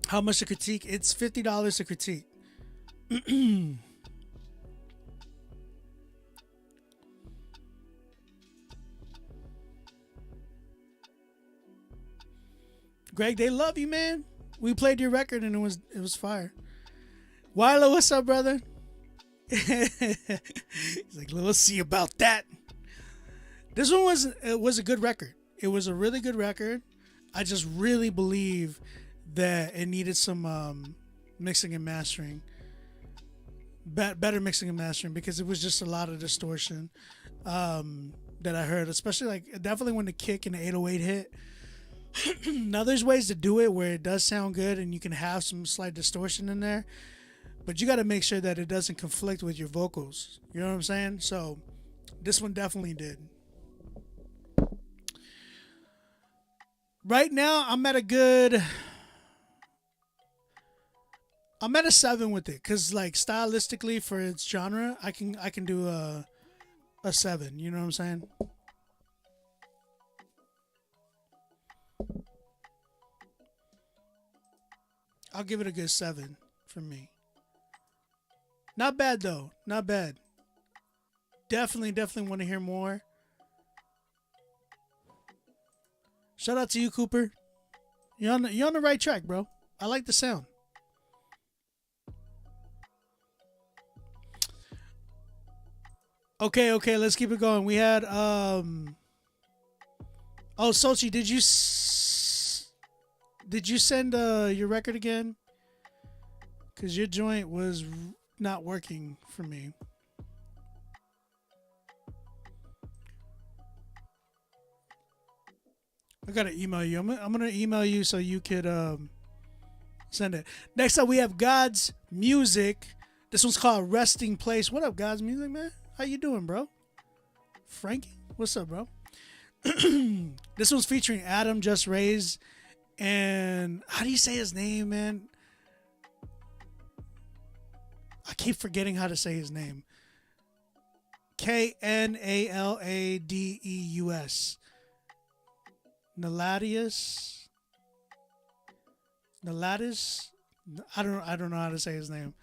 How much to critique? It's $50 to critique. Greg, they love you, man. We played your record and it was fire. Wilo, what's up, brother? He's like, let's see about that. This one was a good record. It was a really good record. I just really believe that it needed some mixing and mastering. Better mixing and mastering, because it was just a lot of distortion that I heard, especially like definitely when the kick and the 808 hit. Now there's ways to do it where it does sound good and you can have some slight distortion in there, but you got to make sure that it doesn't conflict with your vocals. You know what I'm saying? So this one definitely did. Right now I'm at a 7 with it, because like stylistically for its genre, I can do a 7. You know what I'm saying? I'll give it a good 7 for me. Not bad though. Not bad. Definitely want to hear more. Shout out to you, Cooper. You're on the right track, bro. I like the sound. Okay, let's keep it going. We had oh, Sochi, did you send your record again? Cause your joint was not working for me. I gotta email you. I'm gonna email you so you could send it. Next up, we have God's Music. This one's called Resting Place. What up, God's Music, man? How you doing, bro? Frankie, what's up, bro? This one's featuring Adam Just Raised, and how do you say his name, man? I keep forgetting how to say his name. Knaladeus. Naladeus? I don't know how to say his name.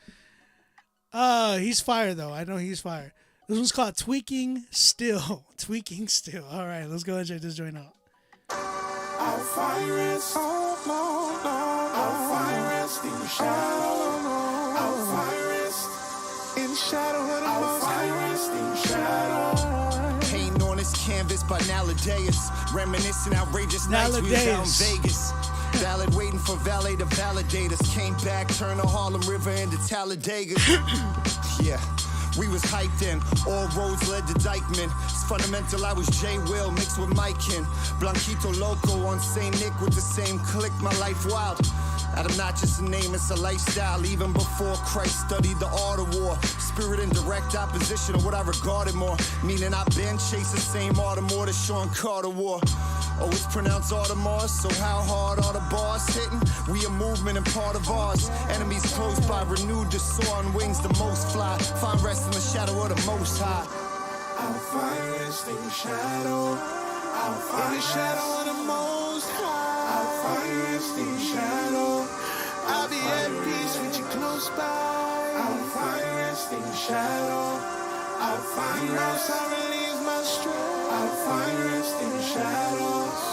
He's fire though. I know he's fire. This one's called Tweaking Still. Tweaking Still. All right, let's go and check this joint out. I'll find rest. I'll find rest in the shadow. I'll find rest in the shadow of the I'll find rest in the shadow. Painting on this canvas by Naladeus, reminiscing outrageous nights we was out in Vegas. Valid waiting for valet to validate us. Came back, turned the Harlem River into Talladega. Yeah. We was hyped in, all roads led to Dykeman. It's fundamental, I was J. Will mixed with Mikekin. Blanquito Loco on St. Nick with the same click, my life wild. Adam not just a name, it's a lifestyle. Even before Christ studied the art of war. Spirit in direct opposition to what I regarded more. Meaning I've been chasing the same Audemars that Sean Carter wore. Oh, it's pronounced Audemars, so how hard are the bars hitting? We a movement and part of ours. Enemies close by, renewed to soar on wings, the most fly. Find rest in the shadow of the most high. I'll find rest in the shadow. I'll find the shadow of the most high. I'll find rest in the shadow. I'll be at peace with you close by. I'll find rest in the shadow. I'll find rest, I release my strength. I'll find rest in the shadows.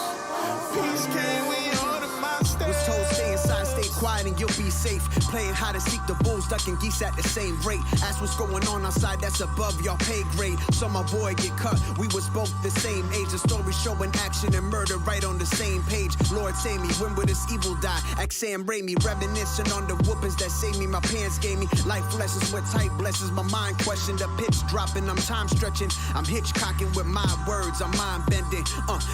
Peace came when you ordered my step. Was told stay inside, stay quiet. outside and you'll be safe. Playing hide and seek, the bulls ducking geese at the same rate. Ask what's going on outside, that's above your pay grade. Saw my boy get cut, we was both the same age. The story showing action and murder right on the same page. Lord save me, when will this evil die? Ask Sam Raimi, reminiscing on the whoopings that saved me. My parents gave me life lessons with tight blessings. My mind questioned, the pitch dropping, I'm time stretching. I'm hitchcocking with my words, I'm mind bending.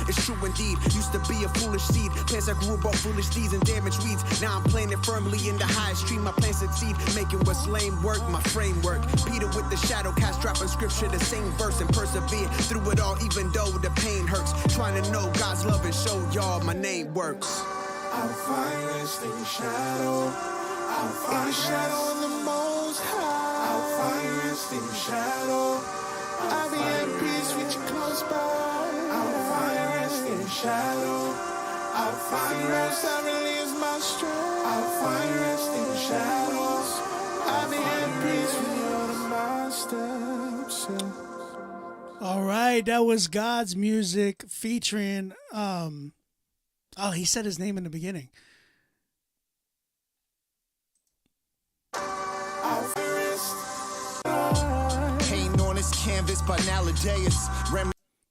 It's true indeed, used to be a foolish seed. Plants I grew about foolish deeds and damaged weeds. Now I'm planting firmly in the highest tree. My plans succeed, making what's lame work, my framework. Peter with the shadow cast, dropping scripture, the same verse, and persevere through it all, even though the pain hurts. Trying to know God's love and show y'all my name works. I'll find rest in the shadow. I'll find shadow in the most high. I'll find rest in the shadow. I'll be at peace with you close by. I'll find rest in the shadow. I'll find rest, that relieves my stress. I'll find rest in the shadows. I'll be at peace with you on my steps. All right, that was God's Music featuring oh, he said his name in the beginning. Paint on this canvas by Naladeus.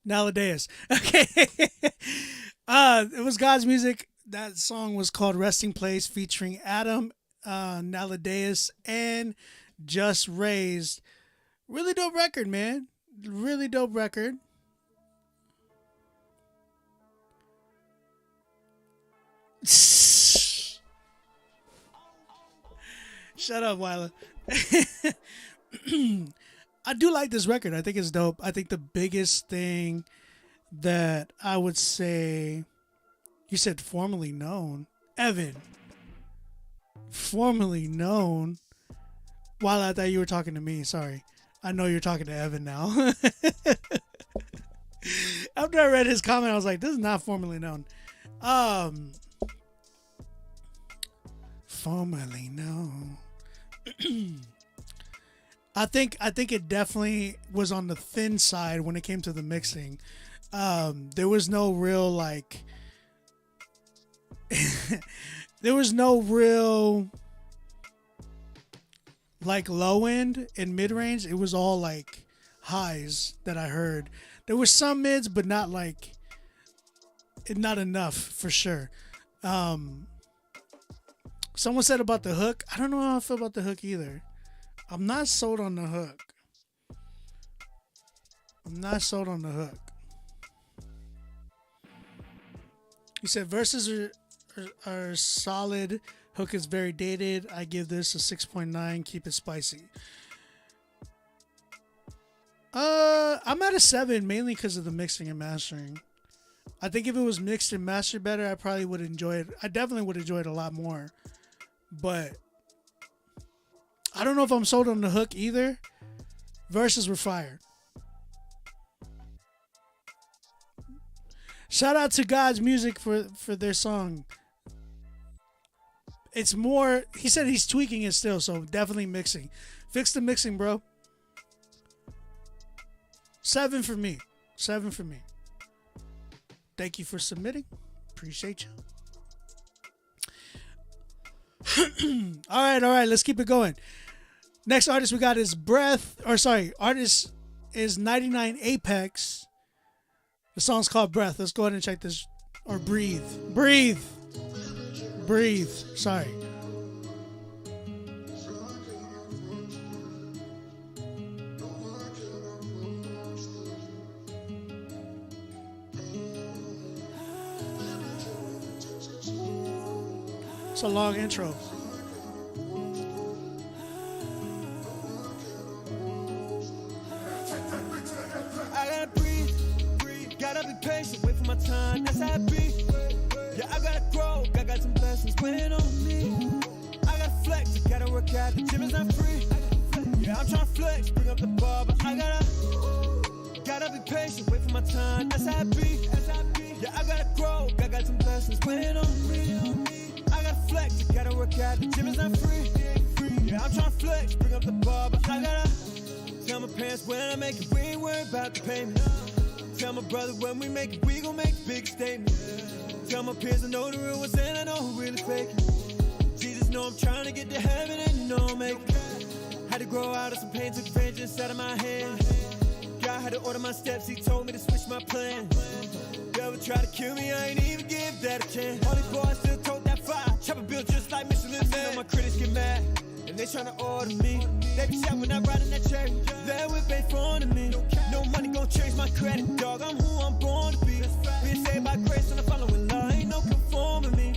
Naladeus. Okay. It was God's Music. That song was called Resting Place featuring Adam, Naladeus, and Just Raised. Really dope record, man. Really dope record. Shut up, Wyla. I do like this record. I think it's dope. I think the biggest thing that I would say, you said formerly known. Evan. Formerly known. Wyla, I thought you were talking to me. Sorry. I know you're talking to Evan now. After I read his comment, I was like, this is not formerly known. Formerly known. I think it definitely was on the thin side when it came to the mixing. There was no real like there was no real like low end and mid range. It was all like highs that I heard. There was some mids, but not like not enough for sure. Someone said about the hook. I don't know how I feel about the hook either. I'm not sold on the hook. I'm not sold on the hook. He said verses are solid. Hook is very dated. I give this a 6.9. Keep it spicy. I'm at a 7 mainly because of the mixing and mastering. I think if it was mixed and mastered better, I probably would enjoy it. I definitely would enjoy it a lot more. But I don't know if I'm sold on the hook either. Verses were fire. Shout out to God's Music for their song. It's more, he said he's tweaking it still, so definitely mixing. Fix the mixing, bro. 7 for me. 7 for me. Thank you for submitting. Appreciate you. All right. Let's keep it going. Next artist we got is artist is 99 Apex. The song's called Breath. Let's go ahead and check this. Or Breathe. Breathe. Sorry. It's a long intro. I gotta breathe. Gotta be patient, wait for my time, that's how it be. Yeah, I gotta grow, I got some blessings waiting on me. I gotta flex, I gotta work out, the gym is not free. Yeah, I'm trying to flex, bring up the bar, but I gotta be patient, wait for my time, that's how it be. Yeah, I gotta grow, I got some blessings waiting on me. I gotta flex, I gotta work out, the gym is not free. Yeah, I'm trying to flex, bring up the bar, but I gotta tell my parents when I make it, we ain't worried about the payment. Tell my brother when we make it, we gon' make a big statement. Tell my peers I know the real ones and I know who really faking. Jesus You know I'm trying to get to heaven and you know I'm making. Had to grow out of some pain, took vengeance out of my hand. God had to order my steps, he told me to switch my plan. Devil tried to kill me, I ain't even give that a chance. All these boys still tote that fire, chopper built just like Michelin Man. My critics get mad, and they tryna order me. They be shot when I ride in that cherry, that whip ain't fun to me. No money gon' change my credit, dog, I'm who I'm born to be. Being saved by grace and I'm following law, ain't no conforming me.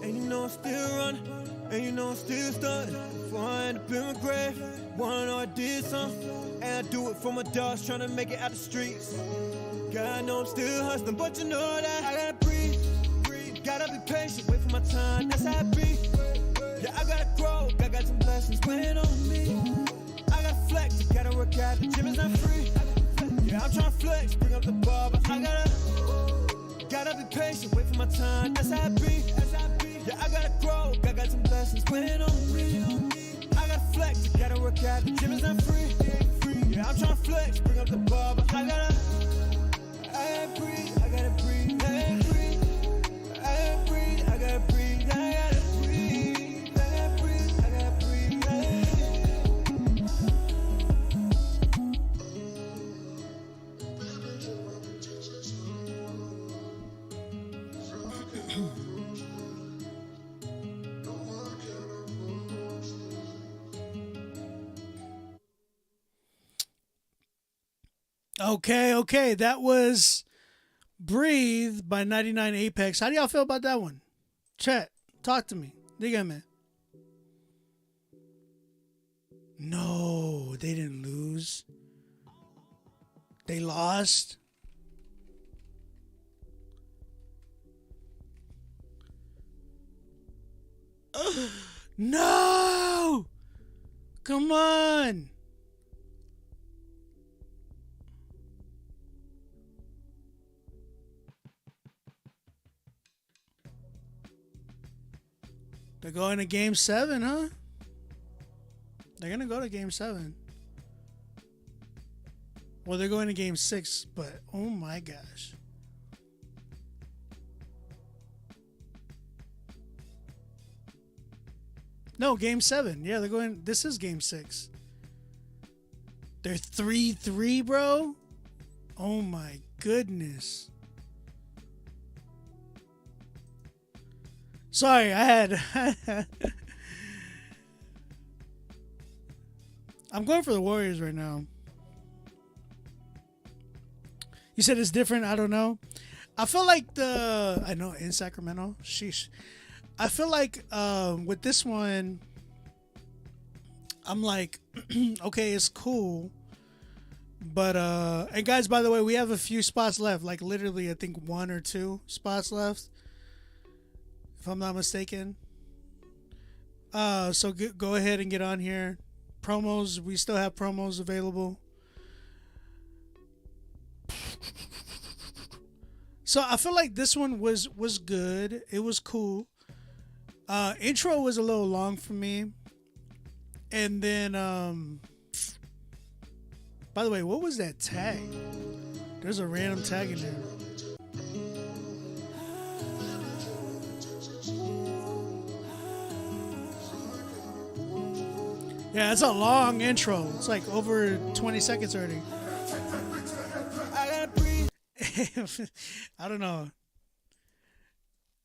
And you know I'm still running, and you know I'm still stunting. Before I end up in my grave, wanna know I did something. And I do it for my dogs, tryna make it out the streets. God, I know I'm still hustling, but you know that I gotta breathe. Gotta be patient, wait for my time, that's how it be. Yeah, I gotta grow, I got some blessings waiting on me. I gotta flex, gotta work out, the gym is not free. Yeah, I'm tryna flex, bring up the bar, but I gotta be patient, wait for my time, that's how it be. Yeah, I gotta grow, I got some blessings waiting on me. I gotta flex, gotta work out, the gym is not free. Yeah, I'm tryna flex, bring up the bar, but I gotta breathe, I gotta breathe, I gotta breathe, I gotta breathe, I gotta breathe, I gotta breathe, I gotta breathe, I gotta breathe, Okay, that was Breathe by 99 Apex. How do y'all feel about that one? Chat, talk to me. Dígame. No, they didn't lose. They lost. No! Come on! They're going to Game 7, huh? They're going to go to Game 7. Well, they're going to Game 6, but oh my gosh. No, Game 7. Yeah, they're going... This is Game 6. They're 3-3, bro? Oh my goodness. Sorry, I had... I'm going for the Warriors right now. You said it's different. I don't know. I feel like I know, in Sacramento. Sheesh. I feel like with this one, I'm like, okay, it's cool. But, and guys, by the way, we have a few spots left. Like literally, I think 1 or 2 spots left. If I'm not mistaken. So go ahead and get on here. Promos, we still have promos available. So I feel like this one was good. It was cool. Intro was a little long for me. And then by the way, what was that tag? There's a random tag in there. Yeah, it's a long intro. It's like over 20 seconds already. I don't know.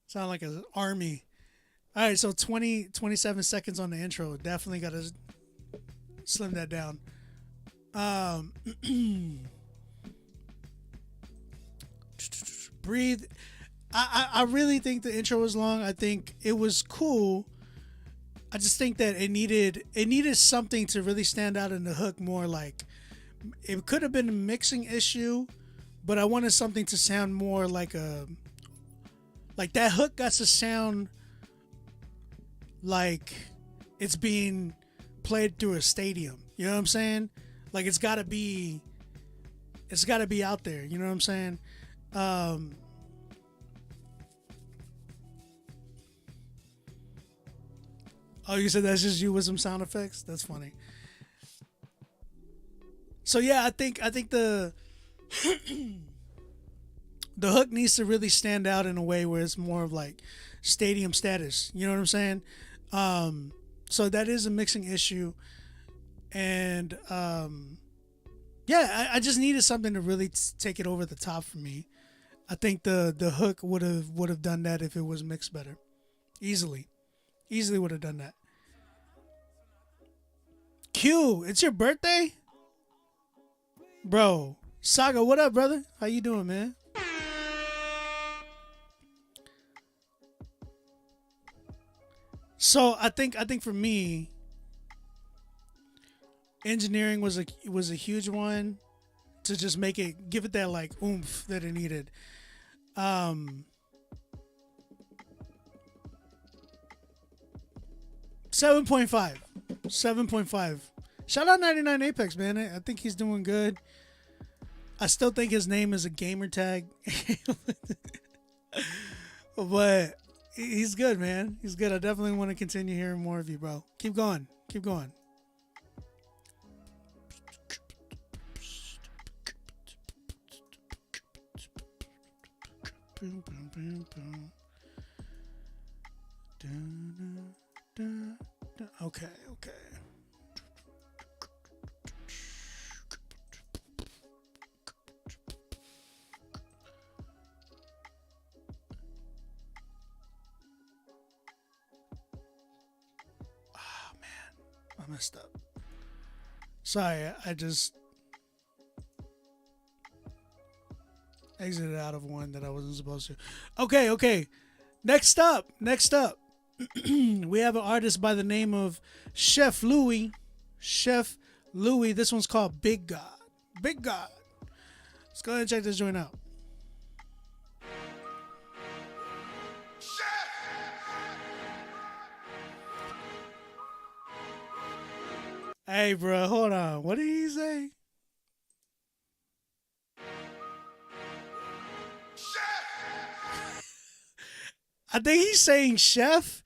Sound like an army. All right, so 27 seconds on the intro. Definitely got to slim that down. Breathe. I really think the intro was long. I think it was cool. I just think that it needed something to really stand out in the hook more. Like it could have been a mixing issue, but I wanted something to sound more like that hook got to sound like it's being played through a stadium. You know what I'm saying? Like it's gotta be out there. You know what I'm saying? Oh, you said that's just you with some sound effects? That's funny. So yeah, I think the the hook needs to really stand out in a way where it's more of like stadium status. You know what I'm saying? So that is a mixing issue, and yeah, I just needed something to really take it over the top for me. I think the hook would have done that if it was mixed better, easily would have done that. Q, it's your birthday, bro. Saga, what up, brother? How you doing, man? So I think for me, engineering was a huge one to just give it that like oomph that it needed. 7.5. Shout out 99 Apex, man. I think he's doing good. I still think his name is a gamer tag. But he's good, man. He's good. I definitely want to continue hearing more of you, bro. Keep going. Keep going. Okay. Oh man, I messed up. Sorry, I just exited out of one that I wasn't supposed to. Okay. Next up. We have an artist by the name of Chef Louie. This one's called Big God. Let's go ahead and check this joint out. Hey, bro, hold on. What did he say? I think he's saying chef,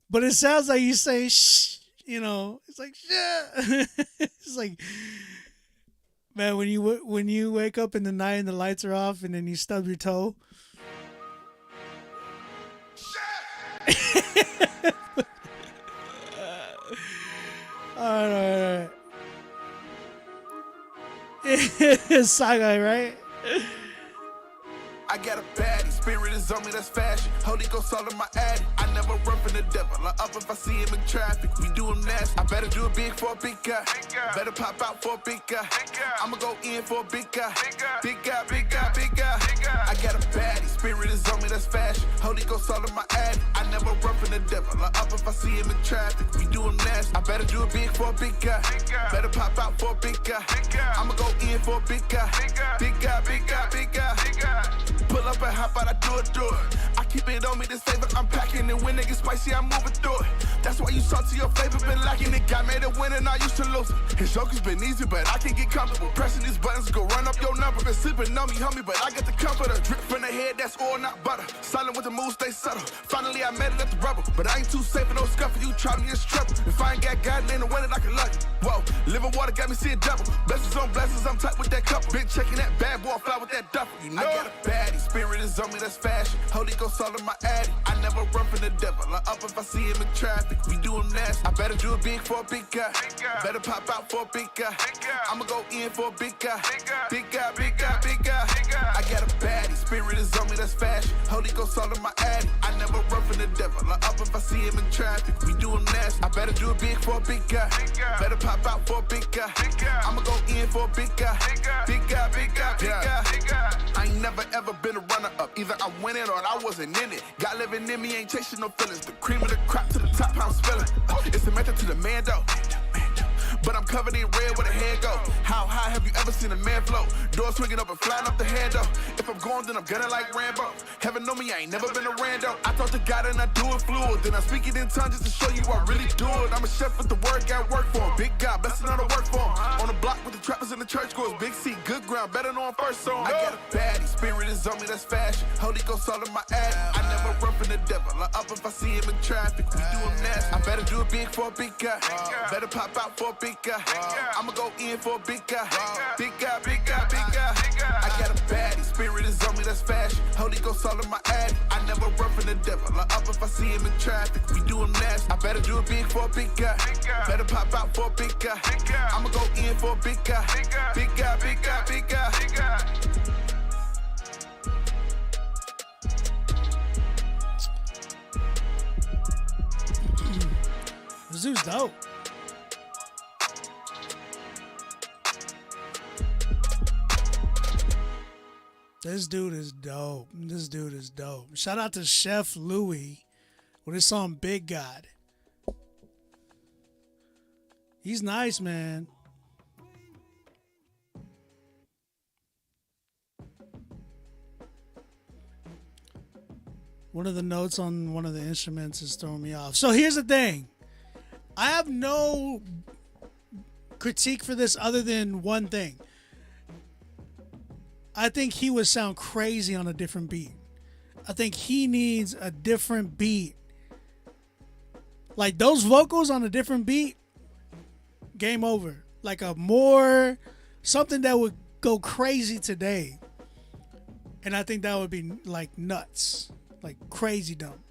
but it sounds like he's saying shh. You know, it's like chef. It's like, man, when you wake up in the night and the lights are off, and then you stub your toe. All right. It's Saga, right? I got a baddie, spirit is on me, that's fashion. Holy Ghost all in my addy. I never run from the devil. I up if I see him in traffic. We do him nasty. I better do it big for a big guy. Better pop out for a big guy. I'ma go in for a big guy. Big guy. I got a baddie, spirit is on me, that's fashion. Holy Ghost all in my addy. I never run from the devil. I up if I see him in traffic. We do him nasty. I better do it big for a big guy. Better pop out for a big guy. I'ma go in for a big guy. Big guy. Pull up and hop out, I do it. I keep it on me to save it, I'm packing it. When it gets spicy, I'm moving through it. That's why you salty, your flavor been lacking. It got made a win and I used to lose it. His joker's been easy, but I can get comfortable. Pressing these buttons, go run up your number. Been sleeping on me, homie, but I got the comforter. Drip from the head, that's oil, not butter. Silent with the moves, stay subtle. Finally, I made it at the rubber. But I ain't too safe for no scuffle, you try me, it's trouble. If I ain't got God, ain't no way that I can love you. Whoa, living water got me seeing double. Blessings on blessings, I'm tight with that couple. Been checking that bad boy, fly with that duffel. You know I got a baddie, spirit is on me, that's fashion. Holy Ghost all in my addy. I never run from the devil. I up if I see him in traffic. We do him nasty. I better do it big for a big guy. Better pop out for a big guy. I'ma go in for a big guy. Big guy. I got a baddie, spirit is on me, that's fashion. Holy Ghost all in my addy. I never run from the devil. I up if I see him in traffic. We do him nasty. I better do it big for a big guy. Better pop out for a big guy. I'ma go in for a big guy. Big guy. I ain't never ever been a runner up. Either I win it or I wasn't in it. God living in me, ain't chasing no feelings. The cream of the crop to the top, how I'm spilling. It's the method to the man though. But I'm covered in red where the head go. How high have you ever seen a man float? Doors swinging up and flying up the handle. If I'm going, then I'm gunning like Rambo. Heaven know me, I ain't never been a rando. I talk to God and I do it fluid. Then I speak it in tongues just to show you I really do it. I'm a chef with the word, got work for him. Big God, blessing all the work for him. On the block with the trappers and the church goers. Big C, good ground, better know him first song. I got a baddie, spirit is on me, that's fashion. Holy Ghost all in my addy. I never run from the devil. I up if I see him in traffic. We do him nasty. I better do it big for a big guy. Better pop out for a big guy. I'ma go in for a big guy. Big guy, big guy, big guy. I got a baddie, spirit is on me, that's fashion. Holy Ghost all in my addy. I never run from the devil. I up if I see him in traffic. We do him nasty. I better do it big for a big guy. Better pop out for a big guy. I'ma go in for a big guy. Big guy, big guy, big guy. This dude's dope. This dude is dope. This dude is dope. Shout out to Chef Louis with his song Big God. He's nice, man. One of the notes on one of the instruments is throwing me off. So here's the thing. I have no critique for this other than one thing. I think he would sound crazy on a different beat. I think he needs a different beat. Like those vocals on a different beat, game over. Like a more, something that would go crazy today. And I think that would be like nuts. Like crazy dumb.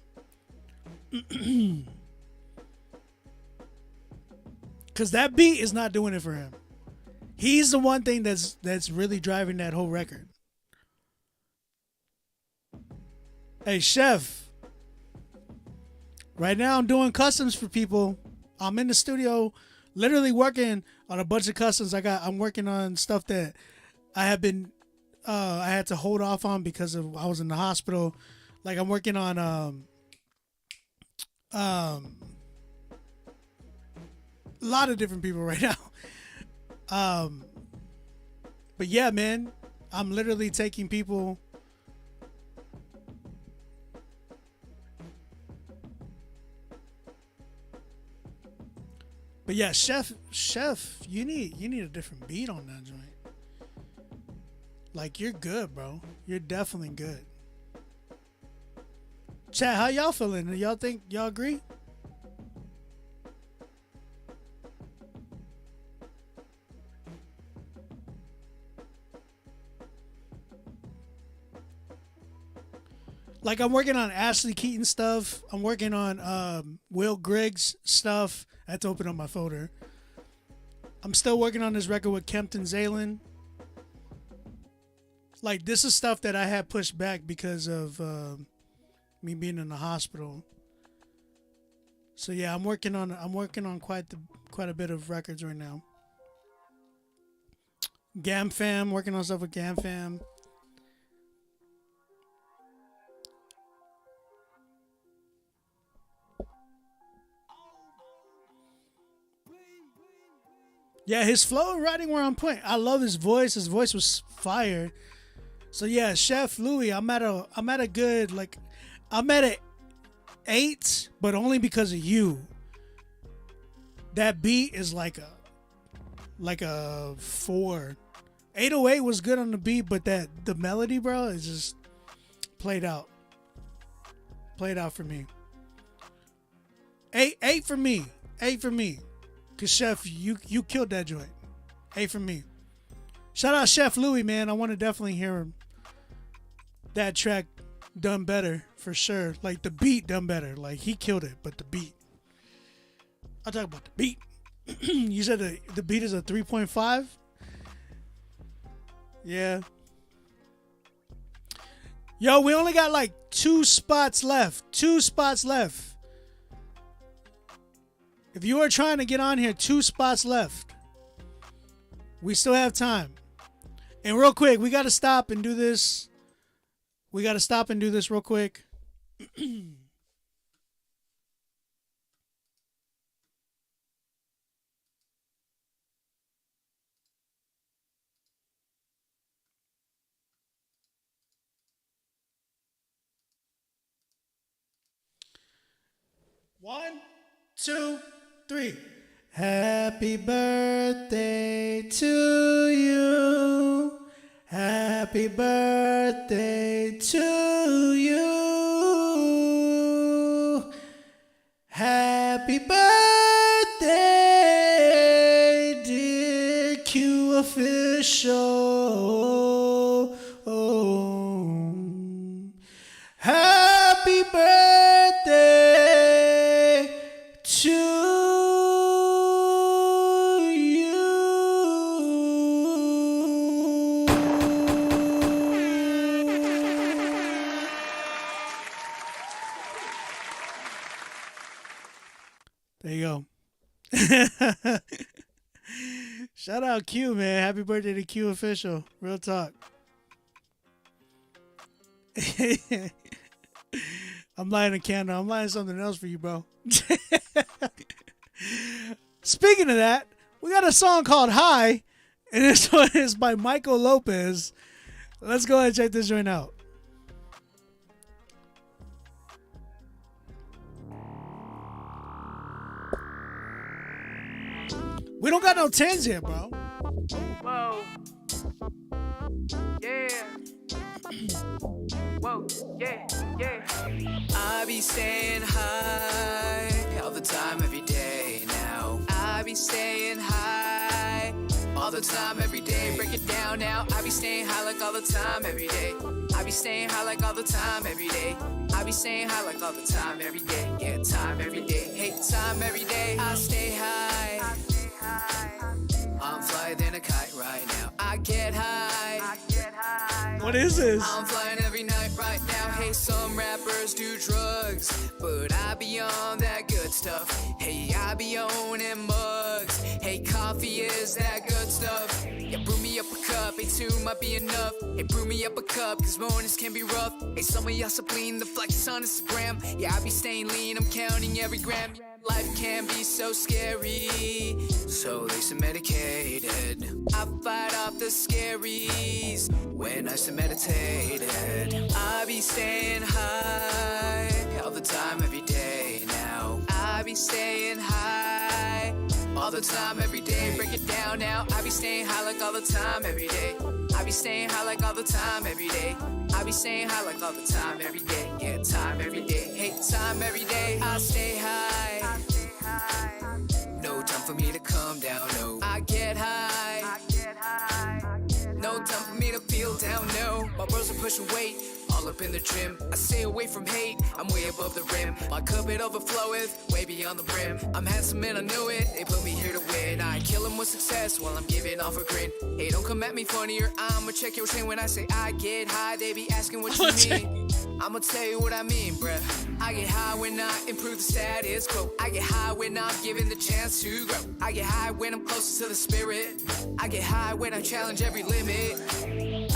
Cause that beat is not doing it for him. He's the one thing that's really driving that whole record. Hey, Chef. Right now I'm doing customs for people. I'm in the studio literally working on a bunch of customs. I'm working on stuff that I have been I had to hold off on because of I was in the hospital. Like I'm working on a lot of different people right now. But yeah, man, I'm literally taking people. But yeah, Chef, you need a different beat on that joint. Like you're good, bro. You're definitely good. Chat, how y'all feeling? Y'all think y'all agree? Like I'm working on Ashley Keaton stuff. I'm working on Will Griggs stuff. I had to open up my folder. I'm still working on this record with Kempton Zaylen. Like this is stuff that I had pushed back because of me being in the hospital. So yeah, I'm working on quite a bit of records right now. Gam Fam, working on stuff with Gam Fam. Yeah, his flow and writing were on point. I love his voice. His voice was fire. So yeah, Chef Louis, I'm at a good, like, I'm at an 8, but only because of you. That beat is like a 4. 808 was good on the beat, but the melody, bro, is just played out for me. 8 for me. 8 for me. Cause Chef, you killed that joint. 8 for me. Shout out Chef Louis, man. I want to definitely hear that track done better for sure. Like the beat done better. Like he killed it, but the beat. I'll talk about the beat. You said the beat is a 3.5? Yeah. Yo, we only got like 2 spots left. 2 spots left. If you are trying to get on here, 2 spots left. We still have time. And real quick, we got to stop and do this. Real quick. One, 2, 3. Happy birthday to you. Happy birthday to you. Happy birthday, dear QFil. official. Happy birthday to you. There you go. Shout out Q, man. Happy birthday to Q official. Real talk. I'm lighting a candle. I'm lighting something else for you, bro. Speaking of that, we got a song called High, and this one is by Michael Lopez. Let's go ahead and check this joint out. We don't got no 10s yet, bro. Whoa. Yeah. Whoa. Yeah. Yeah. I be staying high all the time, every day now. I be staying high all the time, every day. Break it down now. I be staying high like all the time, every day. I be staying high like all the time, every day. I be staying high like all the time, every day. Yeah, time every day. Hey, time every day. I stay high. I'm flying than a kite right now. I get high. What is this? I'm flying every night right now. Hey, some rappers do drugs, but I be on that good stuff. Hey, I be owning mugs. Hey, coffee is that good stuff. Yeah, brew me up a cup. Hey, two might be enough. Hey, brew me up a cup, cause mornings can be rough. Hey, some of y'all supplean the flex on Instagram. Yeah, I be staying lean, I'm counting every gram. Life can be so scary, so they some medicated. I fight off the scaries when I some meditated. I be staying high all the time, every day now. I be staying high all the time, every day. Break it down now. I be staying high like all the time, every day. I be staying high like all the time, every day. I be staying high like all the time, every day. Yeah, time every day. Hey, time every day. I stay high. No time for me to come down, no. I get high. No time for me to feel down, no. My bros are pushing weight, all up in the gym. I stay away from hate, I'm way above the rim. My cup it overfloweth, way beyond the brim. I'm handsome and I knew it, they put me here to win. I kill them with success while I'm giving off a grin. Hey, don't come at me funny or I'ma check your chain. When I say I get high, they be asking what you mean. I'ma tell you what I mean, bruh. I get high when I improve the status quo. I get high when I'm given the chance to grow. I get high when I'm closer to the spirit. I get high when I challenge every limit.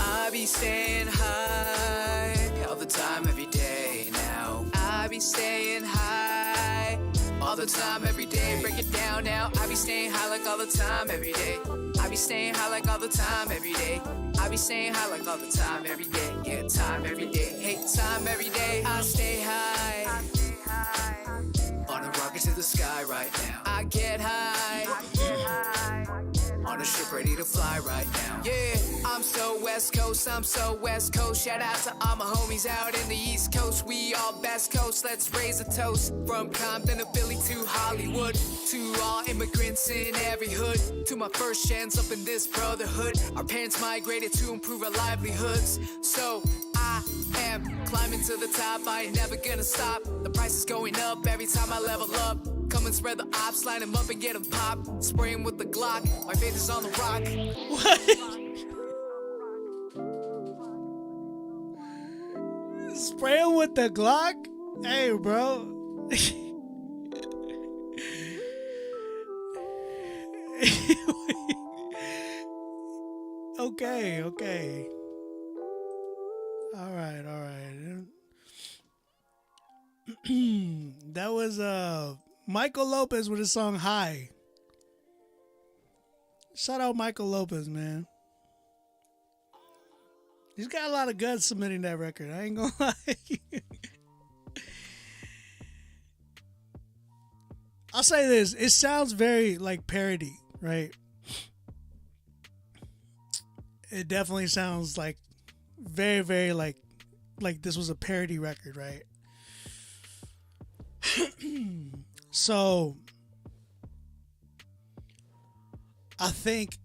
I be staying high all the time, every day now. I be staying high all the time, every day. Break it down now. I be staying high like all the time, every day. I be staying high like all the time, every day. I be staying high like all the time, every day. Yeah, time every day. Hey, time every day. I stay high. On a rocket to the sky right now. I get high. On a ship ready to fly right now. Yeah, I'm so West Coast, I'm so West Coast. Shout out to all my homies out in the East Coast. We all best coast, let's raise a toast. From Compton to Philly to Hollywood, to all immigrants in every hood, to my first chance up in this brotherhood. Our parents migrated to improve our livelihoods, so I am climbing to the top. I ain't never gonna stop. The price is going up every time I level up. Come and spread the ops, line them up and get them pop. Spray 'em with the Glock, my faith is on the rock. What? Spray 'em with the Glock? Hey, bro. Okay. All right. That was Michael Lopez with his song High. Shout out Michael Lopez, man. He's got a lot of guts submitting that record. I ain't gonna lie. I'll say this. It sounds very like parody, right? It definitely sounds like very, very like this was a parody record, right? So I think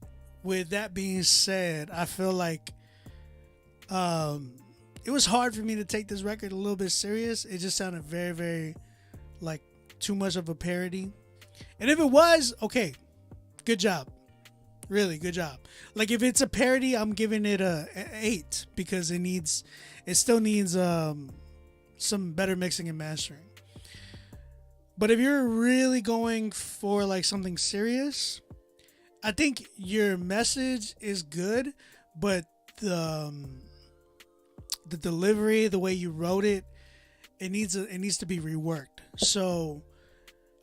with that being said, I feel like it was hard for me to take this record a little bit serious. It just sounded very, very like too much of a parody. And if it was, okay, good job. Really good job. Like if it's a parody, I'm giving it a 8 because it still needs some better mixing and mastering. But if you're really going for like something serious, I think your message is good, but the delivery, the way you wrote it, it needs to be reworked. So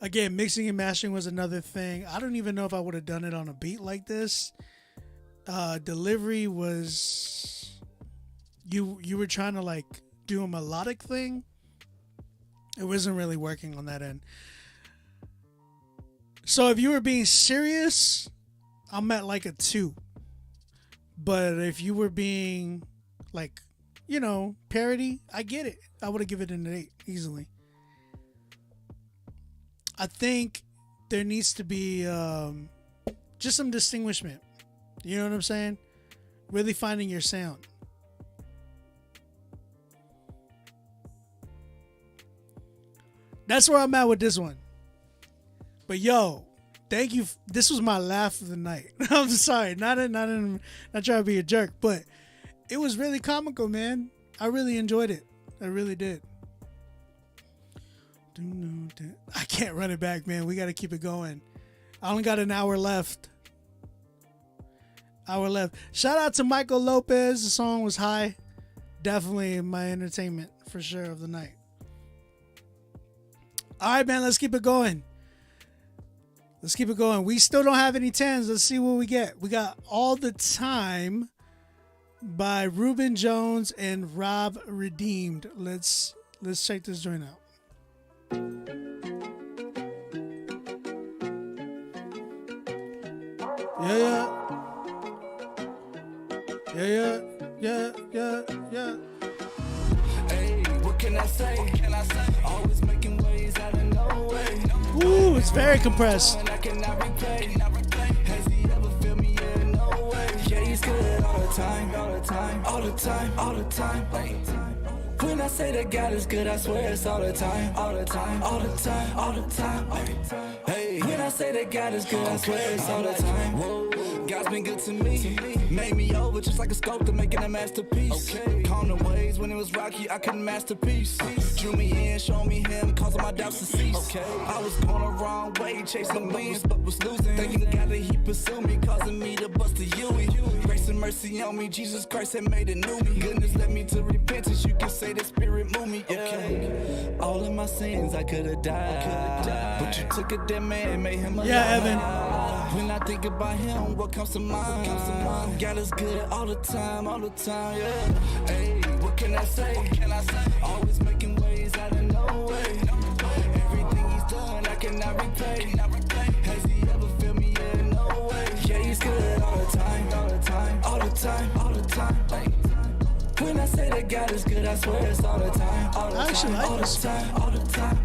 again, mixing and mastering was another thing. I don't even know if I would have done it on a beat like this. Delivery was you were trying to like do a melodic thing. It wasn't really working on that end. So if you were being serious, I'm at like a 2. But if you were being like, you know, parody, I get it. I would have given it an 8 easily. I think there needs to be just some distinguishment. You know what I'm saying? Really finding your sound. That's where I'm at with this one. But yo, thank you. This was my laugh of the night. I'm sorry, not trying to be a jerk, but it was really comical, man. I really enjoyed it. I really did. I can't run it back, man. We got to keep it going. I only got an hour left. Shout out to Michael Lopez. The song was high. Definitely my entertainment for sure of the night. All right, man. Let's keep it going. We still don't have any 10s. Let's see what we get. We got All the Time by Ruben Jones and Rob Redeemed. Let's check this joint out. Yeah. Hey, what can I say? Always making ways out of no way. Ooh, it's very compressed. I cannot repay. Has he ever feel me in no way? Yeah, he's good all the time. When I say that God is good, I swear it's all the time. Hey, when I say that God is good, I swear it's all the time. Whoa, God's been good to me. Made me over just like a sculptor making a masterpiece. Calm the waves when it was rocky, I couldn't masterpiece. Drew me in, showed me him, causing my doubts to cease. I was going the wrong way, chasing wins, but was losing. Thanking God that he pursued me, causing me to bust a Huey. Grace and mercy on me, Jesus Christ had made it new me. Goodness led me to repentance, you can say the spirit moved me. Yeah. All of my sins I could have died, but you took a dead man and made him alive. Yeah, Evan. When I think about him, what comes to mind? God is good all the time, yeah. Hey, what can I say? Always making ways out of no way. Everything he's done, I cannot repay. Has he ever feel me in no way? Yeah, he's good all the time. When I say that God is good, I swear it's all the time. I actually like this. All the time.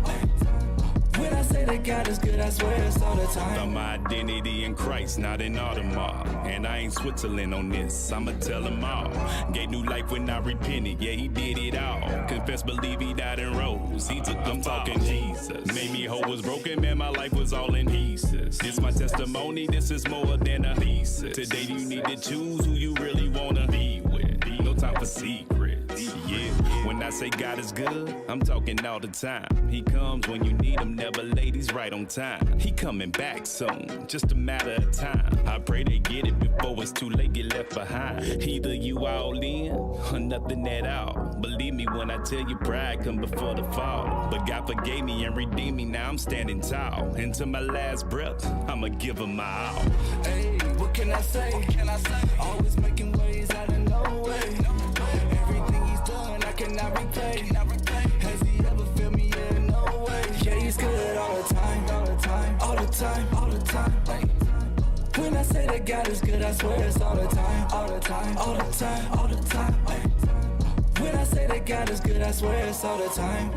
When I say that God is good, I swear it's all the time. Found my identity in Christ, not in Audemars. And I ain't Switzerland on this, I'ma tell them all. Gave new life when I repented, yeah, he did it all. Confess, believe he died and rose. He took them talking Jesus. Made me whole, was broken, man, my life was all in pieces. This my testimony, this is more than a thesis. Today you need to choose who you really wanna be with. No time for secrets, yeah. When I say God is good, I'm talking all the time. He comes when you need him, never late, he's right on time. He coming back soon, just a matter of time. I pray they get it before it's too late, get left behind. Either you all in, or nothing at all. Believe me when I tell you pride come before the fall. But God forgave me and redeemed me, now I'm standing tall. Into my last breath, I'ma give him my all. Hey, what can I say? Always making ways out of no way. Everything he's done, I cannot repay. Has he ever feel me in no way? Yeah, he's good all the time. When I say that God is good, I swear it's all the time. When I say that God is good, I swear it's all the time.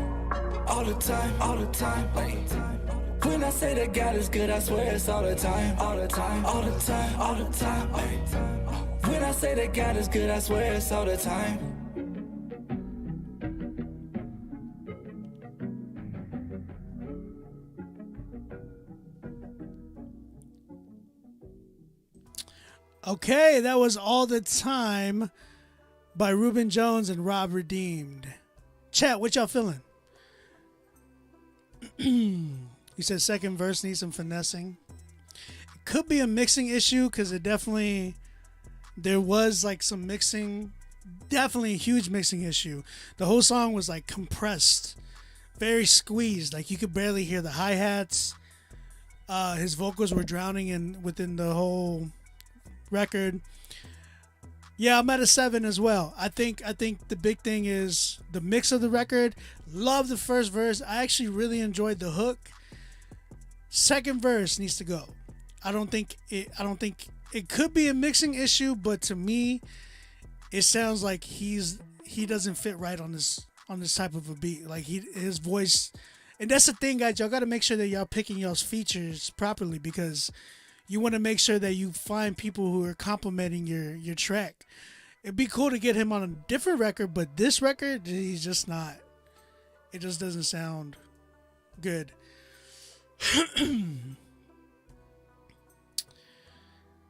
When I say that God is good, I swear it's all the time, all the time, all the time, all the time. When I say that God is good, I swear it's all the time. Okay, that was All the Time by Ruben Jones and Rob Redeemed. Chat, what y'all feeling? He said second verse needs some finessing. It could be a mixing issue because there was like some mixing, definitely a huge mixing issue. The whole song was like compressed, very squeezed. Like you could barely hear the hi-hats. His vocals were drowning within the whole record. Yeah, I'm at a 7 as well. I think the big thing is the mix of the record. Love the first verse. I actually really enjoyed the hook. Second verse needs to go. I don't think it could be a mixing issue, but to me, it sounds like he doesn't fit right on this type of a beat. Like his voice, and that's the thing, guys. Y'all got to make sure that y'all picking y'all's features properly because you want to make sure that you find people who are complimenting your track. It'd be cool to get him on a different record, but this record, he's just not. It just doesn't sound good.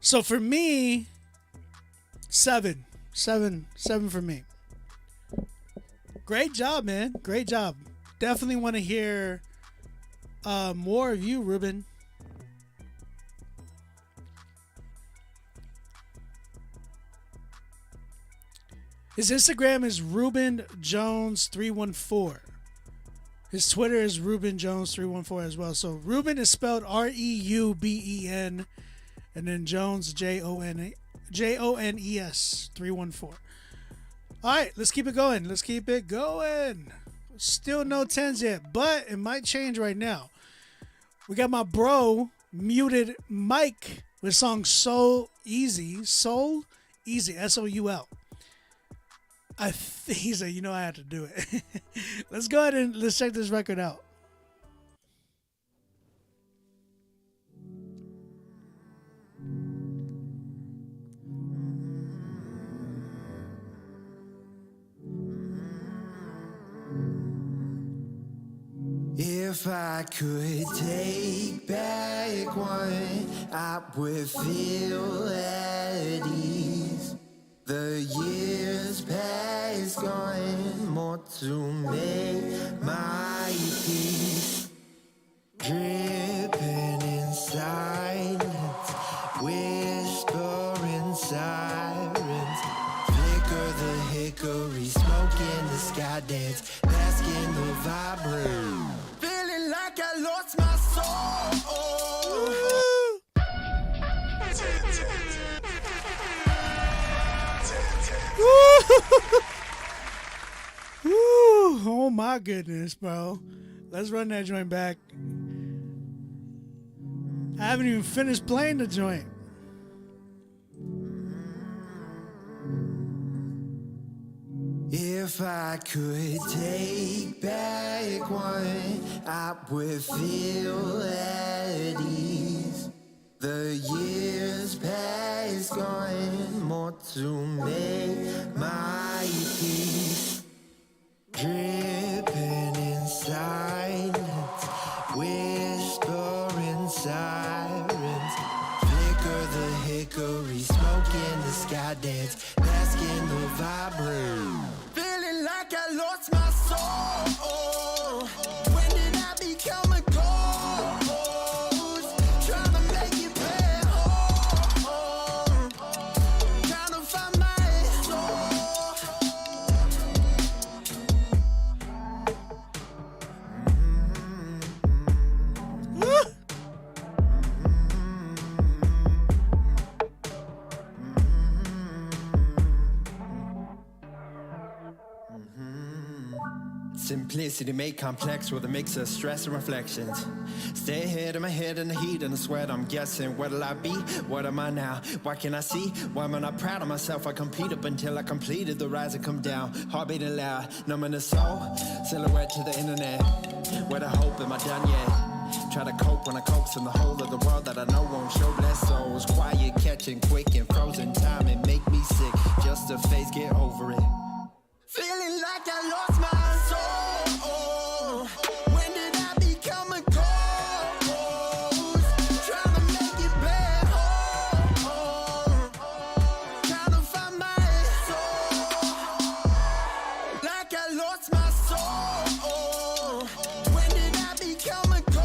So for me, 7 for me. Great job, man. Great job. Definitely want to hear more of you, Ruben. His Instagram is Ruben Jones 314. His Twitter is Ruben Jones 314 as well. So Ruben is spelled REUBEN, and then Jones JONES 314. All right, let's keep it going. Still no 10s yet, but it might change right now. We got my bro Muted Mike with song Soul Easy, S-O-U-L. He said, I had to do it. Let's go ahead and let's check this record out. If I could take back one, I would feel at ease. The years past gone, more to make my peace. Dripping in silence, whispering sirens. Flicker the hickory, smoke in the sky dance, bask in the vibrant. Feeling like I lost my soul. Oh my goodness, bro. Let's run that joint back. I haven't even finished playing the joint. If I could take back one, I would feel at ease. The years past gone, more to make my peace. Dripping in silence, whispering sirens. Flicker the hickory, smoke in the sky dance, bask in the vibrant. Feeling like I lost my soul. When did I become a ghost? Trying to make it back home. Trying to find my soul. Simplicity made complex with a mix of stress and reflections. Stay ahead in my head in the heat and the sweat. I'm guessing, what'll I be? What am I now? Why can't I see? Why am I not proud of myself? I compete up until I completed the rise and come down. Heart beating loud, numbing the soul. Silhouette to the internet. Where the hope am I done yet? Try to cope when I coax in the whole of the world that I know won't show bless souls. Quiet, catching quick in frozen time and make me sick. Just a phase, get over it. Feeling like I lost my soul. When did I become a ghost? Trying to make it back home. Trying to find my soul. Like I lost my soul. When did I become a ghost?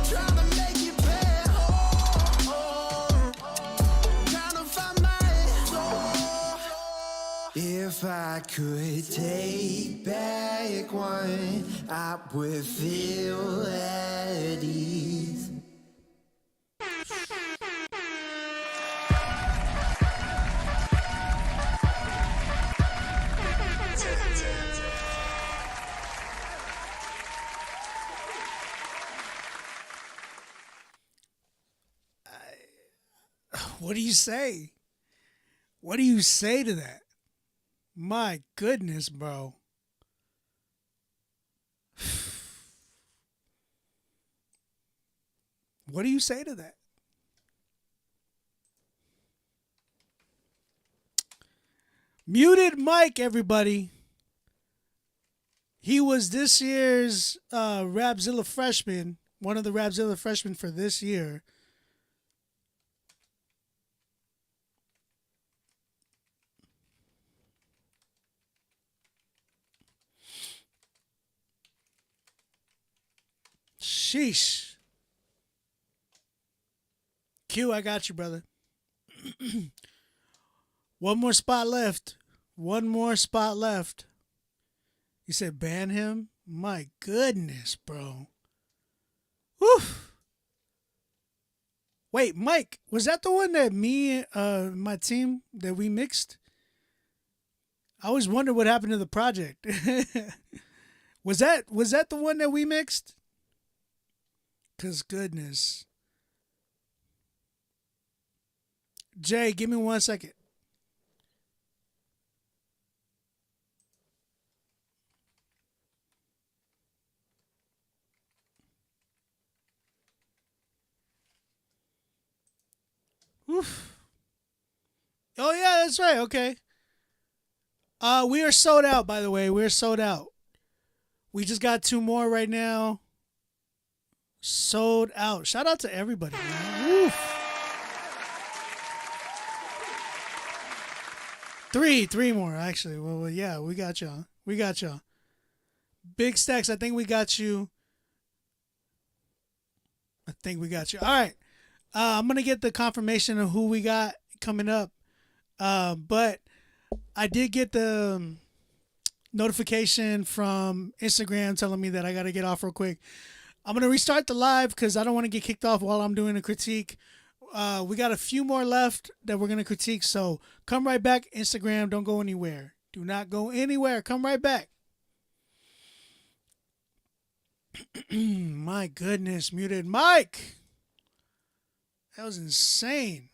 Trying to make it back home. Trying to find my soul. If I could take back one, I would feel at ease. What do you say? What do you say to that? My goodness, bro. What do you say to that? Muted Mike, everybody. He was this year's Rapzilla freshman, one of the Rapzilla freshmen for this year. Sheesh. Q, I got you, brother. One more spot left. One more spot left. You said ban him? My goodness, bro. Whew. Wait, Mike, was that the one that my team, that we mixed? I always wonder what happened to the project. Was that the one that we mixed? 'Cause goodness. Jay, give me 1 second. Oof. Oh yeah, that's right. Okay. We are sold out, by the way. We're sold out. We just got 2 more right now. Sold out. Shout out to everybody, man. Woof. 3 more, actually. Well, yeah, we got y'all. We got y'all. Big Stacks, I think we got you. All right. I'm going to get the confirmation of who we got coming up. But I did get the notification from Instagram telling me that I got to get off real quick. I'm going to restart the live because I don't want to get kicked off while I'm doing a critique. We got a few more left that we're going to critique. So come right back. Instagram, don't go anywhere. Do not go anywhere. Come right back. My goodness, muted Mike. That was insane.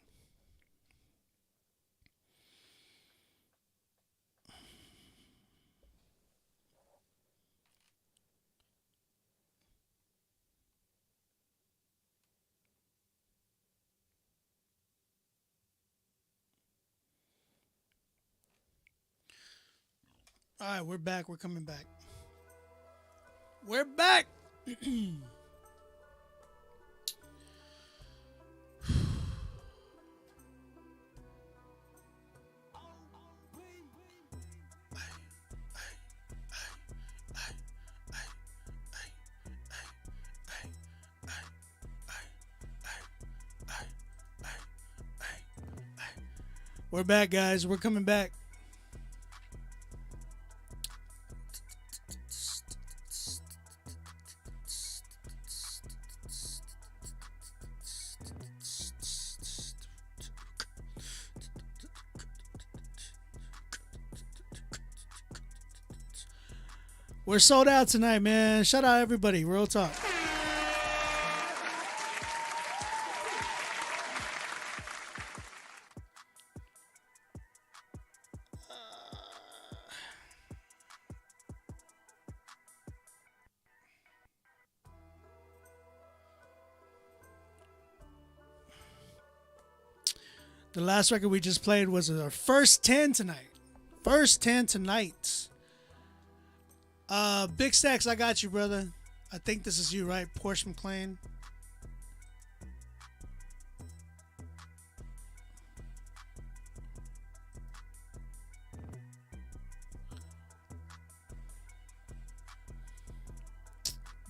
All right, we're back. We're coming back. We're back. We're back, guys. We're coming back. We're sold out tonight, man. Shout out everybody. Real talk. The last record we just played was our first 10 tonight. First 10 tonight. Big Stacks, I got you, brother. I think this is you, right? Porsche McLean.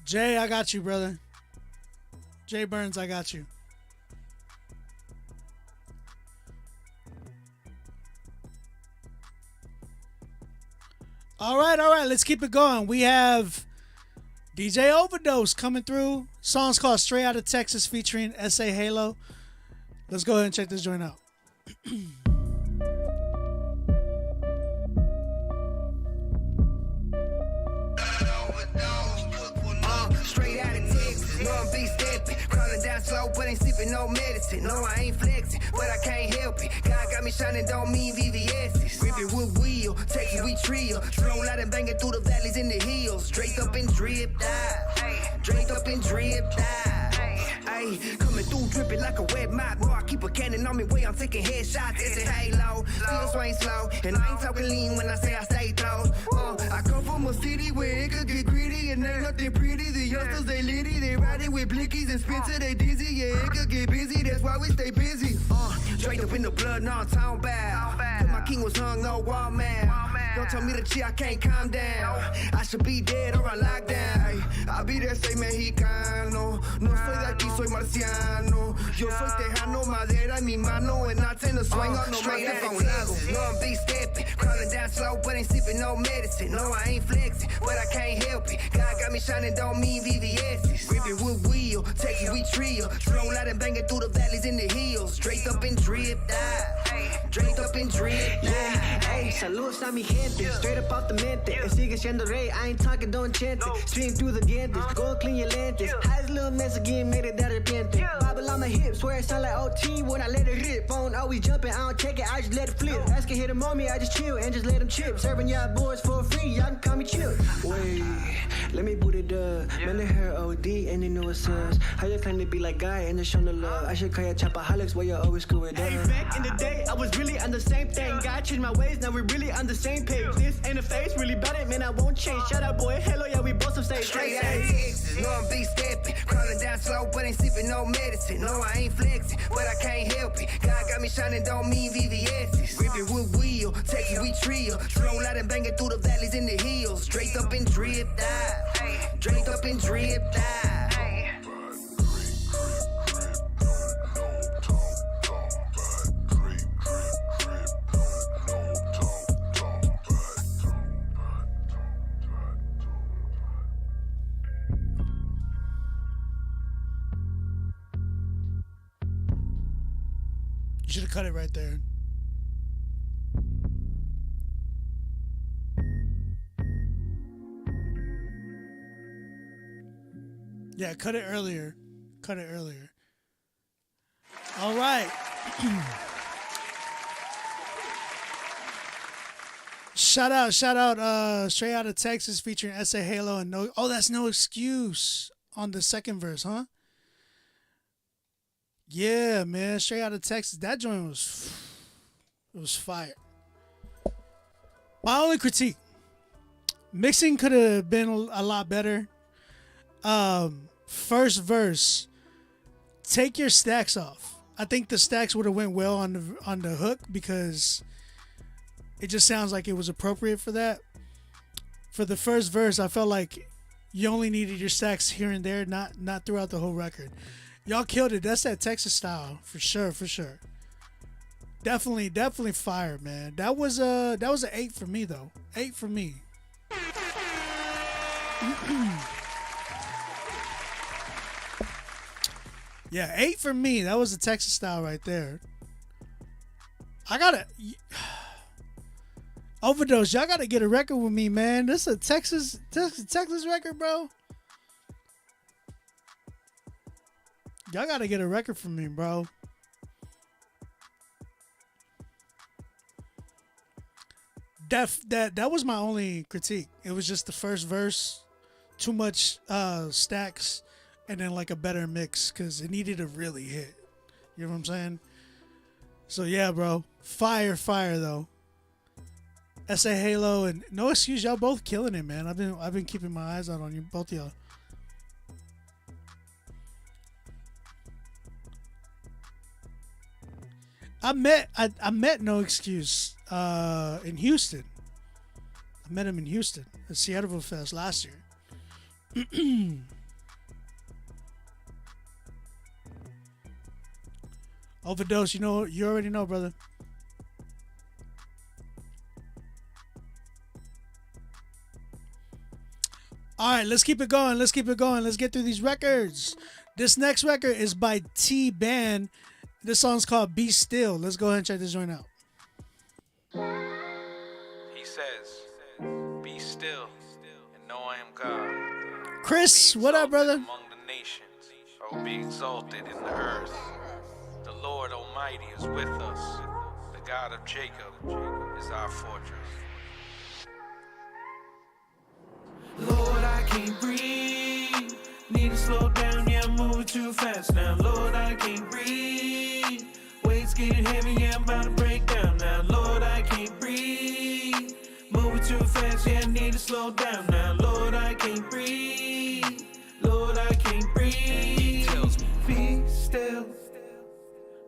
Jay, I got you, brother. Jay Burns, I got you. All right. Let's keep it going. We have DJ Overdose coming through. Song's called Straight Outta Texas featuring SA Halo. Let's go ahead and check this joint out. Straight out of Texas, know I'm big stepping. Crawling down slow, but ain't sipping no medicine. No, I ain't flexing, but I can't help it. God got me shining, don't mean VVS's. Ripping with wheel, Texas we trio. Roll out and banging through the valleys and the hills. Draped up and dripped out. Draped up and dripped out. Ayy, coming through dripping like a wet mop. No, I keep a cannon on me way, I'm taking headshots. It's a halo, still swing slow. And I ain't talking lean when I say I stay close. I come from a city where it could get gritty and ain't nothing pretty. The youngsters, they litty, they riding with blickies and Spencer, they dizzy. Yeah, it could get busy, that's why we stay busy. Straight up in the blood, no, I'm talking about. Cause my king was hung, no wall man. Don't tell me to chill, I can't calm down. I should be dead or on lockdown. I'll be there, soy mexicano. No soy de aquí, soy marciano. Yo soy tejano, madera en mi mano. And I tend to swing on no straight up on levels. No, I'm big stepping. Crawling down slow, but ain't sipping no medicine. No, I ain't flexing, but I can't help it. God got me shining, don't mean VVS's. Ripping with wheel, Texas we trio. Roll out and banging through the valleys and the hills. Straight up and dripped out. Draped up and dripped out. Hey, saludos a mi gente, straight up off the mente. Sigue siendo rey, I ain't talking, don't chant it. Stream through the dientes, go clean your lentes. Highest little mess again, made it that arrepiente. Bible on my hips, swear it sound like OT when I let it rip. Phone always jumping, I don't check it, I just let it flip. Ask can hit him on me, I just chill and just let him chip. Serving y'all boys for free, y'all can call me Chip. Wait, let me boot it up. Man, they heard OD and they know it's us. How you claim to be like guy and just show the love? I should call you Chopaholics where you always screw it up. Hey, back in the day, I was really on the same thing. God changed my ways, now we really on the same page. This ain't a phase, really about it, man, I won't change. Shout out, boy, hello, yeah, we both some same. Straight out of Texas, know I'm big stepping. Crawling down slow, but ain't sipping no medicine. No, I ain't flexing, but I can't help it. God got me shining, don't mean VVS's. Ripping with wheel, Texas we trio. Roll out and banging through the valleys and the hills. Draped up and dripped out. Draped up and dripped out. You should have cut it right there. Yeah, cut it earlier. Cut it earlier. All right. Shout out, Straight Outta Texas featuring SA Halo and No. Oh, that's No Excuse on the second verse, huh? Yeah, man, Straight Outta Texas. That joint was fire. My only critique: mixing could have been a lot better. First verse, take your stacks off. I think the stacks would have went well on the hook because it just sounds like it was appropriate for that. For the first verse, I felt like you only needed your stacks here and there, not throughout the whole record. Y'all killed it. That's that Texas style for sure. Definitely fire, man. That was an 8 for me though. 8 for me. Yeah, 8 for me. That was the Texas style right there. I gotta Overdose. Y'all gotta get a record with me, man. This is a Texas record, bro. Y'all gotta get a record from me, bro. That was my only critique. It was just the first verse, too much stacks, and then like a better mix because it needed to really hit. You know what I'm saying? So yeah, bro. Fire though. SA Halo and No Excuse, y'all both killing it, man. I've been keeping my eyes out on you, both of y'all. I met No Excuse in Houston. I met him in Houston at Seattle Fest last year. Overdose, you already know, brother. All right, let's keep it going. Let's get through these records. This next record is by T-Ban. This song's called Be Still. Let's go ahead and check this joint out. He says, be still and know I am God. Chris, what up, brother? Among the nations, I will be exalted in the earth. The Lord Almighty is with us. The God of Jacob is our fortress. Lord, I can't breathe. Need to slow down, yeah, I'm moving too fast now. Lord, I can't breathe. Weight's getting heavy, yeah, I'm about to break down now. Lord, I can't breathe. Moving too fast, yeah, I need to slow down now. Lord, I can't breathe. Lord, I can't breathe. He tells me, be still.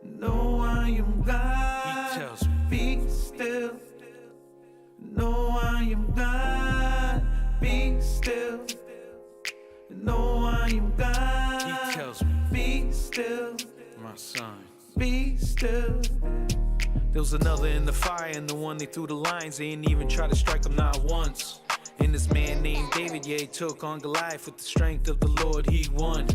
No, I am God. He tells me, be still. No, I am God. Be still. No, I am God. He tells me, be still. My son, be still. there was another in the fire, and the one they threw the lines, they didn't even try to strike him not once. And this man named David, yeah, he took on Goliath with the strength of the Lord, he won.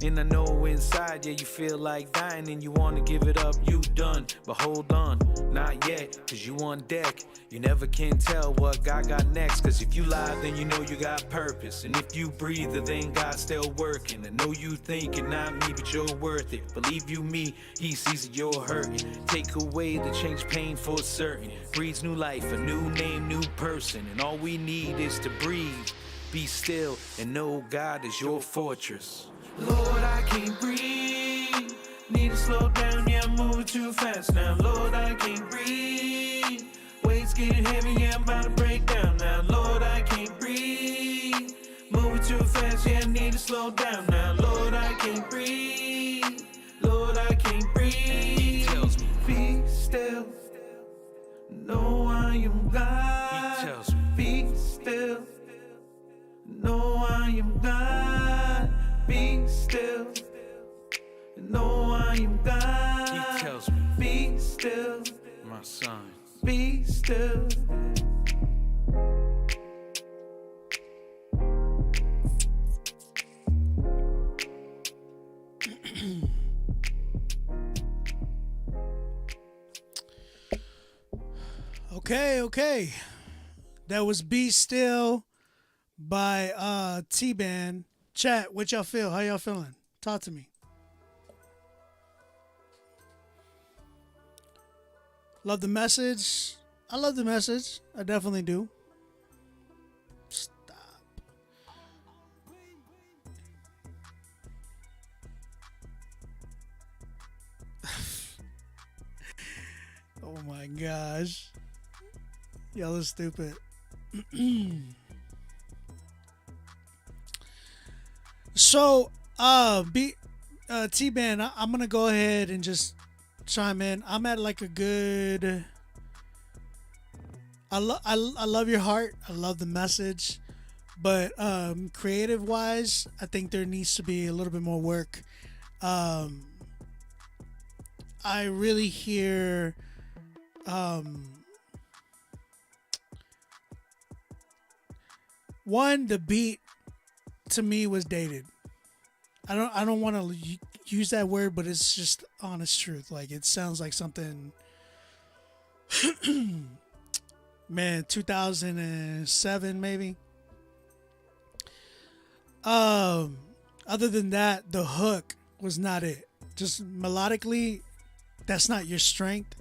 And I know inside, yeah, you feel like dying and you want to give it up, you done. But hold on, not yet, cause you on deck. You never can tell what God got next, cause if you lie, then you know you got purpose. And if you breathe, then God's still working. I know you thinking not me, but you're worth it. Believe you me, he sees that you're hurting. Take away the change pain for certain. Breathes new life, a new name, new person. And all we need is to breathe. Be still and know God is your fortress. Lord, I can't breathe. Need to slow down, yeah, I'm moving too fast now. Lord, I can't breathe. Weight's getting heavy, yeah, I'm about to break down now. Lord, I can't breathe. Moving too fast, yeah, I need to slow down now. Lord, I can't breathe. Lord, I can't breathe. He tells me, be still. No, I am God. He tells me, be still. No, I am God. Be still. No, I am God. he tells me, be still. my son, Be still. Okay. That was Be Still by T-Ban. Chat, what y'all feel? How y'all feeling? Talk to me. Love the message. I love the message. I definitely do. Stop. Oh my gosh. Y'all are stupid. So, T-Ban, I'm gonna go ahead and just chime in. I'm at like a good. I love your heart. I love the message, but creative wise, I think there needs to be a little bit more work. I really hear. One, the beat to me was dated. I don't want to use that word, but it's just honest truth. Like, it sounds like something, man, 2007 maybe. Other than that, the hook was not it. Just melodically, that's not your strength.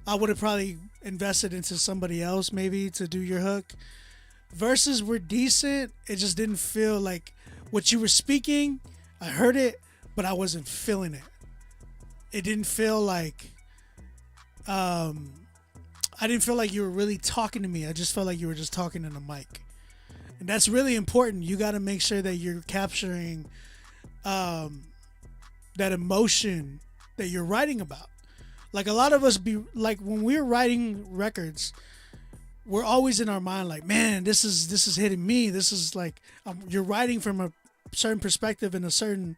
I would have probably invested into somebody else maybe to do your hook. Verses were decent. It just didn't feel like what you were speaking. I heard it, but I wasn't feeling it. It didn't feel like I didn't feel like you were really talking to me. I just felt like you were just talking in a mic. And that's really important. You got to make sure that you're capturing that emotion that you're writing about. Like a lot of us be like when we're writing records, we're always in our mind like, man, this is hitting me. This is like you're writing from a certain perspective and a certain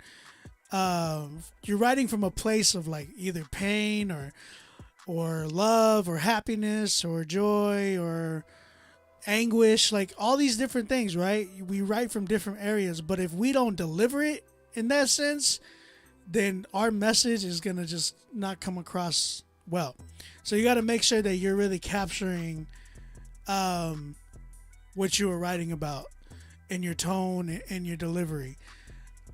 you're writing from a place of like either pain or love or happiness or joy or anguish, like all these different things, right? We write from different areas, but if we don't deliver it in that sense, then our message is going to just not come across well. So you got to make sure that you're really capturing what you were writing about in your tone and your delivery.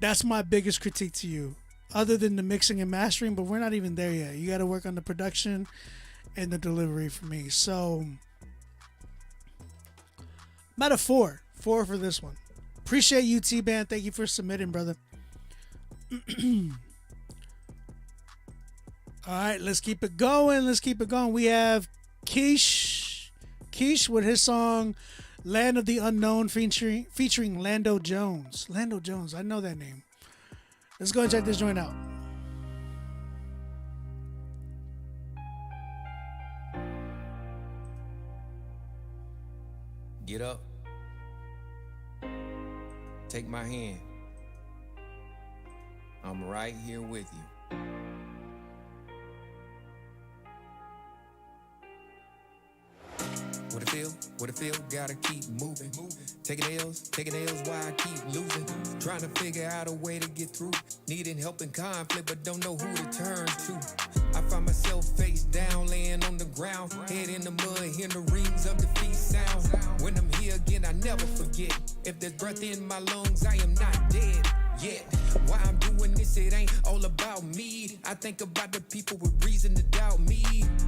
That's my biggest critique to you, other than the mixing and mastering, but we're not even there yet. You got to work on the production and the delivery for me. So I'm at a 4 for this one. Appreciate you, T-Band. Thank you for submitting, brother. All right, let's keep it going. We have Keish with his song Land of the Unknown featuring Lando Jones. Lando Jones, I know that name. Let's go and check this joint out. Get up. Take my hand. I'm right here with you. What it feel? What it feel? Gotta keep moving. Taking L's why I keep losing. Trying to figure out a way to get through. Needing help in conflict, but don't know who to turn to. I find myself face down, laying on the ground. Head in the mud, hearing the rings of defeat sound. When I'm here again, I never forget. If there's breath in my lungs, I am not dead yet. Why I'm doing this, it ain't all about me. I think about the people with reason to doubt me.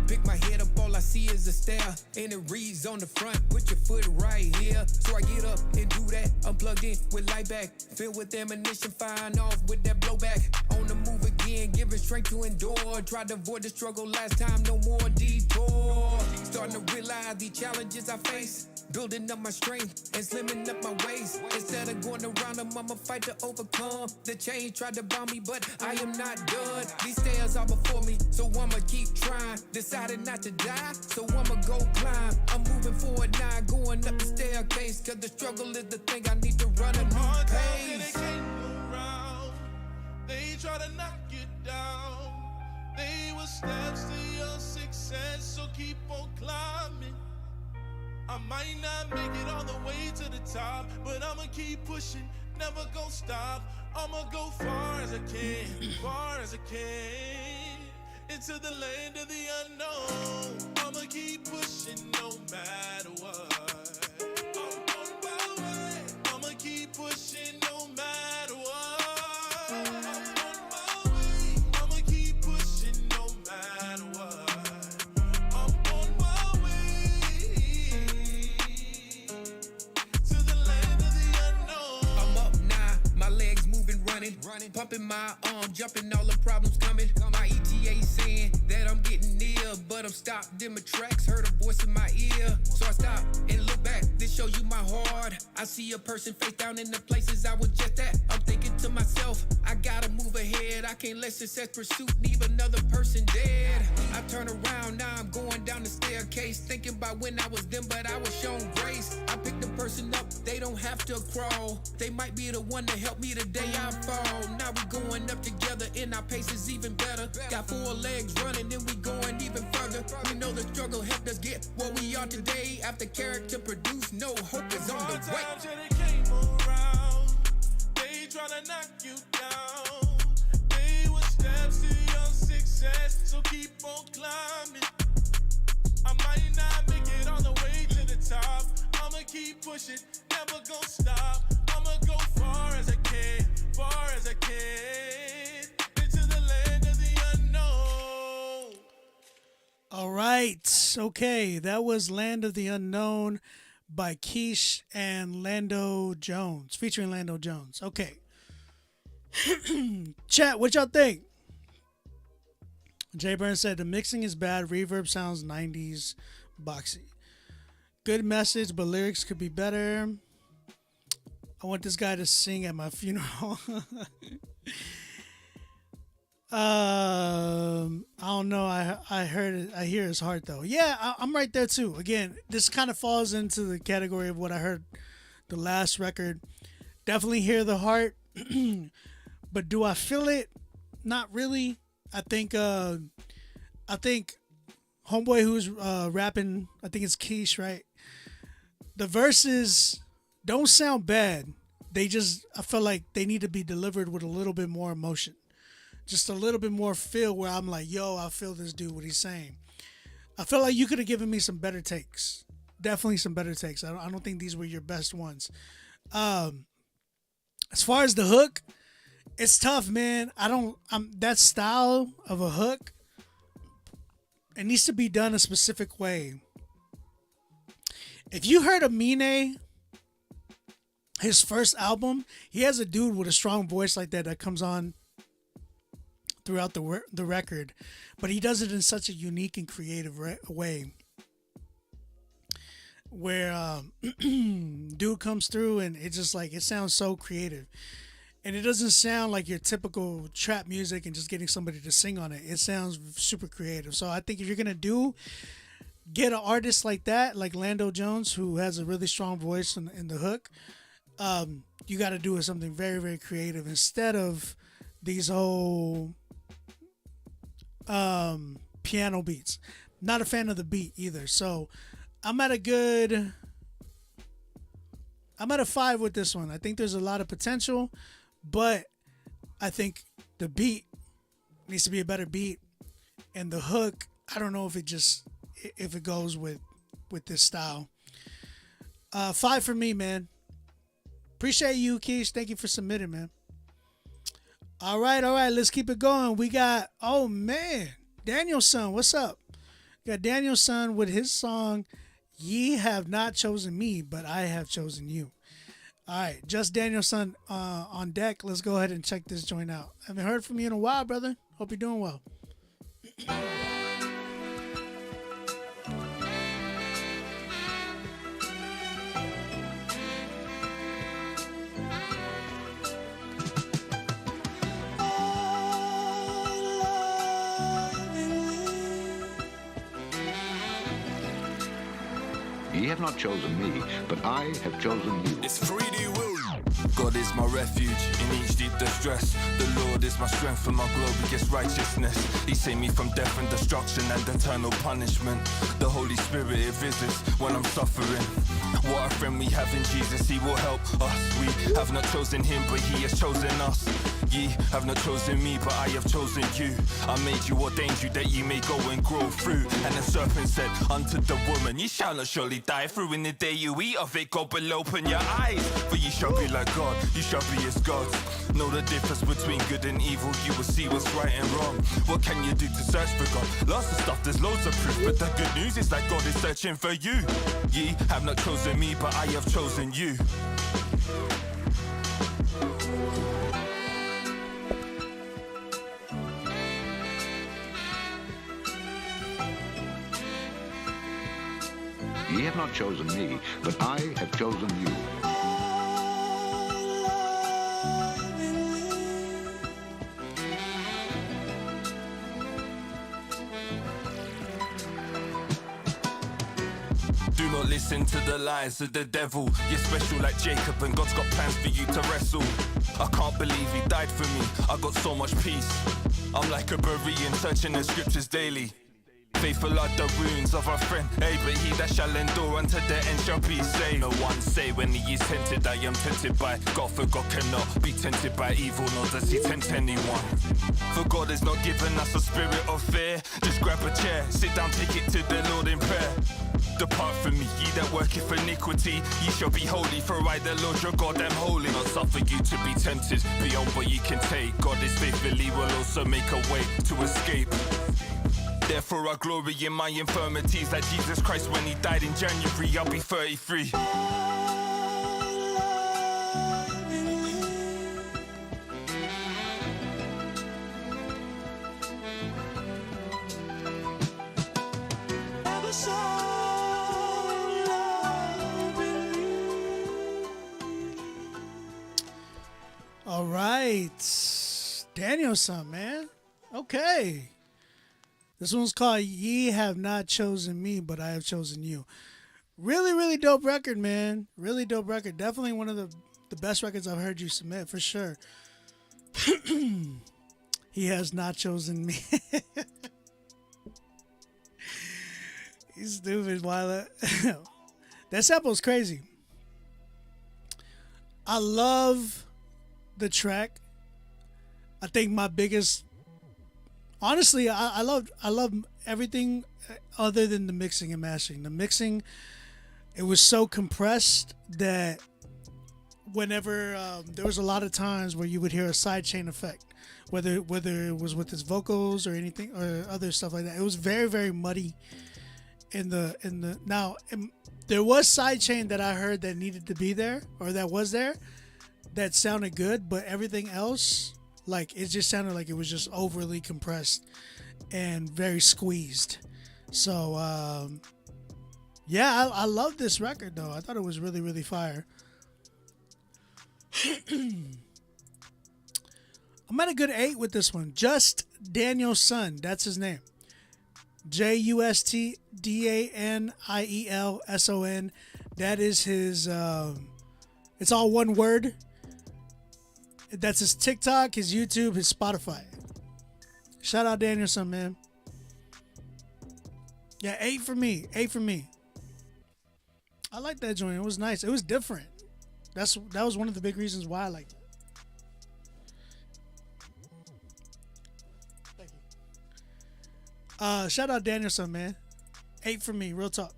Pick my head up, all I see is a stare. And it reads on the front, put your foot right here. So I get up and do that, I'm plugged in with light back. Filled with ammunition, firing off with that blowback. On the move again, giving strength to endure. Tried to avoid the struggle last time, no more detour. Starting to realize the challenges I face. Building up my strength and slimming up my waist. Instead of going around them, I'ma fight to overcome. The change tried to bomb me, but I am not done. These stairs are before me, so I'ma keep trying. Decided not to die, so I'ma go climb. I'm moving forward now, going up the staircase. Cause the struggle is the thing I need to run a new pace. They came around, they try to knock you down. They were steps to your success, so keep on climbing. I might not make it all the way to the top, but I'ma keep pushing, never gon' stop. I'ma go far as I can, far as I can, into the land of the unknown. I'ma keep pushing no matter what. I'm on my way. I'ma keep pushing no matter what. I'm on my way. I'ma keep pushing no matter what. I'm on my way to the land of the unknown. I'm up now, my legs moving, running, pumping my arm, jumping, all the problems coming. My ETA saying that I'm getting near, but I'm stopped in my tracks, heard a voice in my ear. So I stop and look back, this show you my heart. I see a person face down in the places I was just at. I'm thinking to myself, I gotta move ahead. I can't let success pursuit leave another person dead. I turn around, now I'm going down the staircase, thinking about when I was them, but I was shown grace. I pick the person up, they don't have to crawl. They might be the one to help me the day I fall. Now we going up together and our pace is even better. Got 4 legs running and we going even further. We know the struggle helped us get what we are today. After character produced, no hope is on the way. Times that they came around, they tryna knock you down. They were steps to your success, so keep on climbing. I might not make it all the way to the top. I'ma keep pushing, never gon' stop. I'ma go far as I can, far as I can, into the land of the unknown. All right. Okay. That was Land of the Unknown by Keish and Lando Jones, featuring Lando Jones. Okay. Chat, what y'all think? Jay Burns said the mixing is bad. Reverb sounds 90s boxy. Good message, but lyrics could be better. I want this guy to sing at my funeral. I don't know. I heard it. I hear his heart though. Yeah, I'm right there too. Again, this kind of falls into the category of what I heard the last record. Definitely hear the heart, but do I feel it? Not really. I think homeboy who's rapping, I think it's Keish, right? The verses don't sound bad. I feel like they need to be delivered with a little bit more emotion. Just a little bit more feel where I'm like, yo, I feel this dude, what he's saying. I feel like you could have given me some better takes. Definitely some better takes. I don't think these were your best ones. As far as the hook, it's tough, man. That style of a hook, it needs to be done a specific way. If you heard Amine, his first album, he has a dude with a strong voice like that comes on throughout the record, but he does it in such a unique and creative way where dude comes through and it's just like, it sounds so creative, and it doesn't sound like your typical trap music and just getting somebody to sing on it. It sounds super creative. So I think if you're gonna get an artist like that, like Lando Jones, who has a really strong voice in the hook, you got to do something very, very creative instead of these whole piano beats. Not a fan of the beat either. So I'm at a 5 with this one. I think there's a lot of potential, but I think the beat needs to be a better beat, and the hook, I don't know if it goes with this style. 5 for me, man. Appreciate you, Keish. Thank you for submitting, man. All right. Let's keep it going. We got, oh man, Danielson. What's up? We got Danielson with his song, "Ye Have Not Chosen Me, But I Have Chosen You." All right, just Danielson on deck. Let's go ahead and check this joint out. Haven't heard from you in a while, brother. Hope you're doing well. Ye have not chosen me, but I have chosen you. It's 3D Will. God is my refuge in each deep distress. The Lord is my strength and my glorious righteousness. He saved me from death and destruction and eternal punishment. The Holy Spirit, it visits when I'm suffering. What a friend we have in Jesus, He will help us. We have not chosen Him, but He has chosen us. Ye have not chosen me, but I have chosen you. I made you, ordained you, that ye may go and grow fruit. And the serpent said unto the woman, Ye shall not surely die, for in the day you eat of it, God will open your eyes. For ye shall be like God, you shall be as gods. Know the difference between good and evil, you will see what's right and wrong. What can you do to search for God? Lots of stuff, there's loads of proof, but the good news is that God is searching for you. Ye have not chosen me, but I have chosen you. Ye have not chosen me, but I have chosen you. Do not listen to the lies of the devil. You're special like Jacob and God's got plans for you to wrestle. I can't believe He died for me, I got so much peace. I'm like a Berean searching the scriptures daily. Faithful are the wounds of our friend, hey, but he that shall endure unto the end shall be saved. No one say when he is tempted, I am tempted by God, for God cannot be tempted by evil, nor does He tempt anyone. For God has not given us a spirit of fear. Just grab a chair, sit down, take it to the Lord in prayer. Depart from me, ye that worketh iniquity. Ye shall be holy, for I, the Lord your God, am holy. Not suffer you to be tempted beyond what ye can take. God is faithful, He will also make a way to escape. Therefore I glory in my infirmities, like Jesus Christ when He died in January, I'll be 33. so lovely. All right. Danielson, man. Okay. This one's called Ye Have Not Chosen Me, But I Have Chosen You. Really, really dope record, man. Really dope record. Definitely one of the best records I've heard you submit, for sure. He has not chosen me. He's stupid, Wyla. That sample's crazy. I love the track. I think my biggest... Honestly, I love everything other than the mixing and mastering. The mixing, it was so compressed that whenever there was a lot of times where you would hear a sidechain effect, whether it was with his vocals or anything or other stuff like that. It was very, very muddy in the now. There was sidechain that I heard that needed to be there or that was there that sounded good, but everything else, like, it just sounded like it was just overly compressed and very squeezed. So yeah, I love this record though. I thought it was really, really fire. I'm at a good 8 with this one. Just Danielson, that's his name. JUSTDANIELSON. That is his. It's all one word. That's his TikTok, his YouTube, his Spotify. Shout out Danielson, man. Yeah, 8 for me. 8 for me. I like that joint. It was nice. It was different. That was one of the big reasons why I liked it. Thank you. Shout out Danielson, man. 8 for me. Real talk.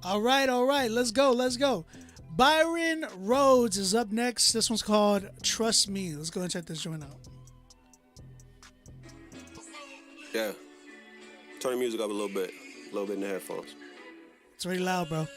All right. Let's go. Byron Rhodes is up next. This one's called Trust Me. Let's go and check this joint out. Yeah. Turn the music up a little bit in the headphones. It's really loud, bro.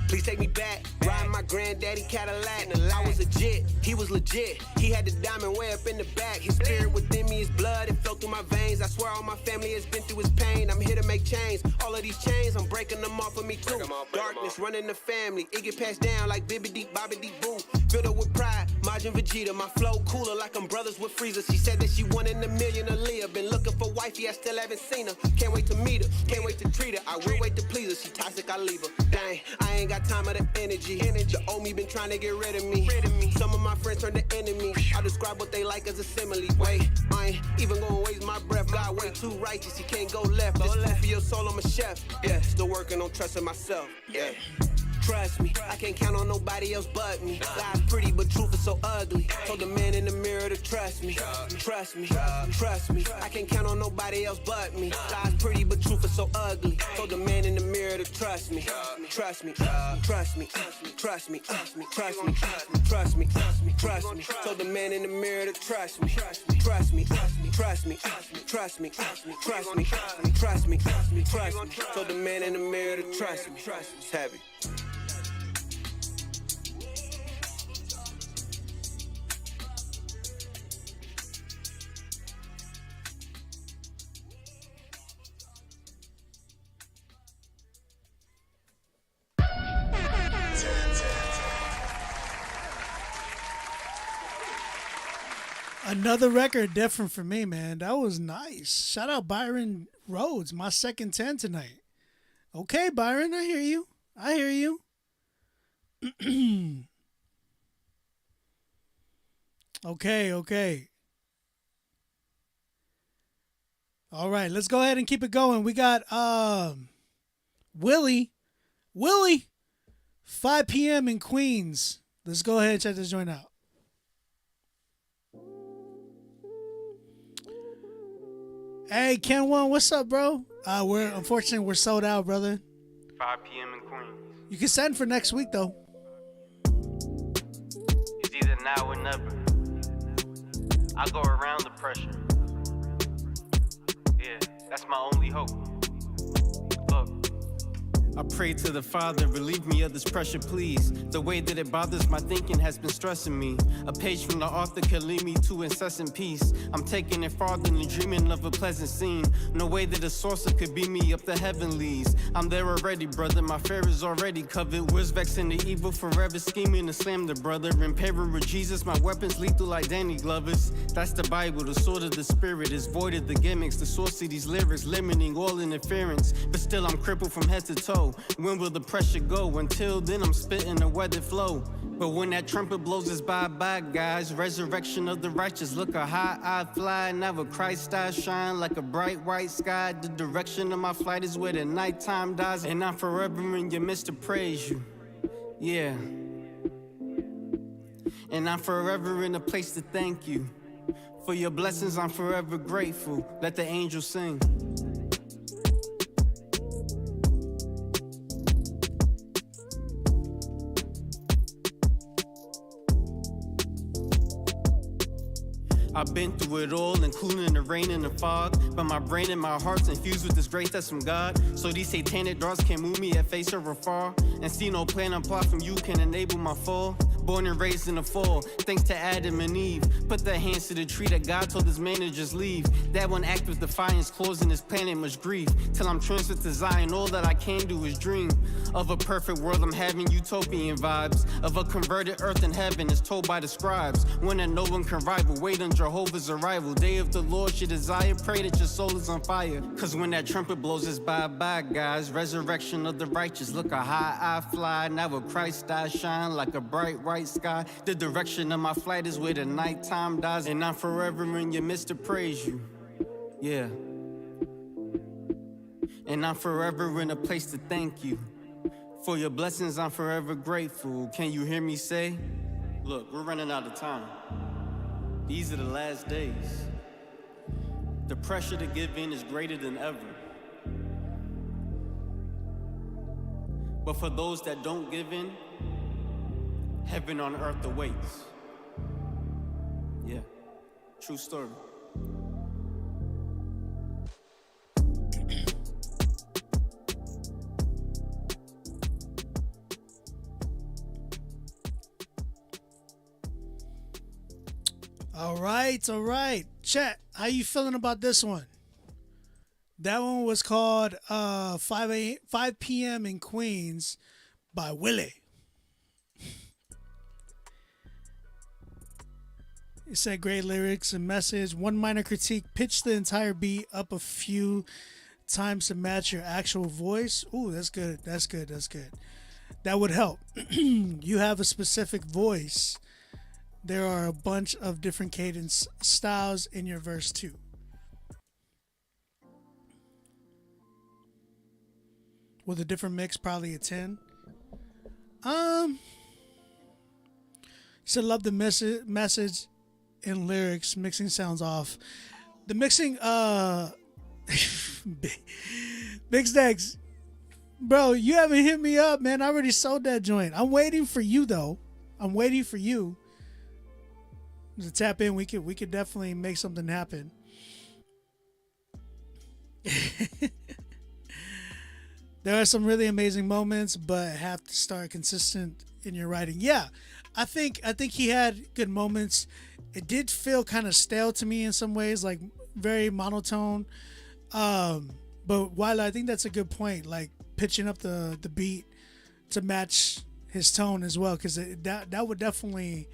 Please take me back, riding my granddaddy Cadillac. I was legit, he was legit. He had the diamond way up in the back. His spirit within me is blood, it flowed through my veins. I swear all my family has been through his pain. I'm here to make change. All of these chains, I'm breaking them off of me too. Darkness running the family, it get passed down like Bibbidi Bobbidi Boo. Filled up with pride, Majin Vegeta. My flow cooler like I'm brothers with Frieza. She said that she one in a million Aaliyah. Been looking for wifey, I still haven't seen her. Can't wait to meet her, can't wait to treat her. I will wait to please her, she toxic, I leave her. Dang, I ain't got time of the energy. The old me been trying to get rid of me. Some of my friends turned to enemies. I describe what they like as a simile. Wait, I ain't even gonna waste my breath. God way too righteous, he can't go left. This food for your soul, I'm a chef. Yeah, still working on trusting myself. Yeah. Trust me, I can't count on nobody else but me. Lies pretty, but truth is so ugly. Told the man in the mirror to trust me. Trust me, trust me. I can't count on nobody else but me. Lies pretty, but truth is so ugly. Told the man in the mirror to trust me. Trust me, trust me, trust me, trust me, trust me, trust me, trust me. Told the man in the mirror to trust me. Trust me, trust me, trust me, trust me, trust me, trust me, trust me. Told the man in the mirror to trust me. It's heavy. Another record different for me, man. That was nice. Shout out Byron Rhodes, my second 10 tonight. Okay, Byron, I hear you. Okay. All right, let's go ahead and keep it going. We got Willie, 5 p.m. in Queens. Let's go ahead and check this joint out. Hey, Ken One, what's up, bro? Unfortunately we're sold out, brother. 5 p.m. in Queens. You can send for next week, though. It's either now or never. I go around the pressure. Yeah, that's my only hope. Look, I pray to the Father, relieve me of this pressure, please. The way that it bothers my thinking has been stressing me. A page from the author could lead me to incessant peace. I'm taking it farther than dreaming of a pleasant scene. No way that a sorcerer could beat me up the heavenlies. I'm there already, brother, my fear is already covered. Words vexing the evil, forever scheming to slam the brother. In peril with Jesus, my weapons lethal like Danny Glover's. That's the Bible, the sword of the spirit is void of the gimmicks. The source of these lyrics, limiting all interference. But still I'm crippled from head to toe. When will the pressure go? Until then I'm spitting a weathered flow. But when that trumpet blows, it's bye-bye, guys. Resurrection of the righteous, look a high I fly. Now with Christ I shine like a bright white sky. The direction of my flight is where the nighttime dies. And I'm forever in your midst to praise you. Yeah. And I'm forever in a place to thank you. For your blessings I'm forever grateful. Let the angels sing. I've been through it all, including the rain and the fog. But my brain and my heart's infused with this grace that's from God. So these satanic darts can't move me at face or afar. And see no plan and plot from you can enable my fall. Born and raised in the fall, thanks to Adam and Eve. Put their hands to the tree that God told his man to just leave. That one act with defiance, causing this planet much grief. Till I'm transferred to Zion, all that I can do is dream of a perfect world. I'm having utopian vibes of a converted earth and heaven, as told by the scribes. One that no one can rival, wait on Jehovah's arrival. Day of the Lord your desire, pray that your soul is on fire. Cause when that trumpet blows, it's bye-bye, guys. Resurrection of the righteous, look how high I fly. Now with Christ I shine like a bright white sky. The direction of my flight is where the nighttime dies. And I'm forever in your midst to praise you. Yeah. And I'm forever in a place to thank you. For your blessings I'm forever grateful. Can you hear me say? Look, we're running out of time. These are the last days. The pressure to give in is greater than ever. But for those that don't give in, heaven on earth awaits. Yeah, true story. All right. Chat, how you feeling about this one? That one was called 5 p.m. in Queens by Willie. It said great lyrics and message. One minor critique, pitch the entire beat up a few times to match your actual voice. Ooh, that's good. That's good. That would help. You have a specific voice. There are a bunch of different cadence styles in your verse too. With a different mix, probably a 10. Said love the message and lyrics. Mixing sounds off. The mixing, Big Stacks, bro, you haven't hit me up, man. I already sold that joint. I'm waiting for you though. I'm waiting for you to tap in. We could definitely make something happen. There are some really amazing moments, but have to start consistent in your writing. Yeah, I think he had good moments. It did feel kind of stale to me in some ways, like very monotone. But while I think that's a good point, like pitching up the beat to match his tone as well, because that would definitely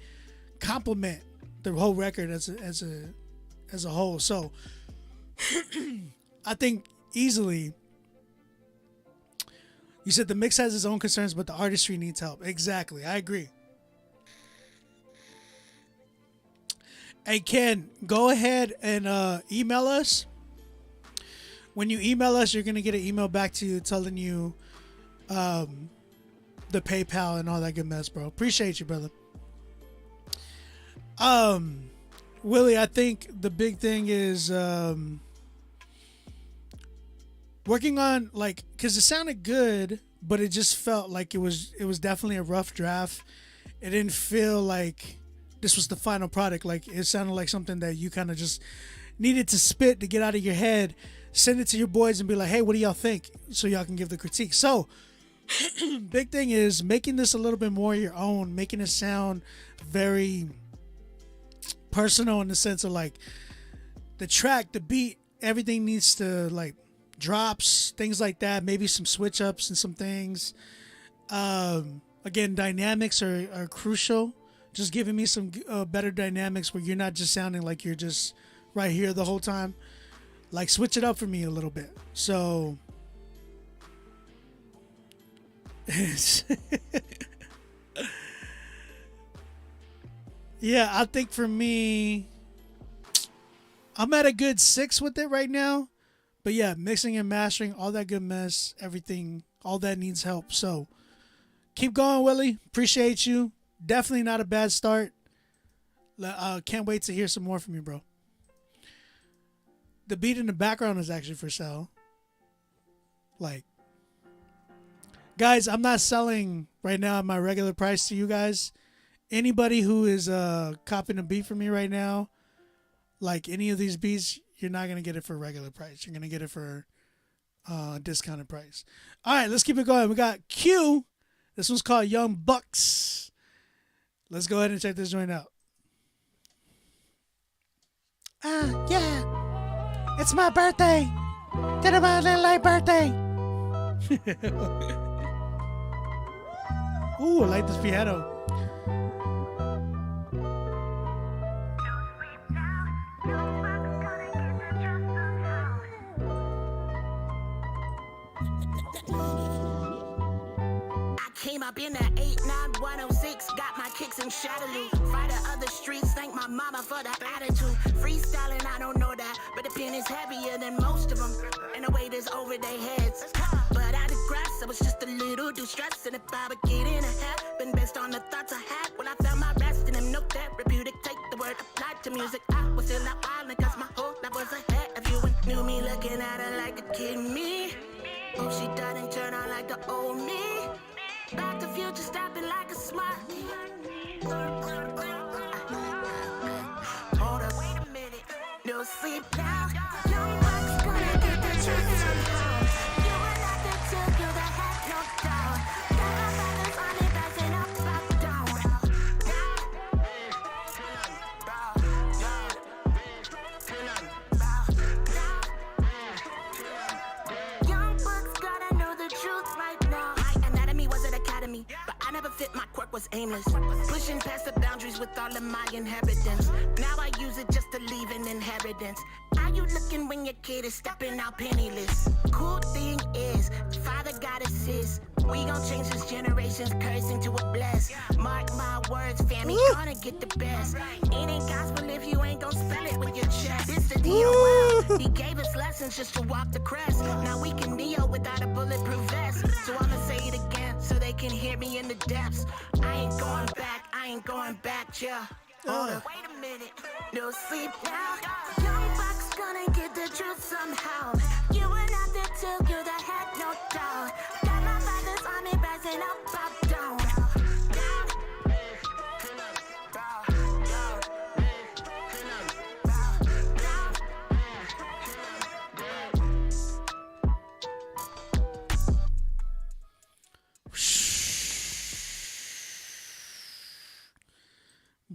complement the whole record as a whole. So I think easily. You said the mix has its own concerns, but the artistry needs help. Exactly. I agree. Hey, Ken, go ahead and email us. When you email us, you're going to get an email back to you telling you the PayPal and all that good mess, bro. Appreciate you, brother. Willie, I think the big thing is working on, like, because it sounded good, but it just felt like it was definitely a rough draft. It didn't feel like this was the final product. Like, it sounded like something that you kind of just needed to spit to get out of your head, send it to your boys and be like, hey, what do y'all think? So y'all can give the critique. So big thing is making this a little bit more your own, making it sound very personal in the sense of like the track, the beat, everything needs to like drops, things like that, maybe some switch ups and some things. Again, dynamics are crucial. Just giving me some better dynamics where you're not just sounding like you're just right here the whole time. Like switch it up for me a little bit. So yeah, I think for me, I'm at a good 6 with it right now. But yeah, mixing and mastering, all that good mess, everything, all that needs help. So keep going, Willie. Appreciate you. Definitely not a bad start. Can't wait to hear some more from you, bro. The beat in the background is actually for sale. Like, guys, I'm not selling right now at my regular price to you guys. Anybody who is copping a beat from me right now, like any of these beats, you're not going to get it for regular price. You're going to get it for discounted price. All right, let's keep it going. We got Q. This one's called Young Bucks. Let's go ahead and check this joint out. Yeah. It's my birthday. Did my little late birthday. Ooh, I like this piano. Came up in that 89106, got my kicks in Shadaloo. Fighter of the streets, thank my mama for that attitude. Freestyling, I don't know that, but the pen is heavier than most of them, and the weight is over their heads. But I digress, I was just a little distressed, and if I would get in a happen based on the thoughts I had when I found my rest in them, no therapeutic, take the word applied to music. I was still out wildin' cause my whole life was ahead of you, and knew me looking at her like a kid me. Hope she doesn't turn on like the old me. Back to future, stopping like a smart. Hold up, wait a minute. No sleep now. Young Bucks gonna get the truth somehow. You and I that took you that had no doubt. Got my brothers on it, rising up, back down. Young Bucks gotta know the truth right now. My anatomy was an academy, but I never fit, my quirk was aimless. Pushing past the boundaries with all of my inheritance. Now I use it just to leave an inheritance. How you looking when your kid is stepping out penniless? Cool thing is, Father God assists. We gon' change this generation's curse into a bless. Mark my words, family, gonna get the best. It ain't gospel if you ain't gon' spell it with your chest. It's the DOL. He gave us lessons just to walk the crest. Now we can kneel without a bulletproof vest. So I'ma say it again so they can hear me in the depths. I ain't going back, yeah. Hold up, wait a minute. No sleep now. Young Bucks gonna get the truth somehow. You and I that took you that had no doubt. Got my brothers on me rising up, up, down.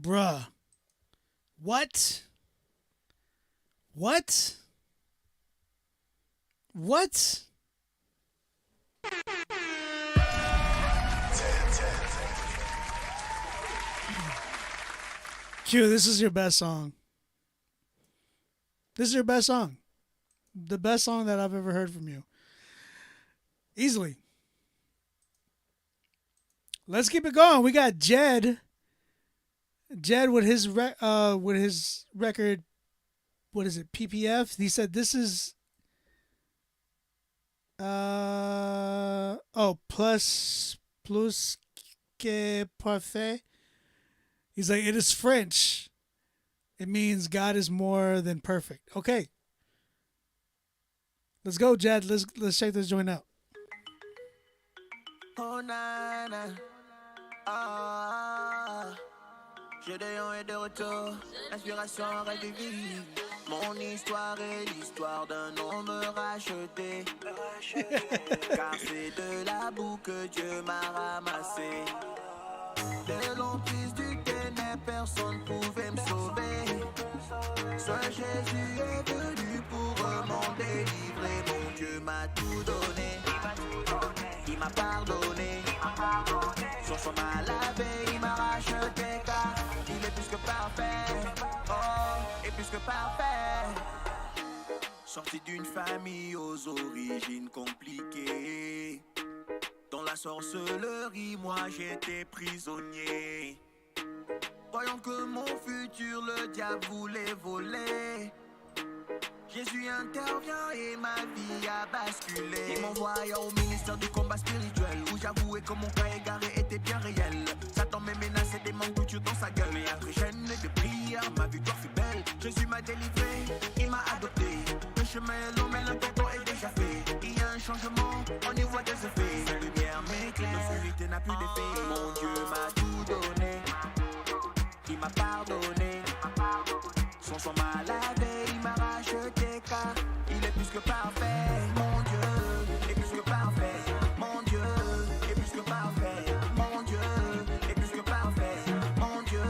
Bruh. What? What? What? Q, this is your best song. This is your best song. The best song that I've ever heard from you. Easily. Let's keep it going. We got Jed. Jed with his record, what is it, PPF? He said this is plus que parfait. He's like, it is French. It means God is more than perfect. Okay. Let's go, Jed. Let's check this joint out. Oh, na, na. Je l'ai en et de retour. Inspiration, rêve de vie. Mon histoire est l'histoire d'un homme racheté. Car c'est de la boue que Dieu m'a ramassé. De l'emprise du ténèbre, personne pouvait me sauver. Seul Jésus est venu pour m'en délivrer. Mon Dieu m'a tout donné. Il m'a pardonné. Son sang m'a lavé, il m'a racheté car il est plus que parfait. Oh, et plus que parfait. Sorti d'une famille aux origines compliquées. Dans la sorcellerie, moi j'étais prisonnier. Croyant que mon futur, le diable voulait voler. Jésus intervient et ma vie a basculé. Il m'envoya au ministère du combat spirituel, où j'avouais que mon cas égaré était bien réel. Satan me menaçait des manques de dans sa gueule. Mais après chaîne de prière, ma victoire fut belle. Jésus m'a délivré, il m'a adopté. Le chemin est long mais l'important est déjà fait. Il y a un changement, on y voit des effets. La lumière m'éclaire, l'obscurité n'a plus d'effet. Mon Dieu m'a tout donné, il m'a pardonné. Son sang m'a lavé, il m'a racheté car il est plus que parfait. Mon Dieu est plus que parfait. Mon Dieu est plus que parfait. Mon Dieu est plus que parfait. Mon Dieu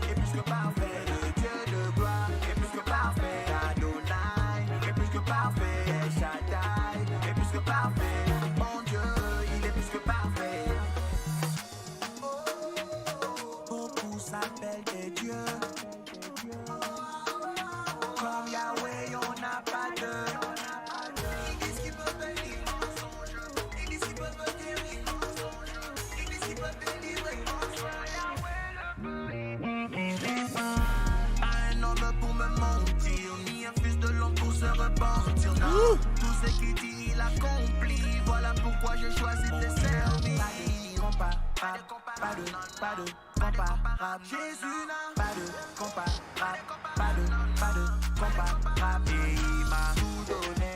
est plus que parfait. Le Dieu de gloire est plus que parfait. Adonai est plus que parfait. El Shaddai est plus que parfait. Mon Dieu, il est plus que parfait. Beaucoup s'appellent des dieux. Comme Yahweh, on n'a pas de. Ils disent qu'ils peuvent bénir mensonge. Ils disent qu'ils peuvent guérir mensonge. Ils disent qu'ils peuvent délivrer pas un homme pour me mentir, ni un fils de l'homme pour se repentir. Non, tout ce qu'il dit, il accomplit. Voilà pourquoi j'ai choisi de les servir. Pas de comparable. Jésus n'a pas de comparable. Pas de comparable. Et il m'a tout donné.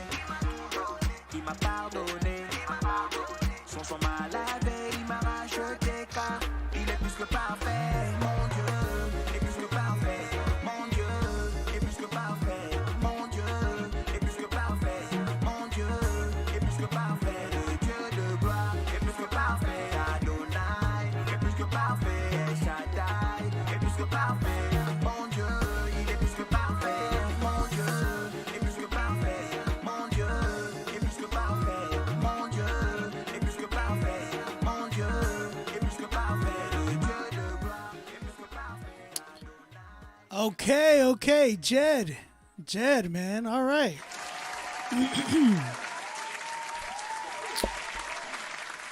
Il m'a pardonné. Son sang m'a lavé, il m'a racheté car il est plus que parfait. Mon Dieu est plus que parfait. Mon Dieu est plus que parfait. Mon Dieu est plus que parfait. Mon Dieu est plus que parfait. Le Dieu de gloire est plus que parfait. Adonai est plus que parfait. El Shaddai est plus que parfait. Mon Dieu, il est plus que parfait. Mon Dieu est plus que parfait. Mon Dieu est plus que parfait. Mon Dieu est plus que parfait. Mon Dieu est plus que parfait. Le Dieu de gloire est plus que parfait. Okay, Jed, man. All right.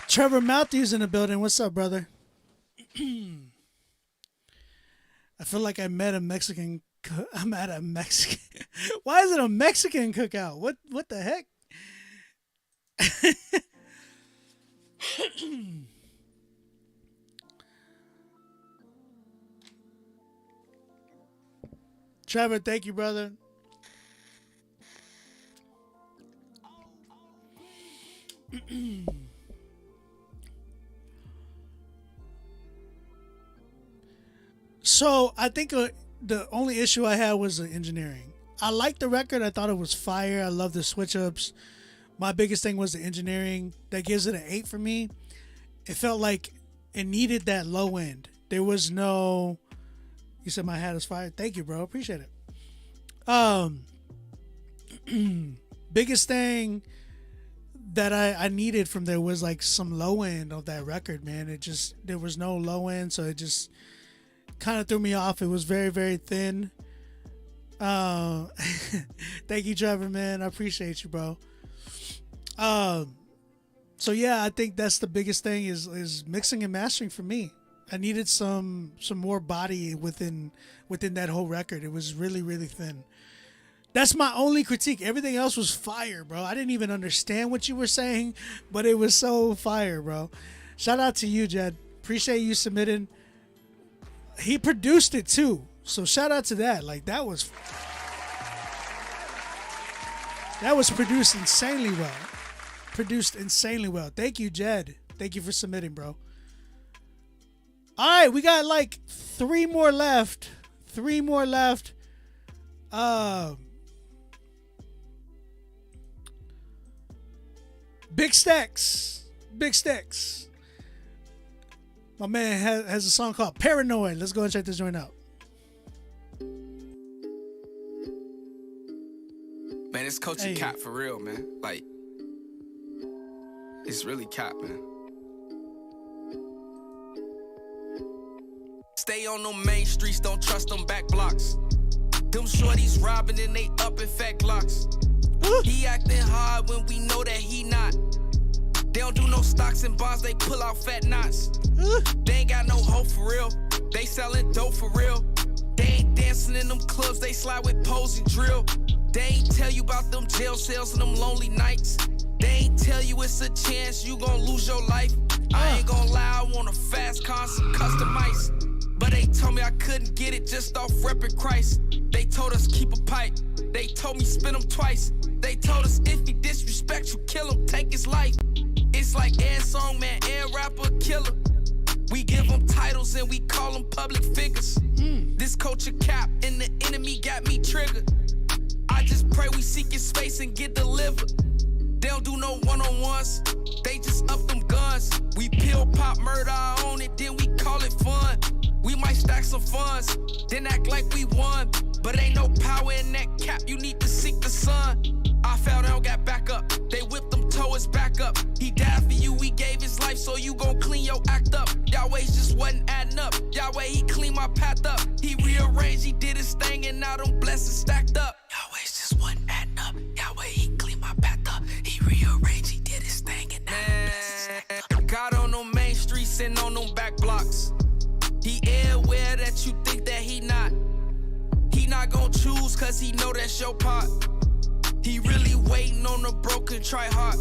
Trevor Matthews in the building. What's up, brother? I feel like I met a Mexican. I'm at a Mexican. Why is it a Mexican cookout? What the heck? Trevor, thank you, brother. So I think the only issue I had was the engineering. I liked the record. I thought it was fire. I love the switch ups. My biggest thing was the engineering. That gives it an 8 for me. It felt like it needed that low end. There was no. You said my hat is fire. Thank you, bro. Appreciate it. Biggest thing that I needed from there was like some low end of that record, man. There was no low end, so it just kind of threw me off. It was very, very thin. Thank you, Trevor, man. I appreciate you, bro. So yeah, I think that's the biggest thing is mixing and mastering for me. I needed some more body within that whole record. It was really, really thin. That's my only critique. Everything else was fire, bro. I didn't even understand what you were saying, but it was so fire, bro. Shout out to you, Jed. Appreciate you submitting. He produced it too, so shout out to that. Like that was produced insanely well. Thank you, Jed. Thank you for submitting, bro. All right, we got like 3 more left. Big Stacks. Big Stacks. My man has a song called Paranoid. Let's go and check this joint out. Man, it's coaching cap for real, man. Like, it's really cap, man. Stay on them main streets, don't trust them back blocks. Them shorties robbing and they up in fat Glocks. He acting hard when we know that he not. They don't do no stocks and bonds, they pull out fat knots. They ain't got no hope for real. They selling dope for real. They ain't dancing in them clubs, they slide with pose and drill. They ain't tell you about them jail cells and them lonely nights. They ain't tell you it's a chance you gon' lose your life. I ain't gon' lie, I want a fast car, some custom ice. But they told me I couldn't get it just off reppin' Christ. They told us keep a pipe. They told me spin him twice. They told us if he disrespect you, kill him, take his life. It's like air song man, air rapper, killer. We give them titles and we call them public figures. This culture cap and the enemy got me triggered. I just pray we seek his face and get delivered. They don't do no one-on-ones, they just up them guns. We pill, pop, murder, I own it, then we call it fun. We might stack some funds, then act like we won. But ain't no power in that cap, you need to seek the sun. I fell down, got back up, they whipped them toes back up. He died for you, he gave his life, so you gon' clean your act up. Yahweh's just wasn't adding up, Yahweh, he cleaned my path up. He rearranged, he did his thing, and now them blessings stacked up. Yahweh's just wasn't adding up, Yahweh, he cleaned my path up. He rearranged, he did his thing, and now them blessings stacked up. God on them main streets and on them back blocks. He everywhere that you think that he not. He not gon' choose cause he know that's your part. He really waiting on the broken try hard.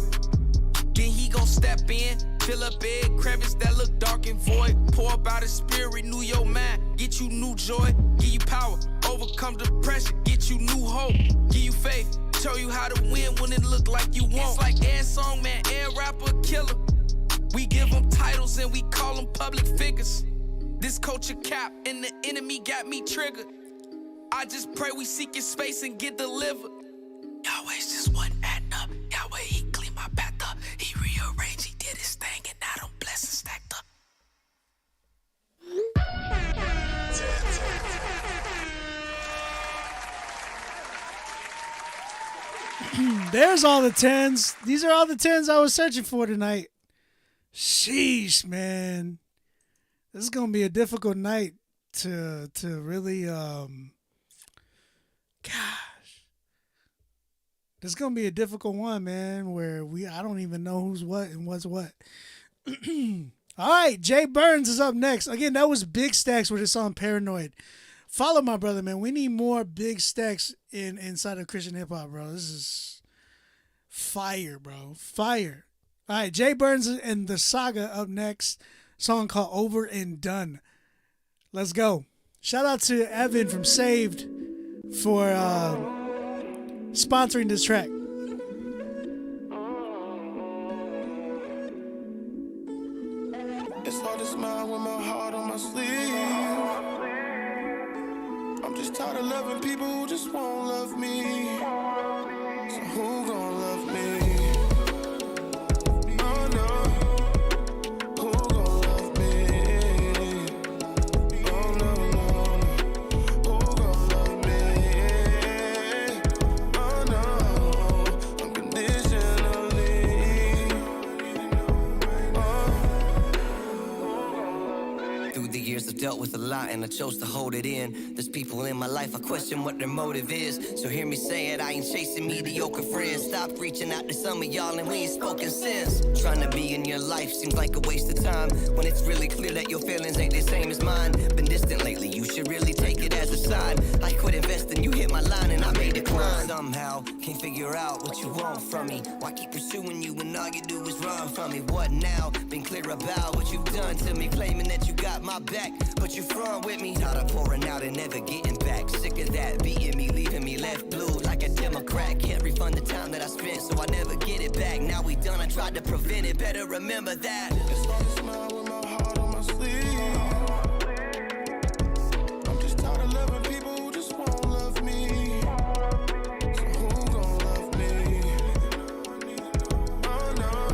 Then he gon' step in, fill up every crevice that look dark and void. Pour about his spirit, renew your mind, get you new joy, give you power, overcome depression, get you new hope, give you faith, show you how to win when it look like you won't. It's like air song man, air rapper, killer. We give them titles and we call them public figures. This culture cap and the enemy got me triggered. I just pray we seek his space and get delivered. Yahweh's just wasn't adding up. Yahweh, he cleaned my path up. He rearranged, he did his thing, and now them blessings stacked up. There's all the 10s. These are all the 10s I was searching for tonight. Sheesh, man. This is gonna be a difficult night to really gosh. This is gonna be a difficult one, man, where I don't even know who's what and what's what. All right, Jay Burns is up next. Again, that was Big Stacks with his song Paranoid. Follow my brother, man. We need more Big Stacks inside of Christian hip hop, bro. This is fire, bro. Fire. All right, Jay Burns and the Saga up next. Song called Over and Done. Let's go. Shout out to Evan from Saved for sponsoring this track. It's hard to smile with my heart on my sleeve. I'm just tired of loving people who just won't love me. So who gon' love me? Oh no. Who gon' love me? Oh no, no. Who gon' love me? Oh no. Unconditionally. Through the years I've dealt with a lot and I chose to hold it in. There's people in my life I question what their motive is. So hear me say it, I ain't chasing mediocre friends. Stop reaching out to some of y'all and we ain't spoken since. Trying to be in your life seems like a waste of time when it's really clear that your feelings ain't the same as mine. Been distant lately, you should really take it as a sign. I quit investing, you hit my line and I made a climb. Somehow, can't figure out what you want from me. Why keep pursuing you when all you do is run from me? What now? Been clear about what you've done to me, claiming that you got my back, but you front with me. Tired of pouring out and never getting back. Sick of that, beating me, leaving me left blue like a Democrat. Can't refund the time that I spent, so I never get it back. Now we done, I tried to prevent it, better remember that. It's hard to smile with my heart on my sleeve. I'm just tired of loving people who just won't love me. So who gon' love me? Oh no.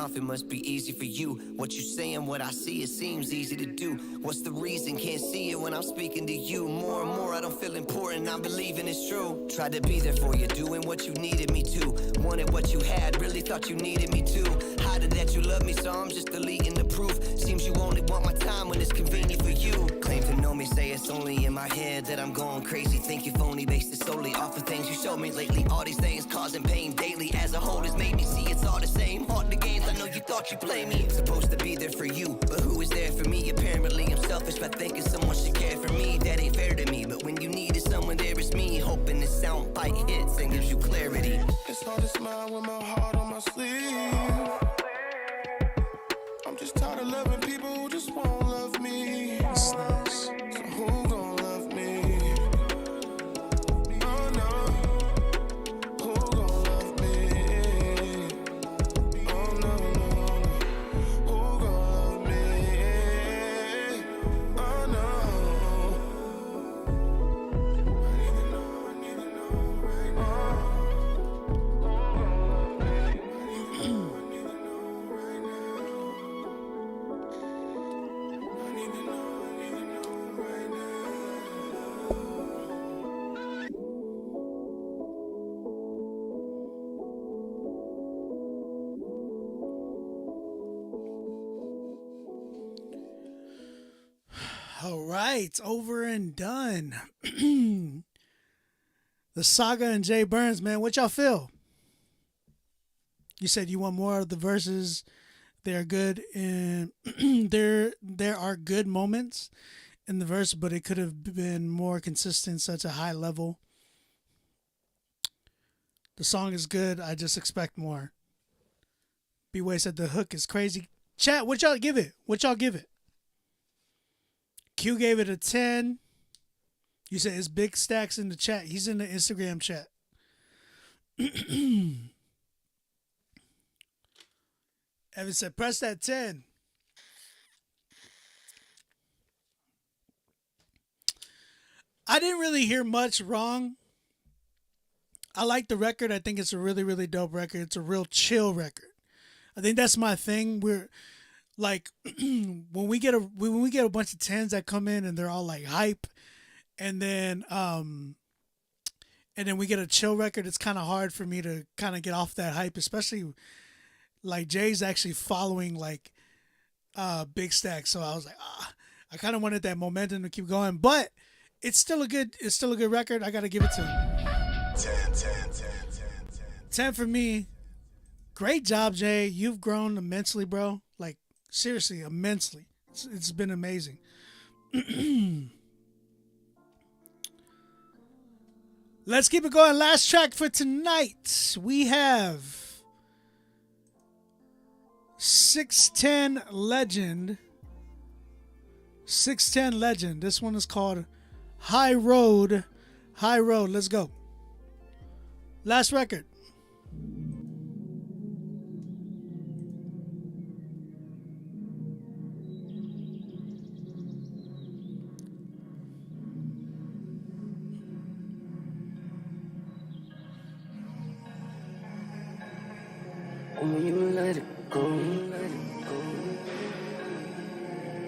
off, it must be easy for you. What you saying, what I see, it seems easy to do. What's the reason? Can't see it when I'm speaking to you. More and more, I don't feel important, I'm believing it's true. Tried to be there for you, doing what you needed me to. Wanted what you had, really thought you needed me to. Hiding that you love me, so I'm just deleting the proof. Seems you only want my time when it's convenient for you. Claim to know me, say it's only in my head that I'm going crazy. Think you're phony, based it solely off of things you showed me lately. All these things causing pain daily. As a whole has made me see it's all the same. Hard the games, I know you thought you play me. Supposed to be there for you, but who is there for me? Apparently I'm selfish by thinking someone should care for me. That ain't fair to me, but when you needed someone, there is me. Hoping this sound bite hits and gives you clarity. It's hard to smile with my heart on my sleeve. I'm just tired of loving people who just won't love me. So who gon' love me? Oh no. Who gon' love me? Oh no, no, no. Who gon' love me? Oh no. I need to know right now. All right, over and done. The Saga and Jay Burns, man, what y'all feel? You said you want more of the verses. They're good, and there are good moments in the verse, but it could have been more consistent, such a high level. The song is good. I just expect more. B-Way said the hook is crazy. Chat, what y'all give it? What y'all give it? Q gave it a 10. You said it's Big Stacks in the chat. He's in the Instagram chat. Evan said, press that 10. I didn't really hear much wrong. I like the record. I think it's a really, really dope record. It's a real chill record. I think that's my thing. We're like when we get a bunch of 10s that come in and they're all like hype, and then we get a chill record, it's kind of hard for me to kind of get off that hype, especially like Jay's actually following like Big Stack. So I was like, I kind of wanted that momentum to keep going, but it's still a good record. I got to give it to him. 10 for me. Great job, Jay. You've grown immensely, bro. Like, seriously, immensely. It's been amazing. Let's keep it going. Last track for tonight. We have 610 Legend. 610 Legend. This one is called High Road. High Road. Let's go. Last record. When you let it go, let it go.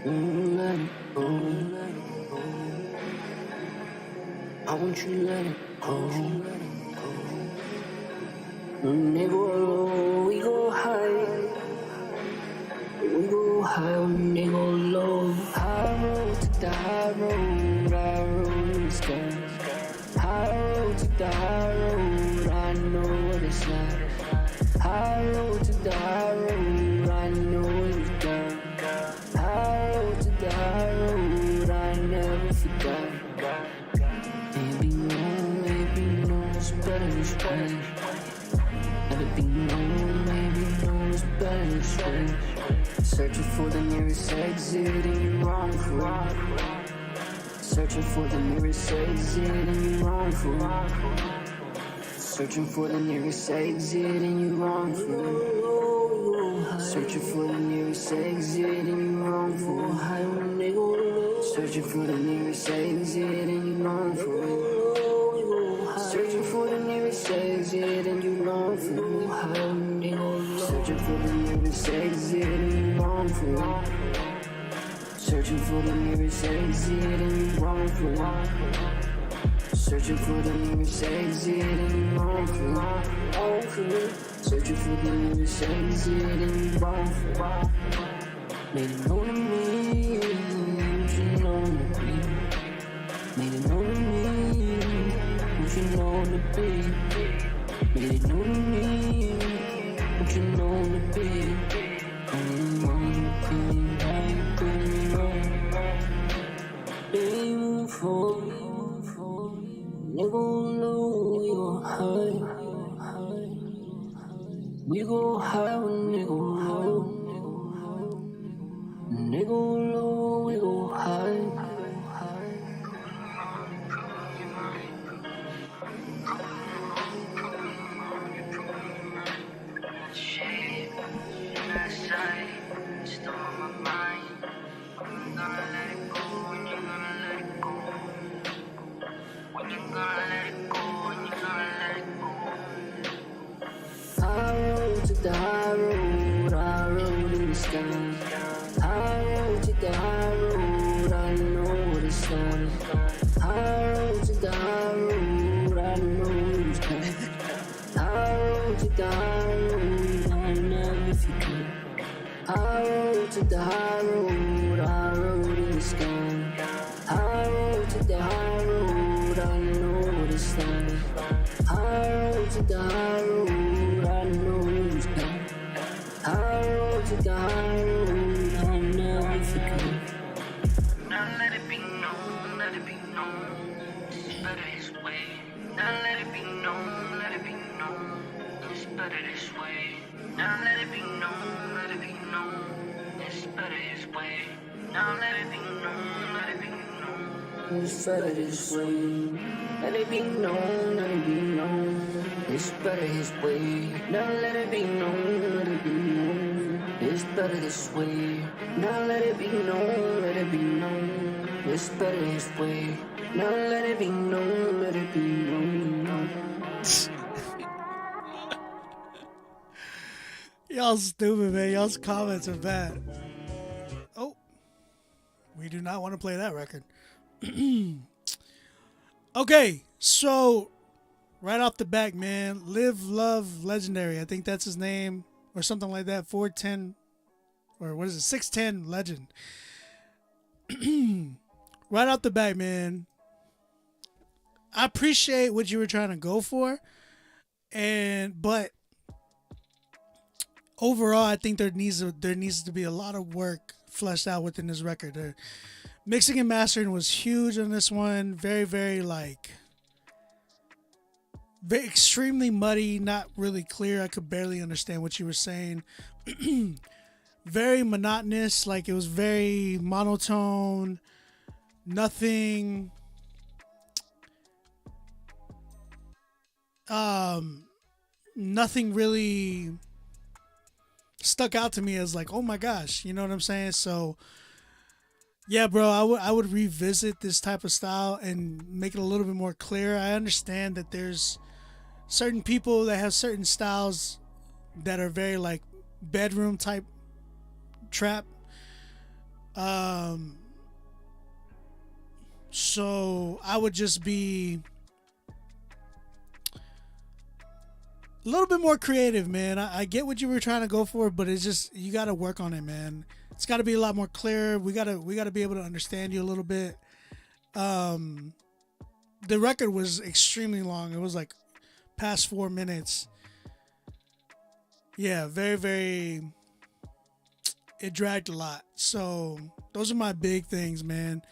When you let it go, let it go. I want you to let it go, let it go. When they go low, we go high. We go high when they go low. High road to the high road in the sky. High road to the high road, I know what it's like. High road to the high road, I know it's done. High road to the high road, I never forgot. Maybe no, it's better this way. Maybe no, it's better this way. Searching for the nearest exit and you're wrong for it. Searching for the nearest exit and you're wrong for it. Searching for the nearest exit and you wrong for it. Searching for the nearest exit and you wrong for it. Searching for the nearest exit and you wrong for it. Searching for the nearest exit and you wrong for it. Searching for the nearest nearest exit and wrongful. Searching for the nearest exit and wrongful. Searching for the nearest exit and wrongful. Searching for the nearest exit and wrongful. Made it known to me what you know to be. Made it known to me what you know to be. Made it known to me what you know to be. They move forward, nigga low, we go high. We go high when nigga low. Nigga low, we go high. The high road in the sky. High road to the high road, I know what it's like. High road to the high road, I know it's coming. High road to the high road, I'll never forget. High road to the high road in the sky. High road to the high road, I know what it's like. High road to the high road, I know it's coming. High road to the high road, I'll never forget. Now let it be known, let it be known. It's better this way. Now let it be known, let it be known. It's better this way. Now let it be known, let it be known. It's better this way. Now let it be known, let it be known. It's better this way. Let it be known, let it be known. It's better his way. Now let it be known, let it be known. It's better this way. Now let it be known, let it be known. It's better his way. Now let it be known, let it be known. Y'all stupid, man. Y'all's comments are bad. Oh, we do not want to play that record. Okay, so right off the back, man, Live Love Legendary. I think that's his name or something like that. 410 or what is it? 610 Legend. Right off the back, man. I appreciate what you were trying to go for, but overall, I think there needs to be a lot of work fleshed out within this record. The mixing and mastering was huge on this one. Very, very very extremely muddy, not really clear. I could barely understand what you were saying. Very monotonous, like it was very monotone. Nothing really stuck out to me as like, oh my gosh, you know what I'm saying? So yeah, bro, I would revisit this type of style and make it a little bit more clear. I understand that there's certain people that have certain styles that are very like bedroom type trap. So I would just be a little bit more creative, man. I get what you were trying to go for, but it's just, you got to work on it, man. It's got to be a lot more clear. We got to be able to understand you a little bit. The record was extremely long. It was like past 4 minutes. Yeah, very, very, it dragged a lot. So those are my big things, man.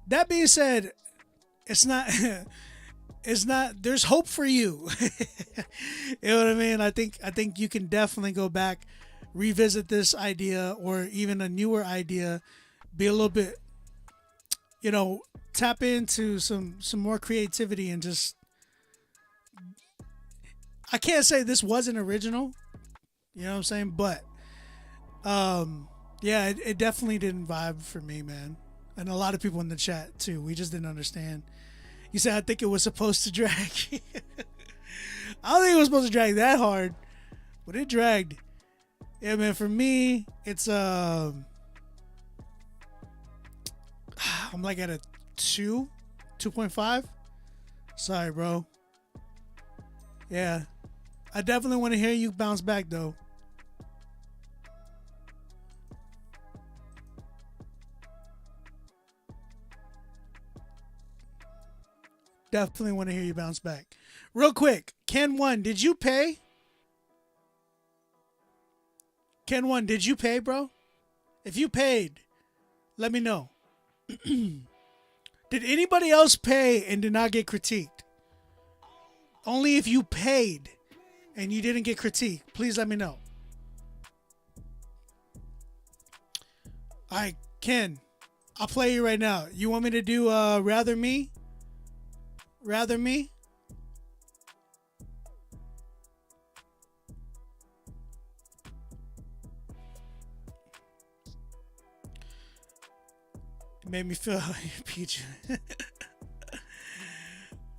That being said, it's not, there's hope for you. You know what I mean? I think you can definitely go back, revisit this idea or even a newer idea, be a little bit, tap into some more creativity and just, I can't say this wasn't original, you know what I'm saying? But, yeah, it definitely didn't vibe for me, man. And a lot of people in the chat too. We just didn't understand. You said, I think it was supposed to drag. I don't think it was supposed to drag that hard. but it dragged. Yeah, man. For me, it's I'm like at a 2.5. Sorry, bro. Yeah, I definitely want to hear you bounce back though. Definitely want to hear you bounce back. Real quick, Ken One, did you pay? Ken One, did you pay, bro? If you paid, let me know. Did anybody else pay and did not get critiqued? Only if you paid and you didn't get critiqued, please let me know. All right, Ken, I'll play you right now. You want me to do Rather Me? Rather Me? It made me feel peach.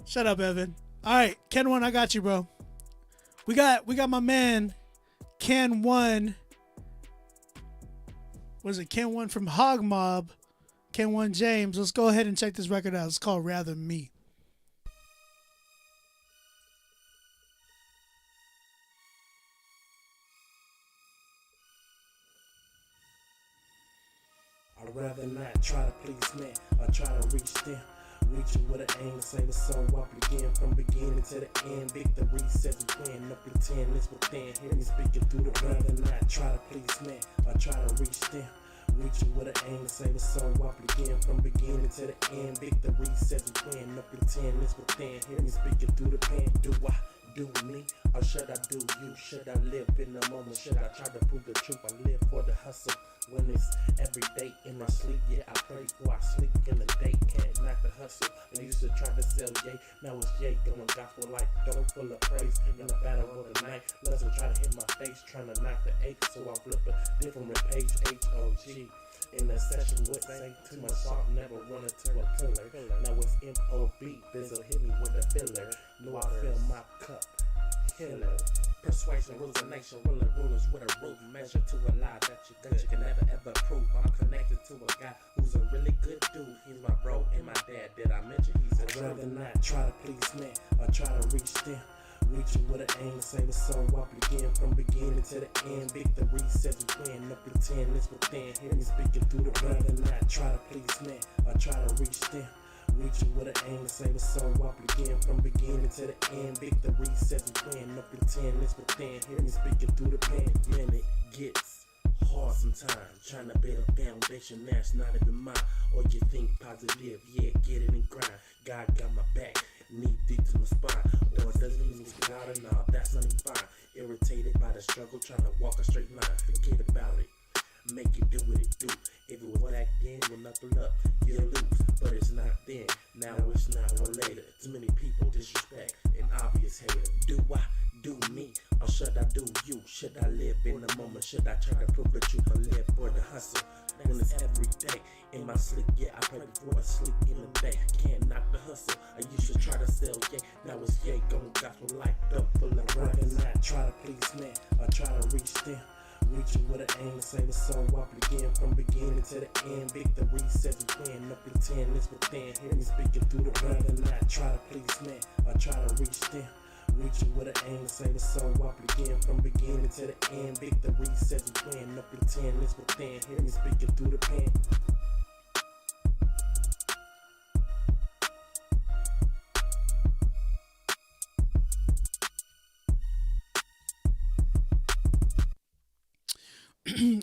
Shut up, Evan. All right, Ken One, I got you, bro. We got my man, Ken One. Was it Ken One from Hog Mob? Ken One James. Let's go ahead and check this record out. It's called Rather Me. I'd rather not try to please men or try to reach them. Reaching with an aim to save a soul. I begin from beginning to the end. Victory says we win. No pretend it's within. Hear me speaking through the rather not try to please men or try to reach them. Reaching with an aim to save a soul. I begin from beginning to the end. Victory says we win. No pretend it's within. Hear me speaking through the pen. Do I do me or should I do you? Should I live in the moment? Should I try to prove the truth? I live for the hustle. When it's every day in my sleep, yeah, I pray before I sleep in the day. Can't knock the hustle. I used to try to sell yay, now it's yay. Going gospel like dope full of praise. In the battle of the night, Lesson try to hit my face, trying to knock the ache. So I flip a different page, H-O-G. In the session with say too much salt, never run into a pillar. Now it's M-O-B, Bizzle hit me with a filler. Know I fill my cup, healer. Persuasion rules a nation, ruling rulers with a root measure to a lie that you can never ever prove. I'm connected to a guy who's a really good dude. He's my bro and my dad. Did I mention he's a I'd rather not try to please men or try to reach them. Reaching with an aim to save a soul. I begin from beginning to the end. Victory says we win. No pretend it's within. Hear me speaking through the rather not try to please men or try to reach them. Reaching with an aim to save a soul. I begin from beginning to the end. Victory says we win. No pretend it's within. Hear me speaking through the pen. Man, it gets hard sometimes. Trying to build a foundation that's not even mine. Or you think positive, yeah, get it and grind. God got my back, knee deep to my spine. Or it doesn't mean it's God or nah, that's nothing fine. Irritated by the struggle, trying to walk a straight line. Forget about it. Make it do what it do. If it was back then, we'll knuckle up, you'll lose. But it's not then, now it's now or later. Too many people disrespect an obvious hater. Do I do me, or should I do you? Should I live in the moment? Should I try to prove the truth or live for the hustle? When it's every day, in my sleep, yeah, I pray before I sleep in the day. Can't knock the hustle, I used to try to sell, yeah. Now it's yay, going gospel like dope full of rather not try to please men or try to reach them. Reaching with an aim to save a soul. I begin from beginning to the end. Victory says we win. No pretend it's within. Hear me speaking through the rather not try to please men or try to reach them. Reaching with an aim to save a soul. I begin from beginning to the end. Victory says we win. No pretend it's within. Hear me speaking through the pen.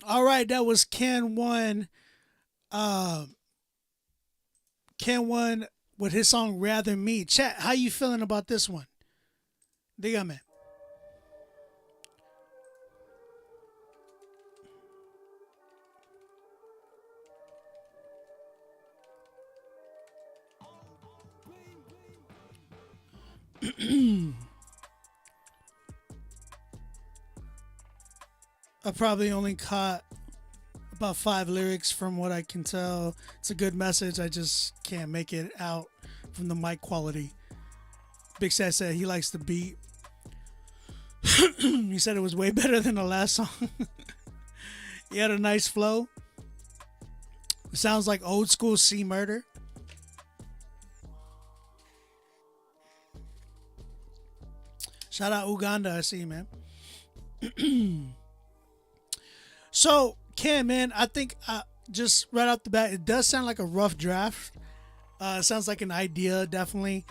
All right, that was Ken One. Ken One with his song Rather Me. Chat, how you feeling about this one? Dígame. I probably only caught about 5 lyrics from what I can tell. It's a good message. I just can't make it out from the mic quality. Big Sad said he likes the beat. You said it was way better than the last song. You had a nice flow. It sounds like old school C Murder. Shout out Uganda, I see you, man. So, Cam, man, I think just right off the bat, it does sound like a rough draft. It sounds like an idea, definitely.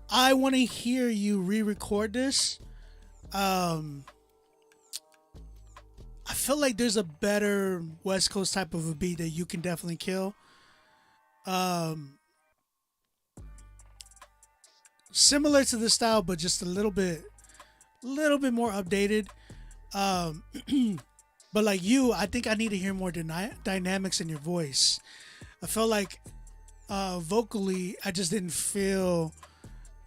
I want to hear you re-record this. I feel like there's a better West Coast type of a beat that you can definitely kill. Similar to the style, but just a little bit more updated. But like you, I think I need to hear more dynamics in your voice. I felt like vocally, I just didn't feel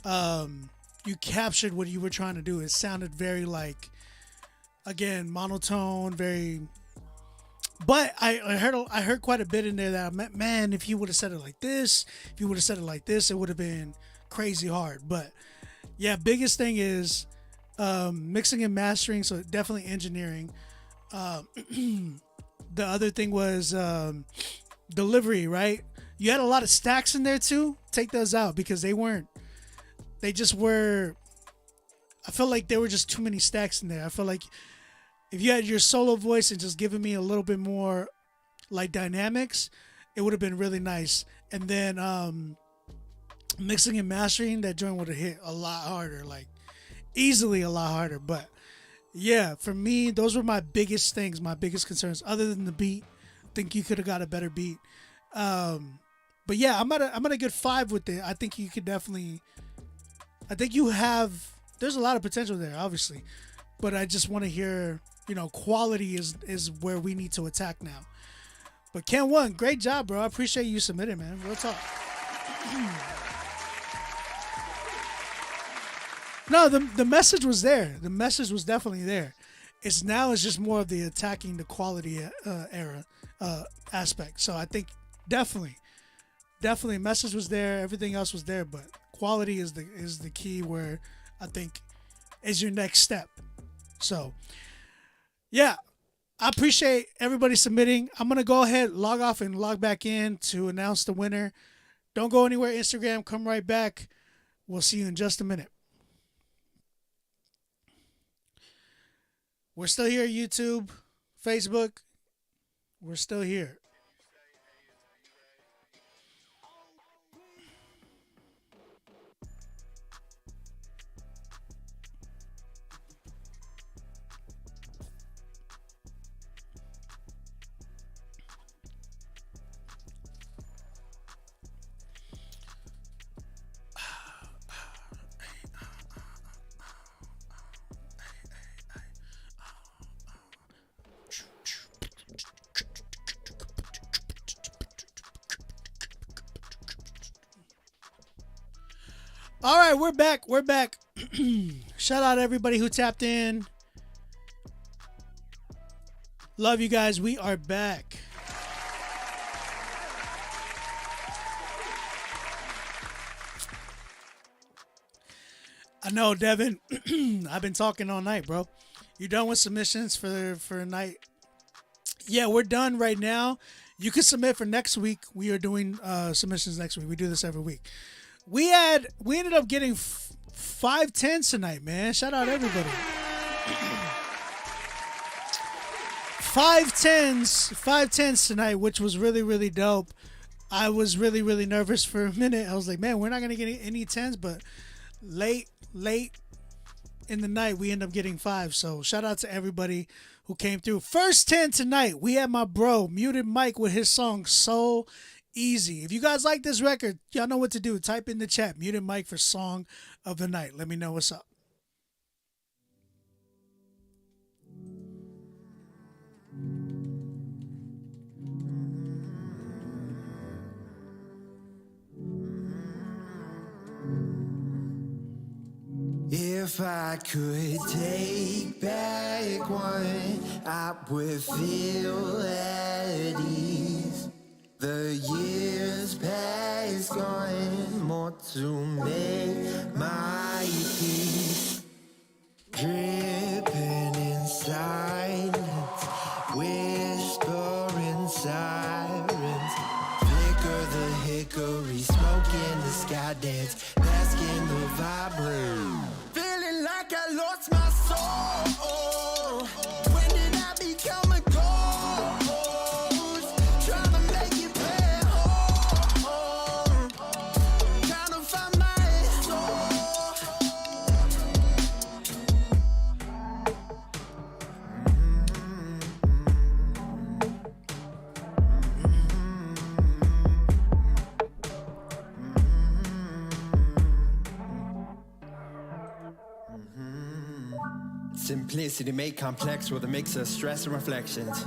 you captured what you were trying to do. It sounded very like, again, monotone, very. But I heard quite a bit in there that I meant, man, if you would have said it like this, if you would have said it like this, it would have been crazy hard. But yeah, biggest thing is mixing and mastering, so definitely engineering. The other thing was delivery, right? You had a lot of stacks in there too. Take those out because they just were. I felt like there were just too many stacks in there. I feel like if you had your solo voice and just giving me a little bit more like dynamics, it would have been really nice. And then mixing and mastering, that joint would have hit a lot harder, like easily a lot harder. But yeah, for me, those were my biggest things, my biggest concerns. Other than the beat, I think you could have got a better beat. But yeah, I'm at a good 5 with it. I think you could definitely. I think you have. There's a lot of potential there, obviously, but I just want to hear. Quality is where we need to attack now. But Ken One, great job, bro. I appreciate you submitting, man. Real talk. No, the message was there. The message was definitely there. It's just more of the attacking the quality aspect. So I think definitely message was there. Everything else was there, but quality is the key where I think is your next step. So yeah, I appreciate everybody submitting. I'm gonna go ahead, log off, and log back in to announce the winner. Don't go anywhere, Instagram. Come right back. We'll see you in just a minute. We're still here, YouTube, Facebook. We're still here. All right, we're back. We're back. Shout out everybody who tapped in. Love you guys. We are back. I know, Devin. I've been talking all night, bro. You done with submissions for a night? Yeah, we're done right now. You can submit for next week. We are doing submissions next week. We do this every week. We ended up getting 5 10s tonight, man. Shout out everybody. 5 10s tonight, which was really, really dope. I was really, really nervous for a minute. I was like, man, we're not gonna get any 10s, but late in the night we end up getting 5. So shout out to everybody who came through. First 10 tonight, we had my bro Muted Mike with his song So Easy. If you guys like this record, y'all know what to do. Type in the chat, Muted Mike for Song of the Night. Let me know what's up. If I could take back one, I would feel at ease. The years past gone, more to make my peace. Dream in the sky dance, bask in the vibrant. Feeling like I lost my soul. When did I become a ghost? Trying to make it back home. Trying to find my soul. Simplicity made complex with a mix of stress and reflections.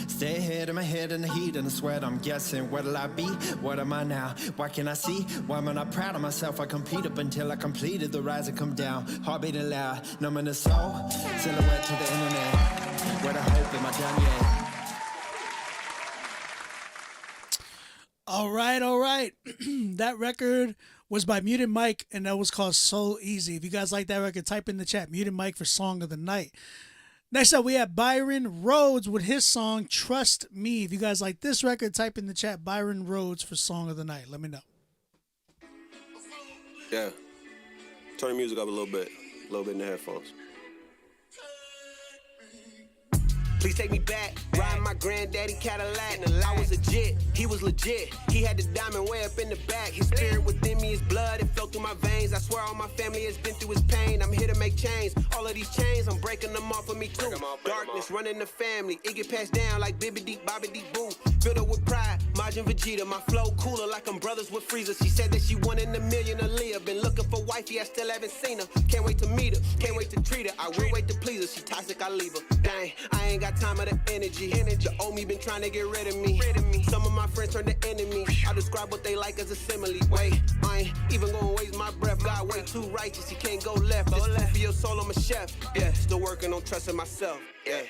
Stay ahead in my head in the heat and the sweat. I'm guessing, what'll I be? What am I now? Why can I see? Why am I not proud of myself? I compete up until I completed the rise and come down. Heart beating loud, numbing the soul. Silhouette to the internet. Where the hope am I done yet? All right. That record was by Muted Mike, and that was called So Easy. If you guys like that record, type in the chat, Muted Mike for Song of the Night. Next up, we have Byron Rhodes with his song, Trust Me. If you guys like this record, type in the chat, Byron Rhodes for Song of the Night. Let me know. Yeah. Turn the music up a little bit in the headphones. Please take me back, riding my granddaddy Cadillac. I was legit, he was legit. He had the diamond way up in the back. His spirit within me is blood, it flowed through my veins. I swear all my family has been through his pain. I'm here to make change. All of these chains, I'm breaking them off of me too. Darkness running the family, it get passed down like Bibby Deep, Bobby Deep Boo. Filled up with pride, Majin Vegeta. My flow cooler like I'm brothers with Frieza. She said that she 1 in a million to live. Been looking for wifey, I still haven't seen her. Can't wait to meet her, can't wait to treat her. I will wait to please her, she toxic, I leave her. Dang, I ain't got time of the energy. The old me been trying to get rid of me. Some of my friends turned to enemies. I describe what they like as a simile. Wait, I ain't even gonna waste my breath. God way too righteous, he can't go left. This food for your soul, I'm a chef. Yeah, still working on trusting myself. Yeah.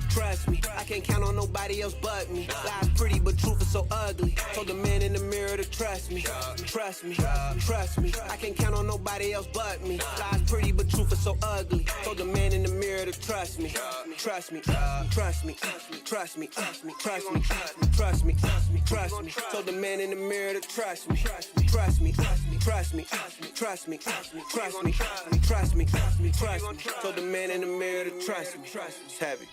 Trust me, I can't count on nobody else but me. Lies pretty, but truth is so ugly. Told the man in the mirror to trust me. Trust me, trust me. I can't count on nobody else but me. Lies pretty, but truth is so ugly. Told the man in the mirror to trust me. Trust me, trust me, trust me, trust me, trust me, trust me, trust me. Told the man in the mirror to trust me. Trust me, trust me, trust me, trust me, trust me, trust me, trust me. Told the man in the mirror to trust me. It's heavy.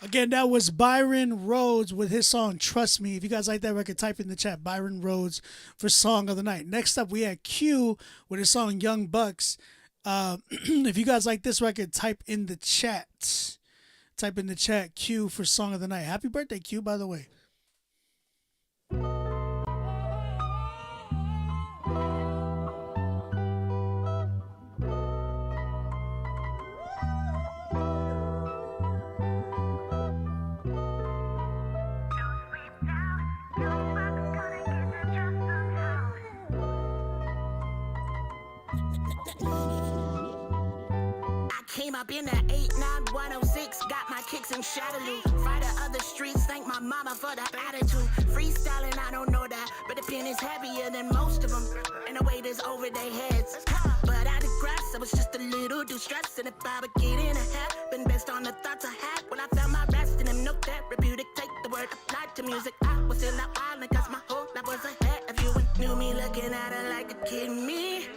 Again, that was Byron Rhodes with his song Trust Me. If you guys like that record, type in the chat, Byron Rhodes for Song of the Night. Next up, we had Q with his song Young Bucks. If you guys like this record, type in the chat. Type in the chat Q for Song of the Night. Happy birthday, Q, by the way. Came up in that 89106, got my kicks in Shadaloo. Fight the other streets, thank my mama for the attitude. Freestyling, I don't know that, but the pen is heavier than most of them. And the weight is over their heads. But I digress, I was just a little distressed. And if I would get in a hat, been based on the thoughts I had when I found my rest in them. No therapeutic, take the word applied to music. I was still out wildin' cause my whole life was ahead of you. And knew me looking at her like a kid me.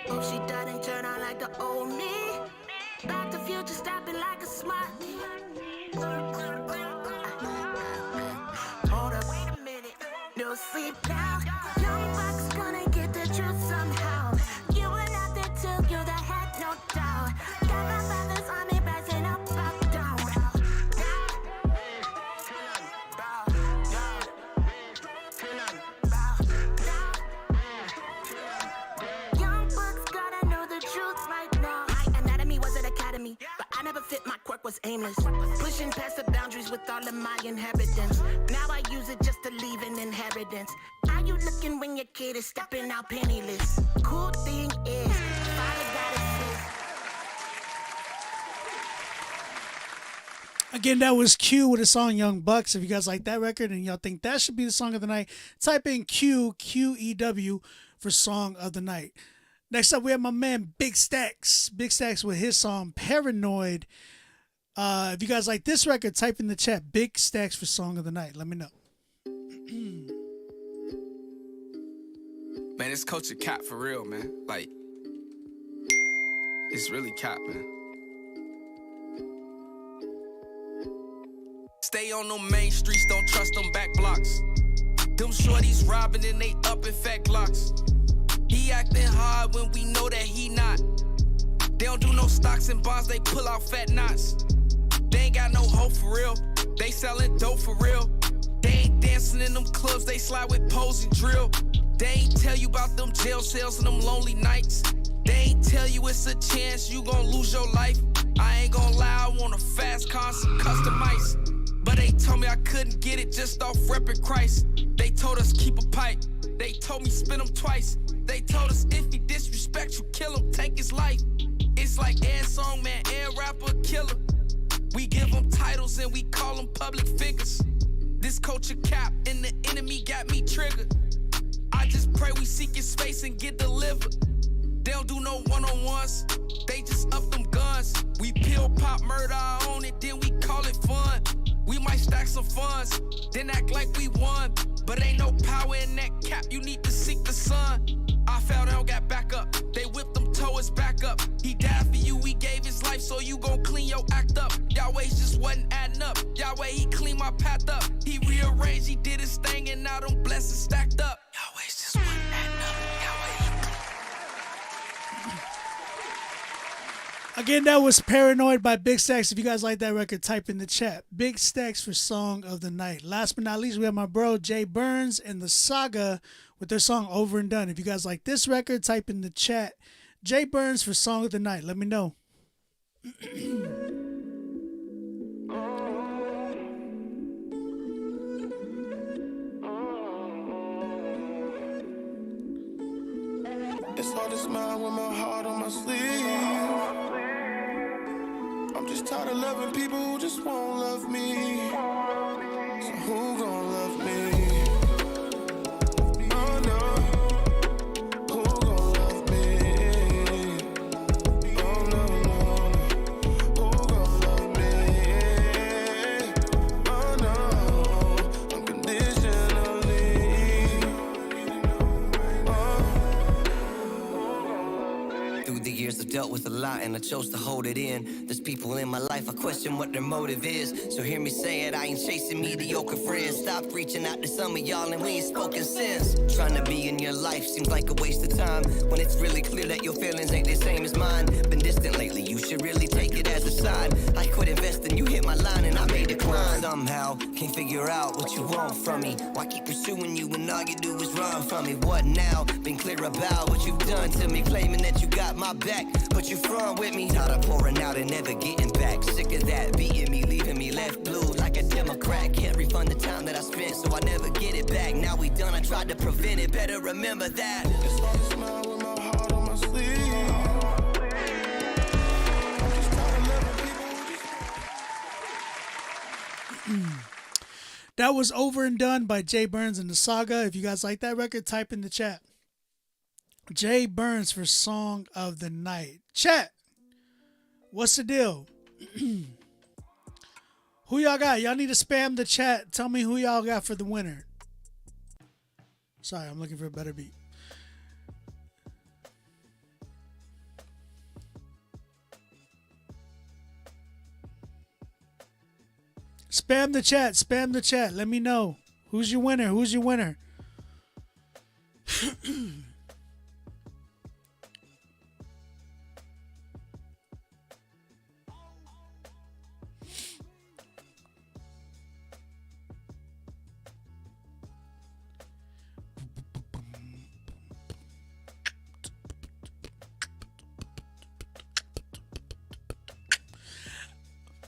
Hope she doesn't turn out like the old me. Back to future, stopping like a smart. Hold up, wait a minute. No sleep now. Young Bucks gonna get the truth somehow. You were not there till you that had no doubt. Got my brothers on me rising up, back down. Young Bucks gotta know the truth right now. My anatomy was an academy, but I never fit, my quirk was aimless. Pushing past the boundaries with all of my inheritance. Now I use it just to leave an inheritance. How you looking when your kid is stepping out penniless? Cool thing is, father got assist. Again, that was Q with the song Young Bucks. If you guys like that record and y'all think that should be the song of the night, type in Q, Q-E-W for Song of the Night. Next up, we have my man Big Stacks. Big Stacks with his song Paranoid. If you guys like this record, type in the chat Big Stacks for Song of the Night. Let me know. Man, this culture cap for real, man. Like, it's really cap, man. Stay on them main streets, don't trust them back blocks. Them shorties robbing and they up in fat glocks. He acting hard when we know that he not. They don't do no stocks and bonds, they pull out fat knots. They ain't got no hope for real. They selling dope for real. They ain't dancing in them clubs, they slide with pose and drill. They ain't tell you about them jail cells and them lonely nights. They ain't tell you it's a chance you gon' lose your life. I ain't gon' lie, I want a fast car, some custom ice. But they told me I couldn't get it just off reppin' Christ. They told us keep a pipe. They told me spin them twice. They told us if he disrespect you, kill him, take his life. It's like air song man, air rapper, killer. We give him titles and we call them public figures. This culture cap and the enemy got me triggered. I just pray we seek his space and get delivered. They don't do no one-on-ones, they just up them guns. We pill, pop, murder, I own it, then we call it fun. We might stack some funds, then act like we won. But ain't no power in that cap, you need to seek the sun. I fell down, got back up, they whipped them toes back up. He died for you, he gave his life, so you gon' clean your act up. Yahweh just wasn't adding up, Yahweh, he cleaned my path up. He rearranged, he did his thing, and now them blessings stacked up. Yahweh just wasn't adding up, Again, that was Paranoid by Big Stacks. If you guys like that record, type in the chat Big Stacks for Song of the Night. Last but not least, we have my bro Jay Burns and the Saga with their song Over and Done. If you guys like this record, type in the chat Jay Burns for Song of the Night. Let me know. It's hard to smile with my heart on my sleeve. I'm just tired of loving people who just won't love me. So who gon' love me? Oh no. Who gon' love me? Oh no, no. Who gon' love me? Oh no. Unconditionally. Through the years I've dealt with a lot and I chose to hold it in. There's people in my life, I question what their motive is. So hear me say it, I ain't chasing mediocre friends. Stop reaching out to some of y'all and we ain't spoken since. Trying to be in your life seems like a waste of time, when it's really clear that your feelings ain't the same as mine. Been distant lately, you should really take it as a sign. I quit investing, you hit my line and I may decline. Somehow, can't figure out what you want from me. Why keep pursuing you when all you do is run from me? What now? Been clear about what you've done to me, claiming that you got my back, but you front with me. Tired of pouring out and never getting back. Sick of that, beating me, leaving me left blue like a Democrat. Can't refund the time that I spent, so I never get it back. Now we done, I tried to prevent it, better remember that. It's hard to smile with my heart on my sleeve. I'm just tired of loving people. That was Over and Done by Jay Burns and the Saga. If you guys like that record, type in the chat Jay Burns for Song of the Night. Chat, what's the deal? Who y'all got? Y'all need to spam the chat. Tell me who y'all got for the winner. Sorry, I'm looking for a better beat. Spam the chat. Spam the chat. Let me know. Who's your winner? Who's your winner?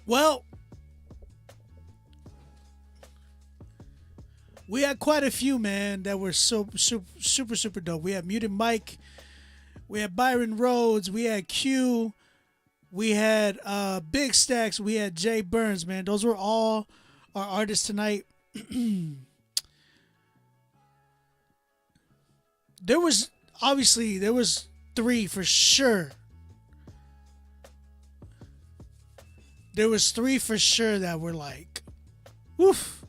Well, we had quite a few, man, that were super dope. We had Muted Mike, we had Byron Rhodes, we had Q, we had Big Stacks, we had Jay Burns, man. Those were all our artists tonight. There was 3 for sure. There was 3 for sure that were like, woof,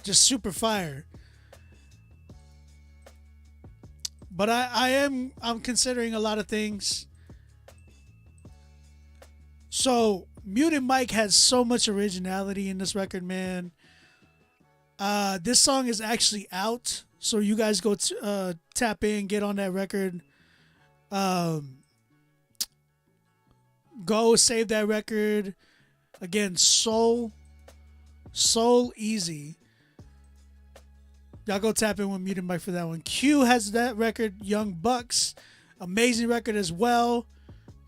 just super fire. But I'm considering a lot of things. So Muted Mike has so much originality in this record, man. This song is actually out, so you guys go tap in, get on that record. Go save that record. Again, Soul Easy. Y'all go tap in with Muted Mike for that one. Q has that record, Young Bucks. Amazing record as well.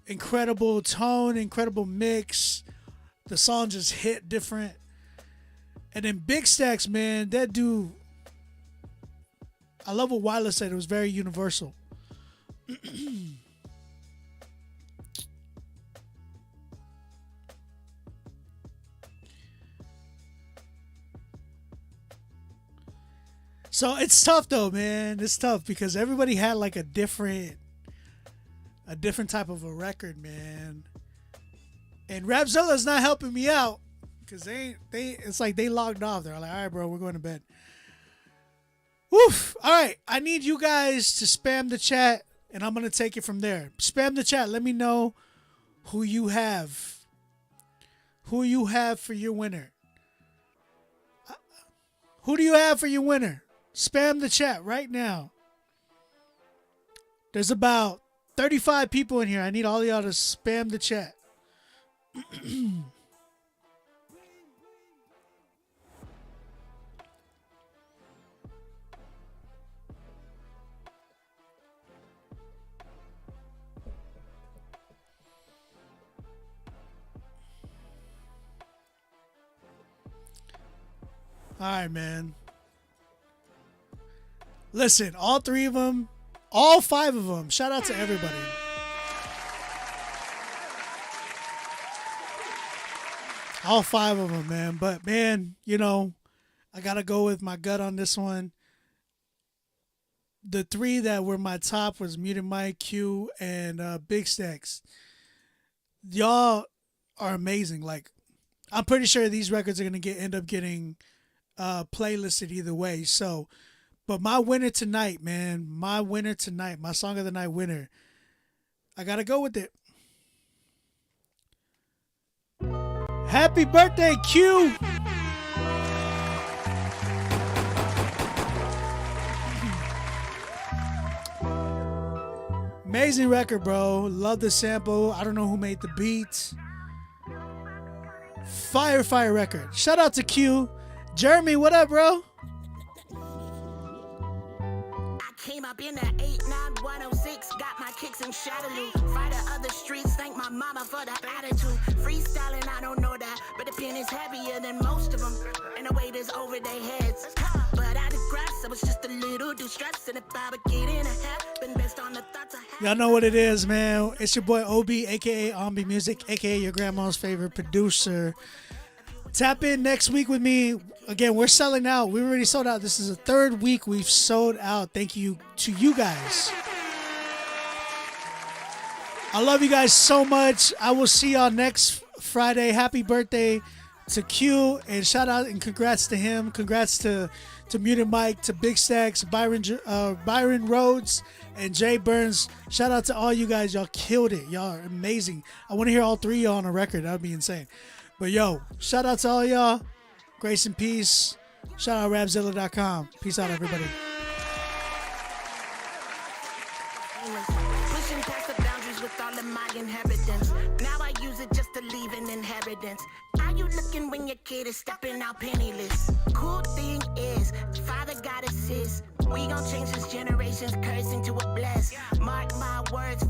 Incredible tone, incredible mix. The song just hit different. And then Big Stacks, man, that dude, I love what Wyler said. It was very universal. So it's tough though, man. It's tough because everybody had like a different type of a record, man. And Rapzilla's not helping me out because it's like they logged off. They're like, all right, bro, we're going to bed. Woof. All right. I need you guys to spam the chat and I'm going to take it from there. Spam the chat. Let me know who you have. Who you have for your winner. Who do you have for your winner? Spam the chat right now. There's about 35 people in here. I need all y'all to spam the chat. All right, man. Listen, all 3 of them, all 5 of them. Shout out to everybody. All 5 of them, man. But, man, you know, I got to go with my gut on this one. The 3 that were my top was Muted Mike, Q, and Big Stacks. Y'all are amazing. Like, I'm pretty sure these records are going to end up getting playlisted either way. So, but my winner tonight, man, my Song of the Night winner, I got to go with it. Happy birthday, Q! Amazing record, bro. Love the sample. I don't know who made the beat. Fire record. Shout out to Q. Jeremy, what up, bro? Came up in that 89106, got my kicks in Shadaloo. Fight the other streets, thank my mama for the attitude. Freestyling, I don't know that, but the pen is heavier than most of them, and the weight is over their heads. But I digress, I was just a little distressed, and if I would get in a happen based on the thoughts I had. Y'all know what it is, man. It's your boy OB, aka Ombi Music, aka your grandma's favorite producer. Tap in next week with me. Again, we're selling out. We already sold out. This is the 3rd week we've sold out. Thank you to you guys. I love you guys so much. I will see y'all next Friday. Happy birthday to Q, and shout out and congrats to him. Congrats to Muted Mike, to Big Stacks, Byron Rhodes, and Jay Burns. Shout out to all you guys. Y'all killed it. Y'all are amazing. I want to hear all 3 of y'all on a record. That would be insane. But yo, shout out to all y'all. Grace and peace. Shout out Rapzilla.com. Peace out, everybody. Pushing past the boundaries with all of my inheritance. Now I use it just to leave an inheritance. How you looking when your kid is stepping out penniless? Cool thing is, Father God assists. We gon' change this generation's curse into a bless. Mark my words.